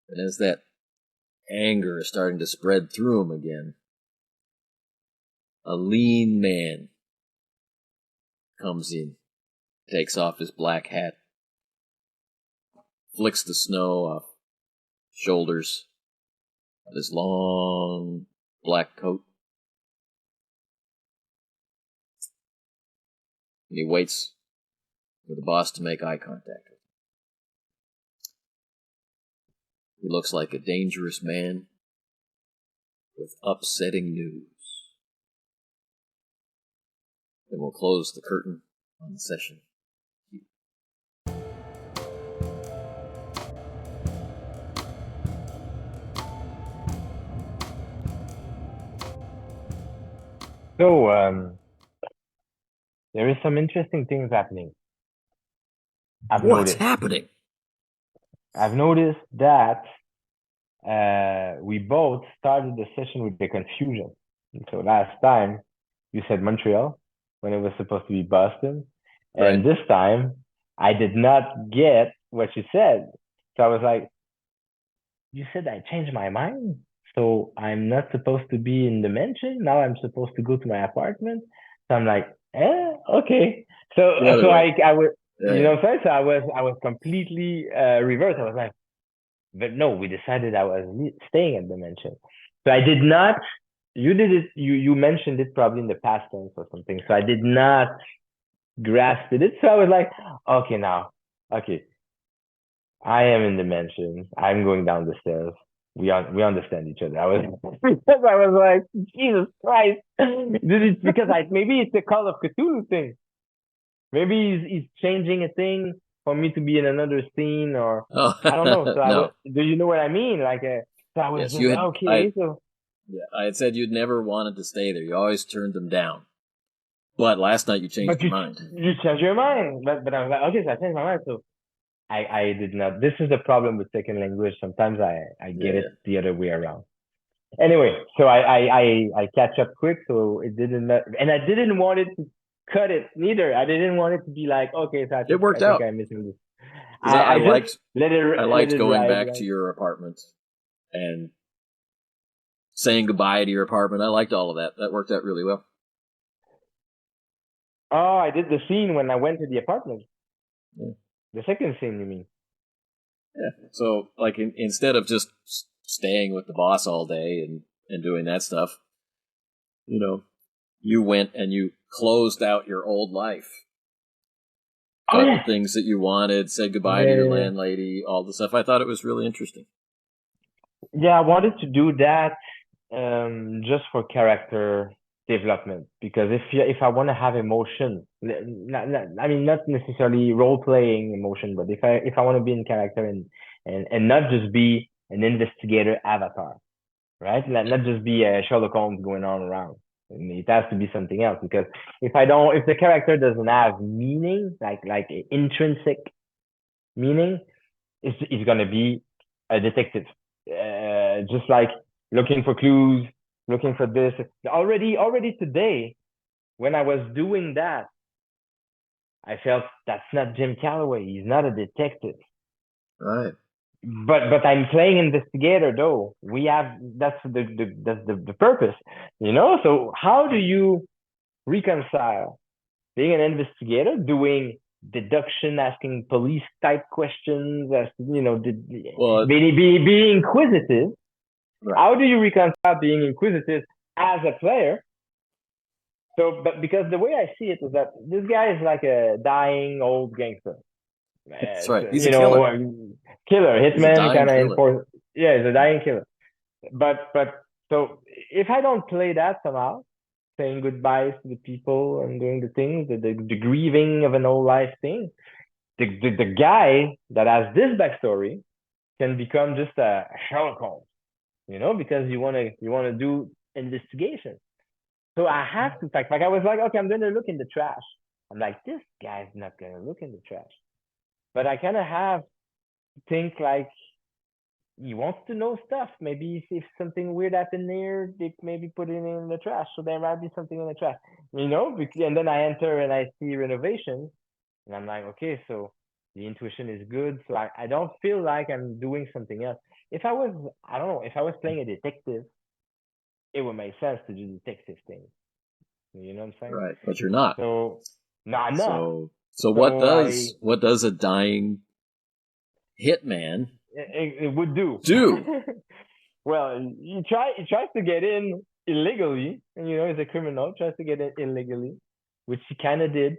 And as that anger is starting to spread through him again, a lean man comes in, takes off his black hat, flicks the snow off shoulders of his long black coat. And he waits for the boss to make eye contact with him. He looks like a dangerous man with upsetting news. Then we'll close the curtain on the session. So there is some interesting things happening. What's happening? I've noticed that we both started the session with the confusion. So last time you said Montreal when it was supposed to be Boston. And this time I did not get what you said. So I was like, you said I changed my mind? So I'm not supposed to be in the mansion? Now I'm supposed to go to my apartment? So I'm like, okay. So I was, you know what I'm saying? So I was completely reversed. I was like, but no, we decided I was staying at the mansion. So I did not, you did it, you mentioned it probably in the past tense or something. So I did not grasp it. So I was like, okay, I am in the mansion. I'm going down the stairs. We understand each other. I was like, Jesus Christ. This is because maybe it's a Call of Cthulhu thing. Maybe he's changing a thing for me to be in another scene, or I don't know. So do you know what I mean? Like, so I was just okay. I had said you'd never wanted to stay there. You always turned them down. But last night you changed your mind. You changed your mind. But I was like, okay, so I changed my mind. So I did not. This is the problem with second language. Sometimes I get it the other way around. Anyway, so I catch up quick, so it didn't, and I didn't want it to cut it neither. I didn't want it to be like, okay, so it worked out. I'm missing this. I liked going back to your apartment and saying goodbye to your apartment. I liked all of that. That worked out really well. Oh, I did the scene when I went to the apartment. Yeah. The second scene, you mean? Yeah. So, like, instead of just staying with the boss all day and doing that stuff, you went and you closed out your old life. Got the things that you wanted, said goodbye to your landlady, all the stuff. I thought it was really interesting. Yeah, I wanted to do that just for character development, because if I want to have emotion, I mean, not necessarily role playing emotion, but if I want to be in character and not just be an investigator avatar, right? Not just be a Sherlock Holmes going on around. It has to be something else, because if the character doesn't have meaning, like intrinsic meaning, it's gonna be a detective, just like looking for clues, looking for this. Already today, when I was doing that, I felt that's not Jim Calloway. He's not a detective. Right. But I'm playing investigator though. We have that's the purpose, you know. So how do you reconcile being an investigator, doing deduction, asking police type questions, as you know, Well, being inquisitive? right. How do you reconcile being inquisitive as a player? So, but because the way I see it is that this guy is like a dying old gangster. That's right. He's You a killer. know, killer, He's a hitman, dying kind of killer. enforce. Yeah, he's a dying killer. But so if I don't play that somehow, saying goodbyes to the people and doing the things, the grieving of an old life thing, the guy that has this backstory can become just a Sherlock Holmes, you know, because you wanna do investigation. So I have to like I was like, okay, I'm gonna look in the trash. I'm like, this guy's not gonna look in the trash. But I kind of have to think like he wants to know stuff. Maybe if something weird happened there, they maybe put it in the trash. So there might be something in the trash, you know? And then I enter and I see renovation, and I'm like, okay, so the intuition is good. So I don't feel like I'm doing something else. If I was, I don't know, if I was playing a detective, it would make sense to do detective things. You know what I'm saying? Right. But you're not. So, no, I'm not. So So what does a dying hitman it would do. do? Well, he tries to get in illegally, and you know he's a criminal. Tries to get in illegally, which he kind of did.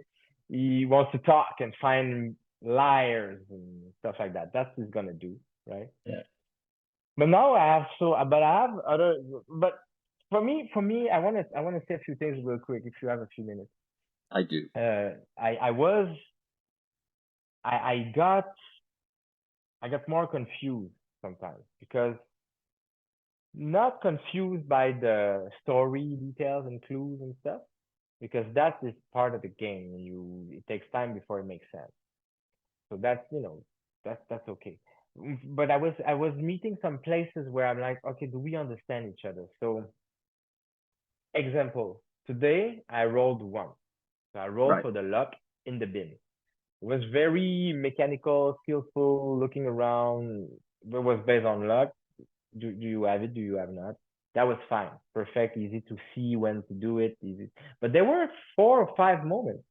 He wants to talk and find liars and stuff like that. That's what he's gonna do, right? Yeah. But now but I have other. But for me, I wanna say a few things real quick. If you have a few minutes, I do. I got more confused sometimes because not confused by the story details and clues and stuff because that is part of the game. It takes time before it makes sense. So that's that's okay. But I was meeting some places where I'm like, okay, do we understand each other? So example, today I rolled one. So I rolled Right. for the luck in the bin. It was very mechanical, skillful, looking around. It was based on luck. Do you have it? Do you have not? That was fine. Perfect. Easy to see when to do it. Easy. But there were 4 or 5 moments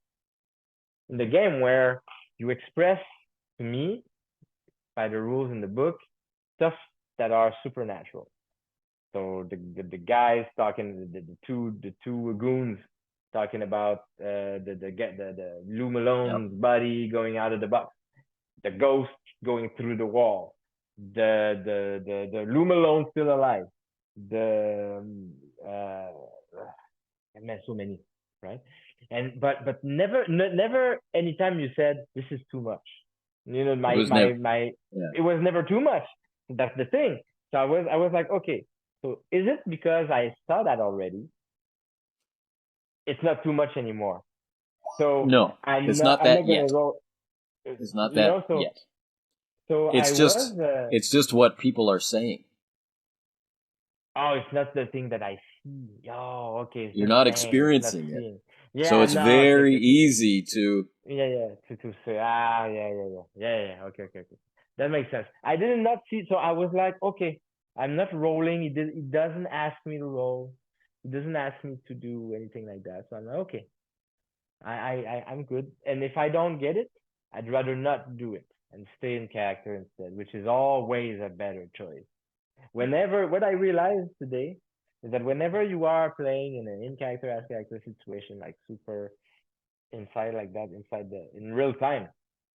in the game where you express to me by the rules in the book stuff that are supernatural. So the guys talking the two goons talking about the Lou Yep. Malone's body going out of the box, the ghost going through the wall, the Lou Malone still alive, the I meant so many, right? And but never anytime you said this is too much. You know, It my was my never. my Yeah. it was never too much. That's the thing. So I was like, okay, so is it because I saw that already? It's not too much anymore. So No, I'm it's not not I'm that not gonna yet. go. It's not You that know, so yet. so It's I just was. it's just what people are saying. Oh, it's not the thing that I see. Oh, okay, it's You're just not saying. It's not experiencing it. seeing. So Yeah, it's no, okay, very okay, okay. easy to Yeah, yeah, to say, yeah. Okay, okay, okay. That makes sense. I did not see, so I was like, okay, I'm not rolling. It doesn't ask me to roll. It doesn't ask me to do anything like that. So I'm like, okay, I'm good. And if I don't get it, I'd rather not do it and stay in character instead, which is always a better choice. What I realized today is that whenever you are playing in an in character as character situation, like super inside like that, inside the in real time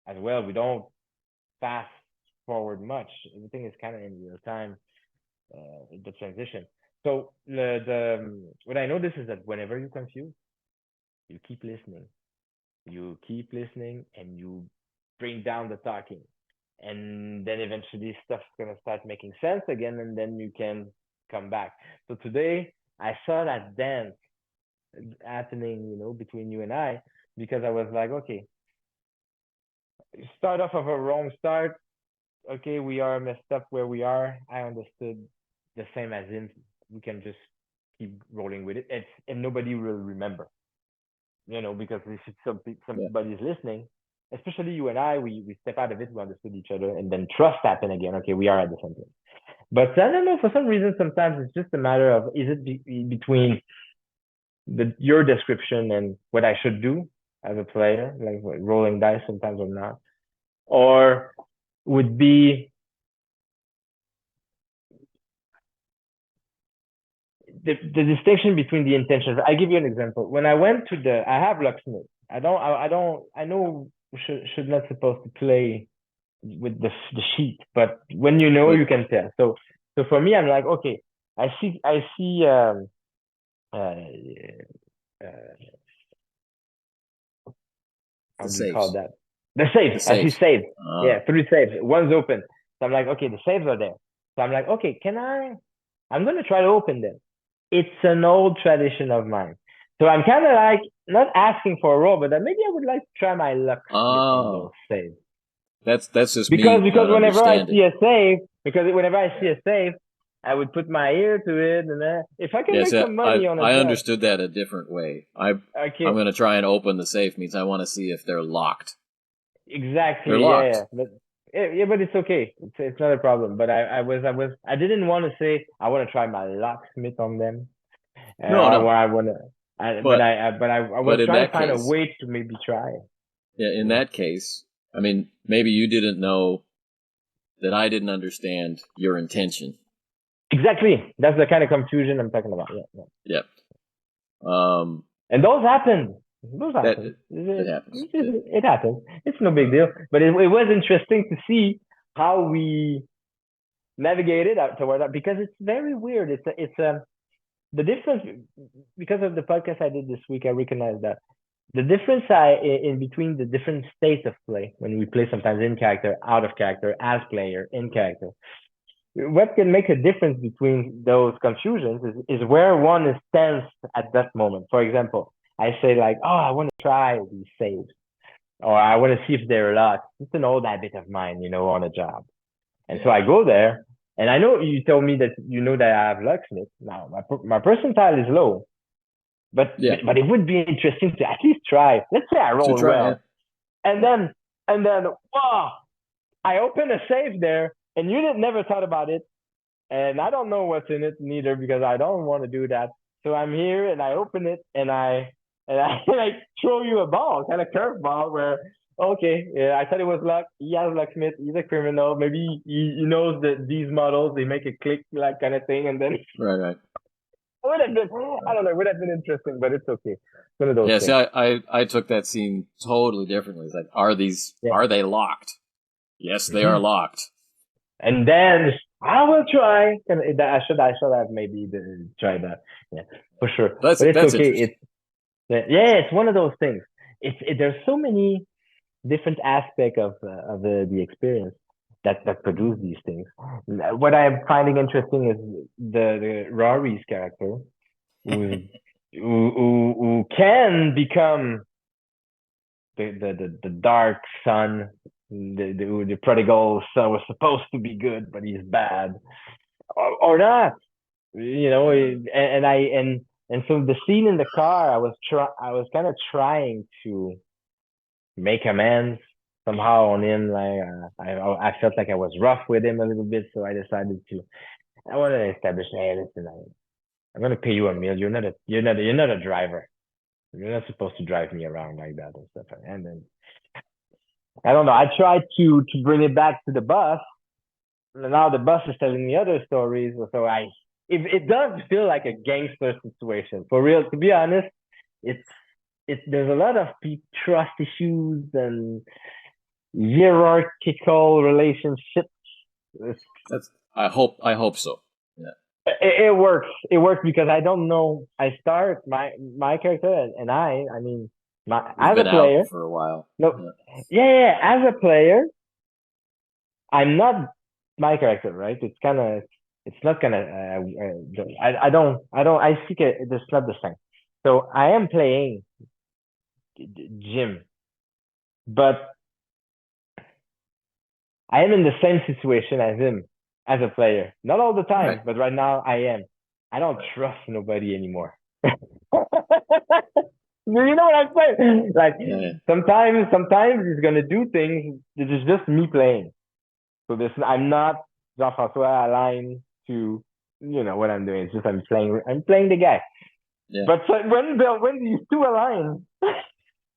as well, we don't fast forward much. Everything is kind of in real time, the transition. So the what I notice is that whenever you confuse, you keep listening. You keep listening and you bring down the talking. And then eventually stuff's gonna start making sense again, and then you can come back. So today I saw that dance happening, between you and I, because I was like, okay, start off of a wrong start. Okay, we are messed up where we are. I understood the same as him. We can just keep rolling with it, and nobody will remember. because if somebody's listening, especially you and I, we step out of it, we understood each other, and then trust happened again. Okay, we are at the same place. But I don't know, for some reason, sometimes it's just a matter of, is it between your description and what I should do as a player, like rolling dice sometimes or not, or would be the distinction between the intentions. I give you an example. When I went to I have locksmith. I know should not supposed to play with the sheet, but when you can tell. So for me, I'm like, okay, I see uh, how do you call that? The safe. I see save. Yeah, 3 saves. One's open. So I'm like, okay, the saves are there. So I'm like, okay, I'm going to try to open them. It's an old tradition of mine. So I'm kind of like, not asking for a roll, but maybe I would like to try my luck on those saves. That's just because whenever I see a save, I would put my ear to it, and if I can make some money on it. I understood that a different way. I'm going to try and open the safe means I want to see if they're locked. Exactly. They're locked. Yeah, but it's okay. It's not a problem. But I didn't want to say I want to try my locksmith on them. No. I want to. I was trying to find a way to maybe try it. Yeah, in that case, I mean, maybe you didn't know that I didn't understand your intention. Exactly. That's the kind of confusion I'm talking about. Yeah. And those happen. It happens. It's no big deal. But it was interesting to see how we navigated toward that, because it's very weird. It's the difference, because of the podcast I did this week. I recognize that the difference in between the different states of play, when we play sometimes in character, out of character, as player, in character. What can make a difference between those confusions is where one stands at that moment. For example, I say like, oh, I want to try these saves, or I want to see if they're locked. It's an old habit of mine, on a job. And so I go there, and I know you told me that that I have locksmith. Now, my percentile is low, but it would be interesting to at least try. Let's say I roll well. And then, wow, I open a safe there, and you never thought about it. And I don't know what's in it neither, because I don't want to do that. So I'm here, and I open it, and I throw you a ball, kind of curve ball, where, okay, yeah, I thought it was luck. He has locksmith. He's a criminal. Maybe he knows that these models, they make a click, like kind of thing, and then right. I don't know. It would have been interesting, but it's okay. It's one of those things. See, I took that scene totally differently. It's like, are they locked? Yes, they are locked. And then I will try. I should have maybe tried that. Yeah, for sure. But it's okay. It's one of those things. There's so many different aspects of the experience that produce these things. What I'm finding interesting is the Rory's character, who can become the dark son, the prodigal son was supposed to be good, but he's bad, or not. And so the scene in the car, I was kind of trying to make amends somehow on him. Like I felt like I was rough with him a little bit, so I decided I want to establish, hey, listen, I'm gonna pay you a meal. You're not a driver. You're not supposed to drive me around like that and stuff. And then I don't know. I tried to bring it back to the bus. Now the bus is telling me other stories, so it does feel like a gangster situation. For real, to be honest, there's a lot of trust issues and hierarchical relationships. I hope so. Yeah. It works. It works because I don't know. I start my character and I mean, as a player out for a while. No, yeah. As a player, I'm not my character, right? It's not gonna. I think it's not the same. So I am playing Jim, but I am in the same situation as him as a player. Not all the time, right. But right now I am. I don't trust nobody anymore. You know what I'm saying? Like Yeah. sometimes he's gonna do things. It is just me playing. So this I'm not Jean-François aligned to what I'm doing. It's just I'm playing the guy. Yeah. But so when these two align,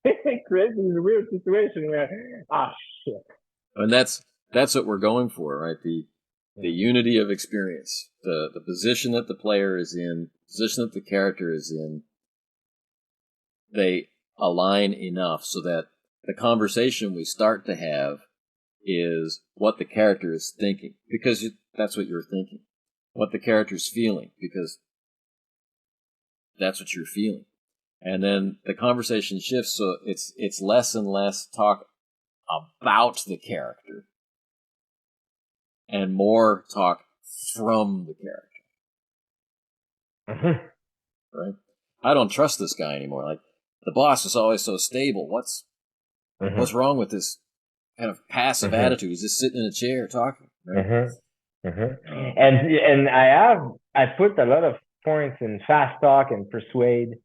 it creates this weird situation where shit. And that's what we're going for, right? The unity of experience, the position that the player is in, position that the character is in, they align enough so that the conversation we start to have is what the character is thinking, because that's what you're thinking. What the character's feeling, because that's what you're feeling. And then the conversation shifts, so it's less and less talk about the character and more talk from the character. Right? I don't trust this guy anymore. Like, the boss is always so stable. What's wrong with this kind of passive attitude? He's just sitting in a chair talking. Right? And I put a lot of points in fast talk and persuade,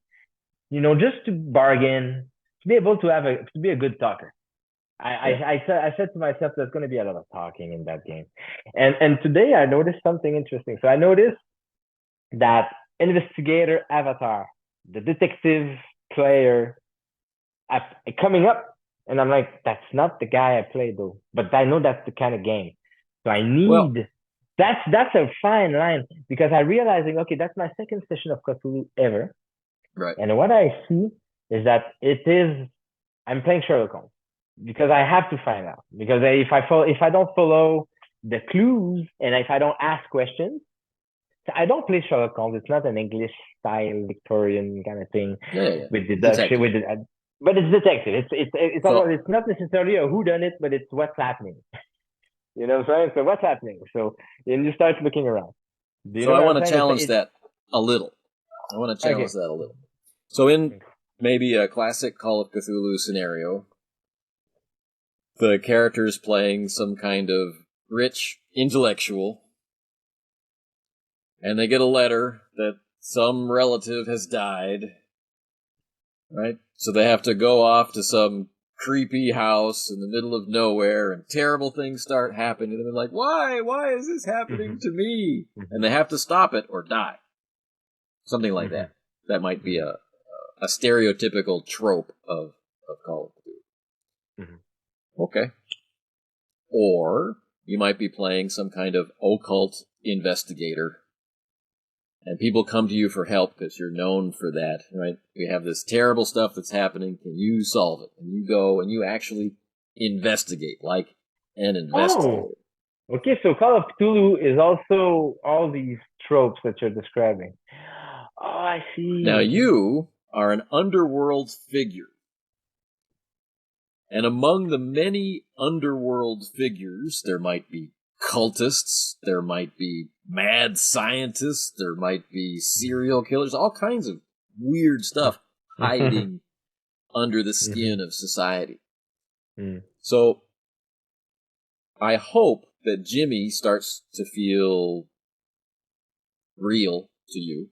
just to bargain, to be able to be a good talker. I said to myself, there's going to be a lot of talking in that game. And today I noticed something interesting. So I noticed that investigator avatar, the detective player, coming up, and I'm like, that's not the guy I played though. But I know that's the kind of game. So I need that's a fine line, because I'm realizing, okay, that's my second session of Cthulhu ever. Right. And what I see is that I'm playing Sherlock Holmes, because I have to find out. Because if I don't follow the clues and if I don't ask questions, I don't play Sherlock Holmes. It's not an English style Victorian kind of thing with deduction. But it's detective. It's not necessarily a whodunit, but it's what's happening. You know what I'm saying? So what's happening? So then you start looking around. So I want to challenge that a little. So in maybe a classic Call of Cthulhu scenario, the character's playing some kind of rich intellectual, and they get a letter that some relative has died, right? So they have to go off to some creepy house in the middle of nowhere, and terrible things start happening. And they're like, why? Why is this happening to me? And they have to stop it or die. Something like that. That might be a stereotypical trope of Call of Cthulhu. Okay. Or you might be playing some kind of occult investigator, and people come to you for help because you're known for that, right? We have this terrible stuff that's happening. Can you solve it? And you go and you actually investigate like an investigator. Oh, okay. So Call of Cthulhu is also all these tropes that you're describing. Oh, I see. Now you are an underworld figure. And among the many underworld figures, there might be cultists, there might be mad scientists, there might be serial killers, all kinds of weird stuff hiding under the skin of society. So I hope that Jimmy starts to feel real to you.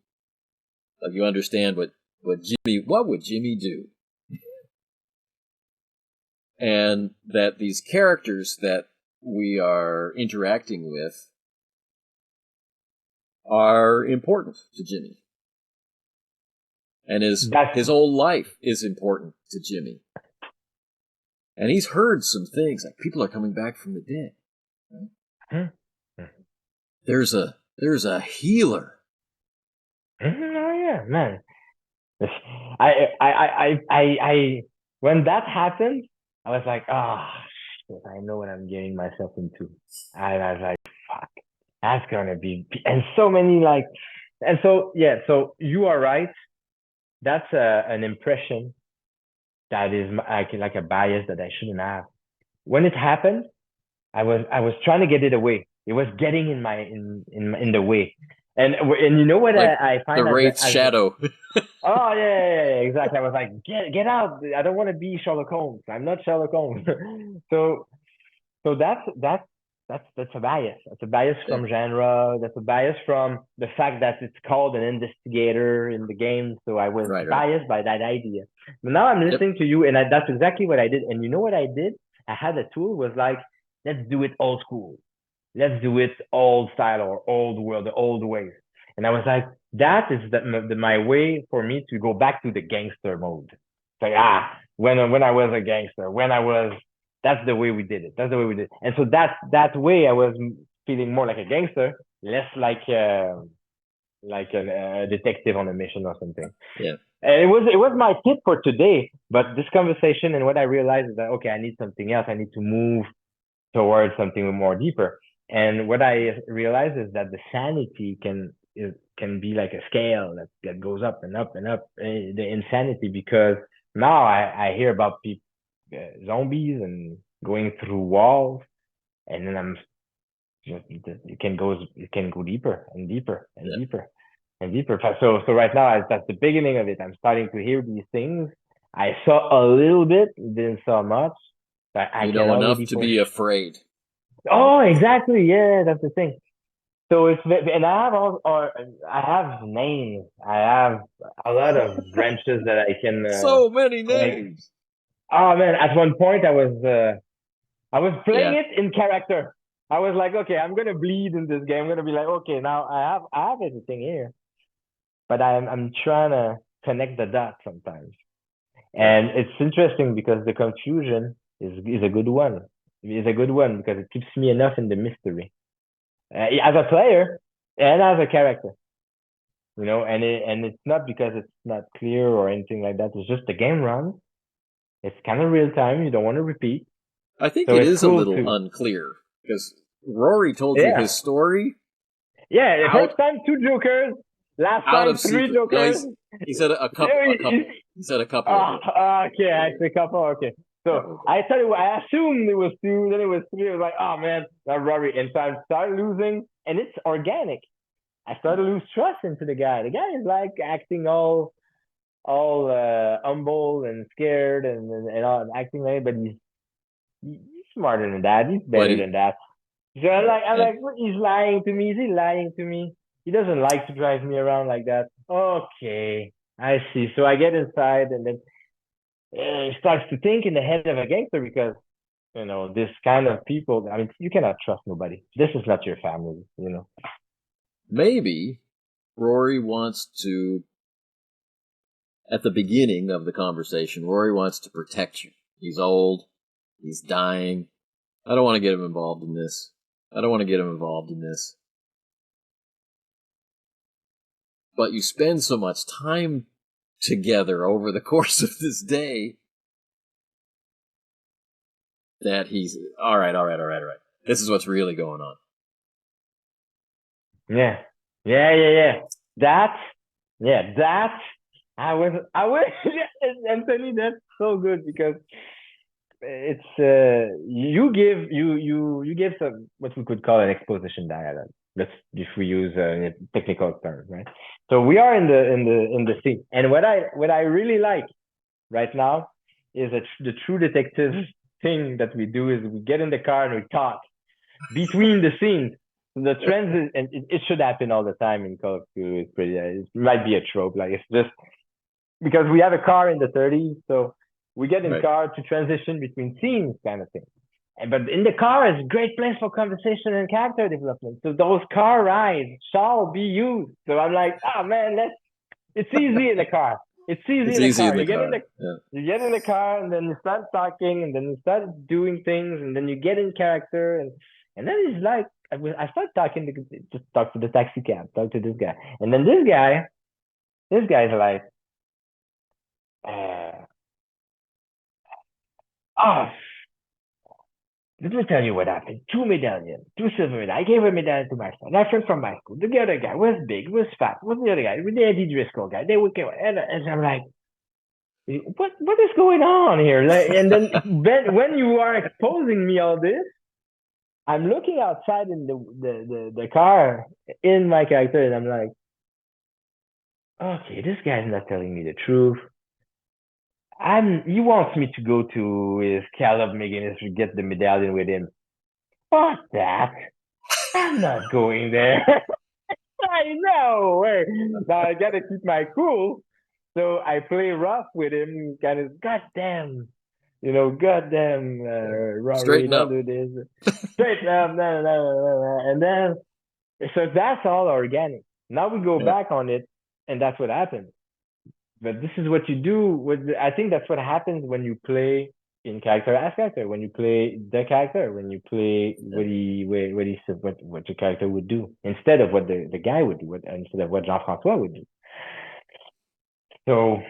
Like you understand what would Jimmy do? And that these characters that we are interacting with are important to Jimmy. And his whole life is important to Jimmy. And he's heard some things, like people are coming back from the dead. Right? There's a healer. Oh yeah, man. I when that happened, I was like, shit, I know what I'm getting myself into. And I was like, fuck, that's gonna be, and so many so you are right. That's an impression that is like a bias that I shouldn't have. When it happened, I was trying to get it away. It was getting in the way. And you know what, like I find the Wraith's shadow. Oh yeah, exactly. I was like, get out! I don't want to be Sherlock Holmes. I'm not Sherlock Holmes. so that's that's a bias. That's a bias from genre. That's a bias from the fact that it's called an investigator in the game. So I was biased by that idea. But now I'm listening to you, and that's exactly what I did. And you know what I did? I had a tool was like, let's do it old school. Let's do it old style or old world, the old ways. And I was like, that is my way for me to go back to the gangster mode. It's like, when I was a gangster, that's the way we did it. That's the way we did it. And so that way I was feeling more like a gangster, less like a detective on a mission or something. Yeah. And it was my tip for today. But this conversation and what I realized is that, okay, I need something else. I need to move towards something more deeper. And what I realized is that the sanity can be like a scale that goes up and up and up, the insanity, because now I hear about people, zombies and going through walls, and then it can go deeper and deeper and deeper and deeper. So right now, that's the beginning of it. I'm starting to hear these things. I saw a little bit, didn't saw much, but you know enough to be afraid. Oh, exactly. Yeah, that's the thing. So and I have names. I have a lot of branches that I can. So many names. Oh man! At one point, I was playing it in character. I was like, okay, I'm gonna bleed in this game. I'm gonna be like, okay, now I have everything here, but I'm trying to connect the dots sometimes, and it's interesting because the confusion is a good one. It's a good one because it keeps me enough in the mystery, as a player and as a character, and it's not because it's not clear or anything like that. It's just the game runs. It's kind of real time. You don't want to repeat. I think it is cool a little unclear because Rory told you his story. Yeah, the first time 2 jokers, last time 3 jokers. No, he said a couple. He said a couple. Okay, it's a couple. Okay. So I assumed it was 2, then it was 3. I was like, oh man, not Rory. And so I started losing, and it's organic. I started to lose trust into the guy. The guy is like acting all humble and scared and all, acting like, but he's smarter than that. He's better than that. So I'm like, he's lying to me. Is he lying to me? He doesn't like to drive me around like that. Okay, I see. So I get inside, and then he starts to think in the head of a gangster because, this kind of people, I mean, you cannot trust nobody. This is not your family, Maybe Rory wants to, at the beginning of the conversation, Rory wants to protect you. He's old. He's dying. I don't want to get him involved in this. But you spend so much time together over the course of this day that he's all right. This is what's really going on. Yeah. That I was Anthony, that's so good because it's you give some what we could call an exposition dialogue. If we use a technical term, right? So we are in the scene, and what I really like right now is the true detective thing that we do is we get in the car and we talk between the scenes. The trends and it should happen all the time in Call of Cthulhu. It's pretty. It might be a trope. Like it's just because we have a car in the 30s, so we get in car to transition between scenes, kind of thing. But in the car is a great place for conversation and character development. So those car rides shall be used. So I'm like, man, it's easy in the car. It's easy in the car. You get in the car and then you start talking and then you start doing things and then you get in character and then it's like I start talking just talk to the taxi cab, talk to this guy, and then this guy's like, let me tell you what happened. 2 medallions, 2 silver medallions. I gave a medallion to my son, my friend from my school. The other guy was big, was fat. Was the other guy? The Eddie Driscoll guy. They would go, and I'm like, what is going on here? And then when you are exposing me all this, I'm looking outside in the car in my character, and I'm like, okay, this guy's not telling me the truth. He wants me to go to his Caleb McGinnis to get the medallion with him. fuck that. I'm not going there. I know. Now I gotta keep my cool. So I play rough with him, kind of, goddamn, Rory, Straighten don't up. do this. Straighten up, no. And then, so that's all organic. Now we go Yeah. back on it, and that's what happens. But this is what you do. I think that's what happens when you play in character as character. When you play the character, when you play what your character would do instead of what the guy would do, instead of what Jean-François would do. So,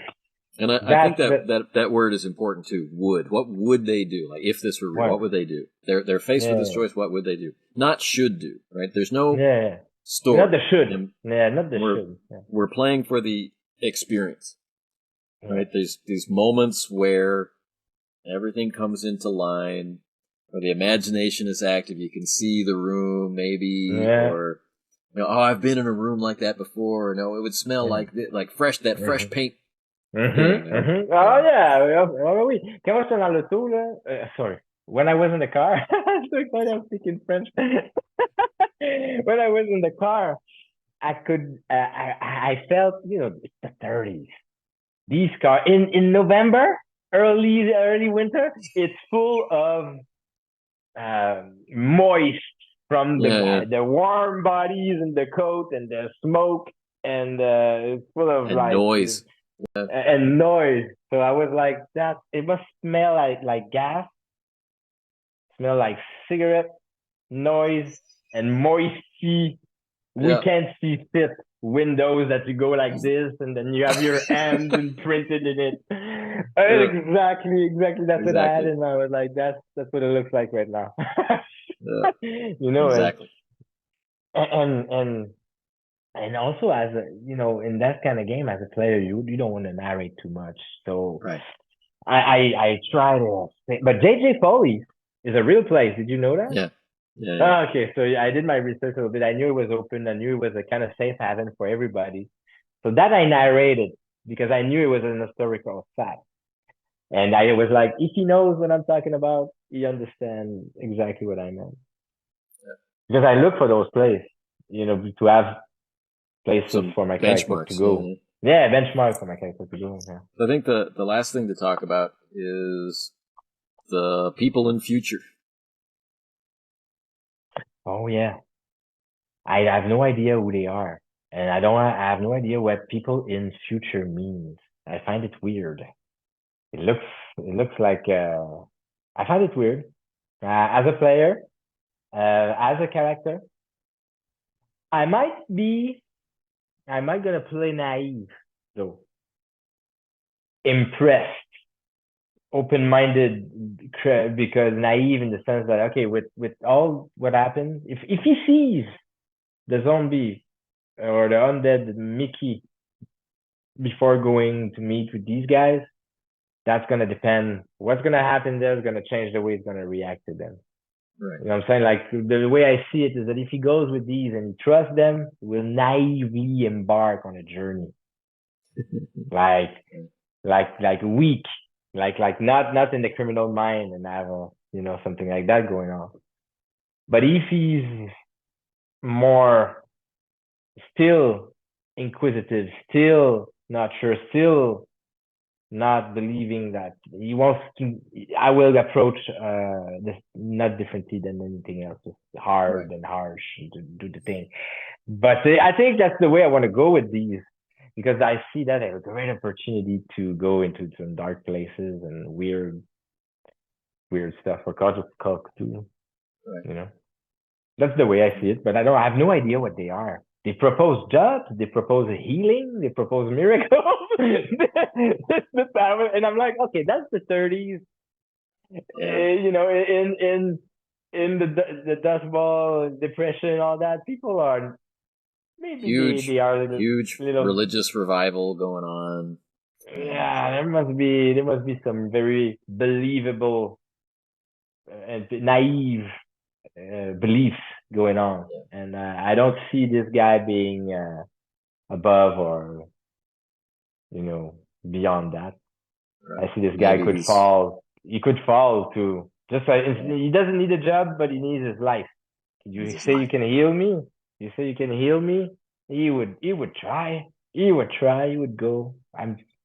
and I think that word is important too. Would. What would they do? Like, if this were real, what would they do? They're faced with this choice. What would they do? Not should do. Right? There's no story. Not the should. Not the should. We're playing for the experience. Right? There's these moments where everything comes into line, or the imagination is active. You can see the room, maybe, or I've been in a room like that before. Or, no, it would smell like fresh paint. Oh yeah, oui. Quand moi j'étais dans l'auto là, sorry, when I was in the car, I'm so excited I'm speaking French. When I was in the car, I could, I felt, it's the 30s. These cars in November, early winter, it's full of moist from the warm bodies and the coat and the smoke, and it's full of noise. And noise. So I was like, that it must smell like gas, smell like cigarette, noise, and moisty. We can't see fit windows that you go like this, and then you have your hand imprinted in it. Exactly. That's what I had, and I was like, that's what it looks like right now. Exactly. And also, as in that kind of game, as a player, you don't want to narrate too much. So I try to, but JJ Foley is a real place. Did you know that? Yeah. Okay, so I did my research a little bit. I knew it was open. I knew it was a kind of safe haven for everybody. So that I narrated because I knew it was an historical fact. And I was like, if he knows what I'm talking about, he understands exactly what I meant. Yeah. Because I look for those places, to have places for my character to go. Yeah, benchmarks for my character to go. Yeah. So I think the last thing to talk about is the people in future. Oh yeah, I have no idea who they are, and I have no idea what people in future means. I find it weird. It looks like I find it weird as a player, as a character. I might gonna play naive though, impressed, open-minded, because naive in the sense that, okay, with all what happens, if he sees the zombie or the undead Mickey before going to meet with these guys, that's going to depend. What's going to happen there is going to change the way he's going to react to them. Right. You know what I'm saying? Like, the way I see it is that if he goes with these and he trusts them, he will naively embark on a journey. like weak. Like not in the criminal mind and have something like that going on. But if he's more still inquisitive, still not sure, still not believing that he wants to, I will approach this not differently than anything else, just hard and harsh to do the thing. But I think that's the way I want to go with these, because I see that as a great opportunity to go into some dark places and weird stuff for Call of Cthulhu. Right. That's the way I see it. But I have no idea what they are. They propose jobs, they propose a healing, they propose miracles. The power, and I'm like, okay, that's the 30s. In the Dust Bowl, depression, all that, people are maybe they are huge religious revival going on. Yeah, there must be some very believable and naive beliefs going on, and I don't see this guy being above or beyond that. Right. I see this guy could fall. He could fall to Just like he doesn't need a job, but he needs his life. You say you can heal me. You say you can heal me. He would try. He would try. He would go.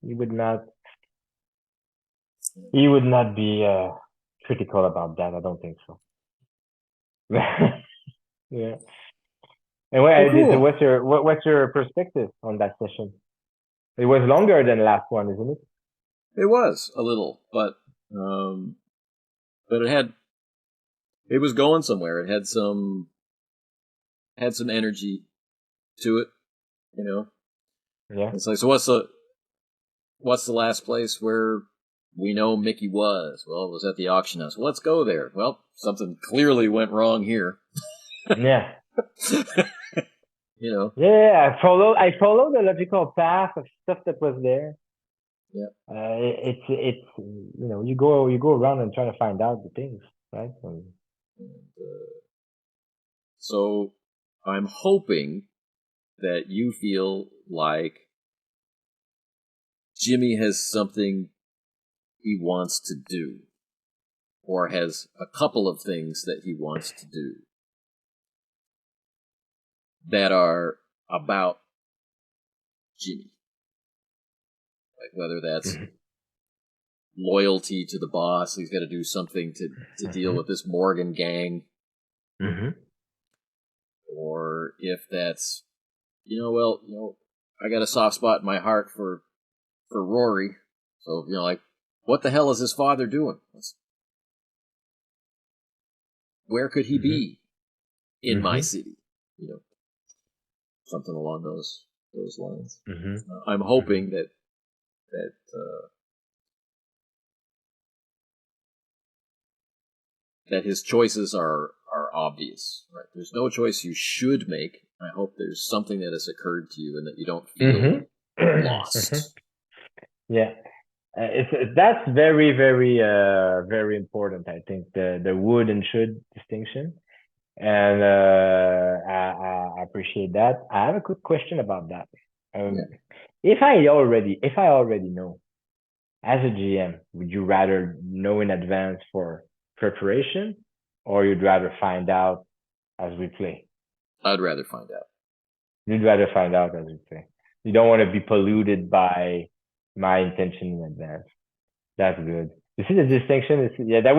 He would not. He would not be critical about that. I don't think so. Yeah. And so what's your perspective on that session? It was longer than the last one, isn't it? It was a little, but it was going somewhere. It had some energy to it, you know. Yeah. It's like, so what's the last place where we know Mickey was? Well, it was at the auction house. Well, let's go there. Well, something clearly went wrong here. Yeah. You know. Yeah, I followed the logical path of stuff that was there. Yeah. It's you go around and try to find out the things, right? So I'm hoping that you feel like Jimmy has something he wants to do, or has a couple of things that he wants to do that are about Jimmy. Like whether that's loyalty to the boss, he's got to do something to deal with this Morgan gang. Or if that's, I got a soft spot in my heart for Rory. So, like, what the hell is his father doing? Where could he be in my city? Something along those lines. I'm hoping that his choices are obvious. Right? There's no choice you should make. I hope there's something that has occurred to you and that you don't feel lost. Yeah. That's very, very, very important. I think the would and should distinction, and I appreciate that. I have a quick question about that. If I already know, as a GM, would you rather know in advance for preparation, or you'd rather find out as we play? I'd rather find out. You'd rather find out as we play. You don't want to be polluted by my intention in advance. That's good. You see the distinction is that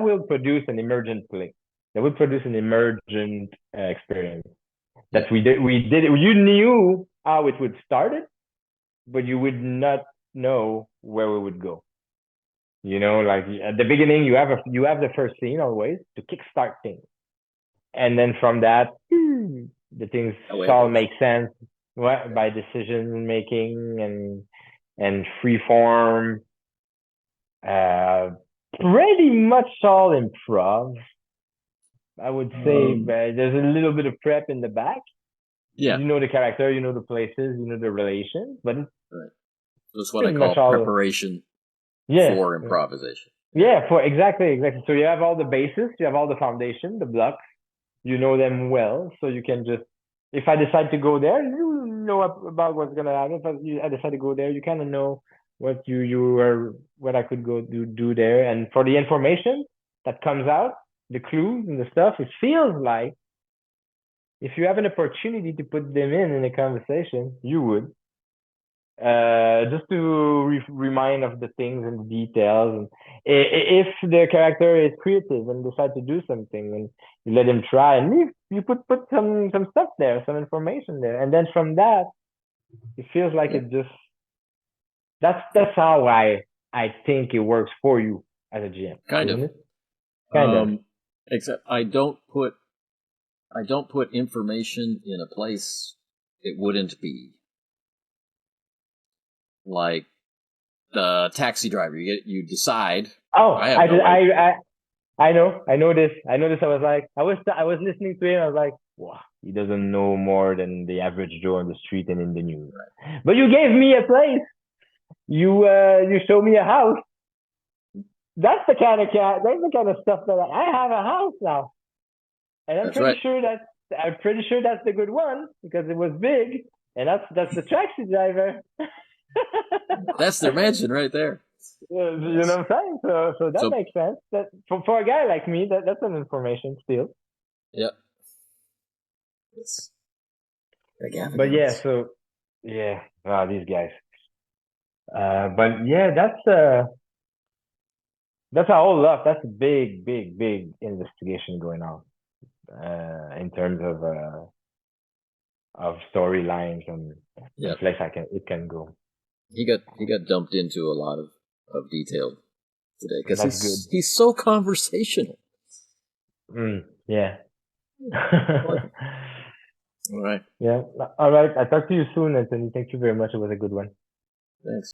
will produce an emergent play. That would produce an emergent experience. That we did. You knew how it would start it, but you would not know where we would go. Like at the beginning, you have the first scene always to kickstart things, and then from that, the things all make sense by decision making and free form. Pretty much all improv. I would say there's a little bit of prep in the back. Yeah. You know the character, you know the places, you know the relations, but right. That's what I call preparation for improvisation. Yeah, exactly. So you have all the bases, you have all the foundation, the blocks, you know them well, so you can just, if I decide to go there, you know about what's gonna happen. If I decide to go there, you kind of know what what I could go do there. And for the information that comes out, the clues and the stuff, it feels like if you have an opportunity to put them in a conversation, you would. Just to remind of the things and the details, and if the character is creative and decide to do something, and you let him try, and you put some stuff there, some information there, and then from that, it feels like it just. That's how I think it works for you as a GM. Kind of. Except I don't put information in a place it wouldn't be. Like the taxi driver, you decide. Oh, I know this. I was listening to him. I was like, wow, he doesn't know more than the average Joe on the street and in the news. Right. But you gave me a place. You show me a house. That's the kind of stuff that I have a house now, and I'm pretty sure that's the good one because it was big, and that's the taxi driver. That's their mansion right there. You know what I'm saying? So that So- makes sense. That for a guy like me, that's an information still. Yep. Yes. But yeah, so yeah, wow, these guys. But yeah, that's a whole lot. That's a big, big, big investigation going on in terms of storylines and Yep. place it can go. He got dumped into a lot of detail today because That's good. he's so conversational. Yeah. All right. Yeah. All right. I'll talk to you soon, Anthony. Thank you very much. It was a good one. Thanks.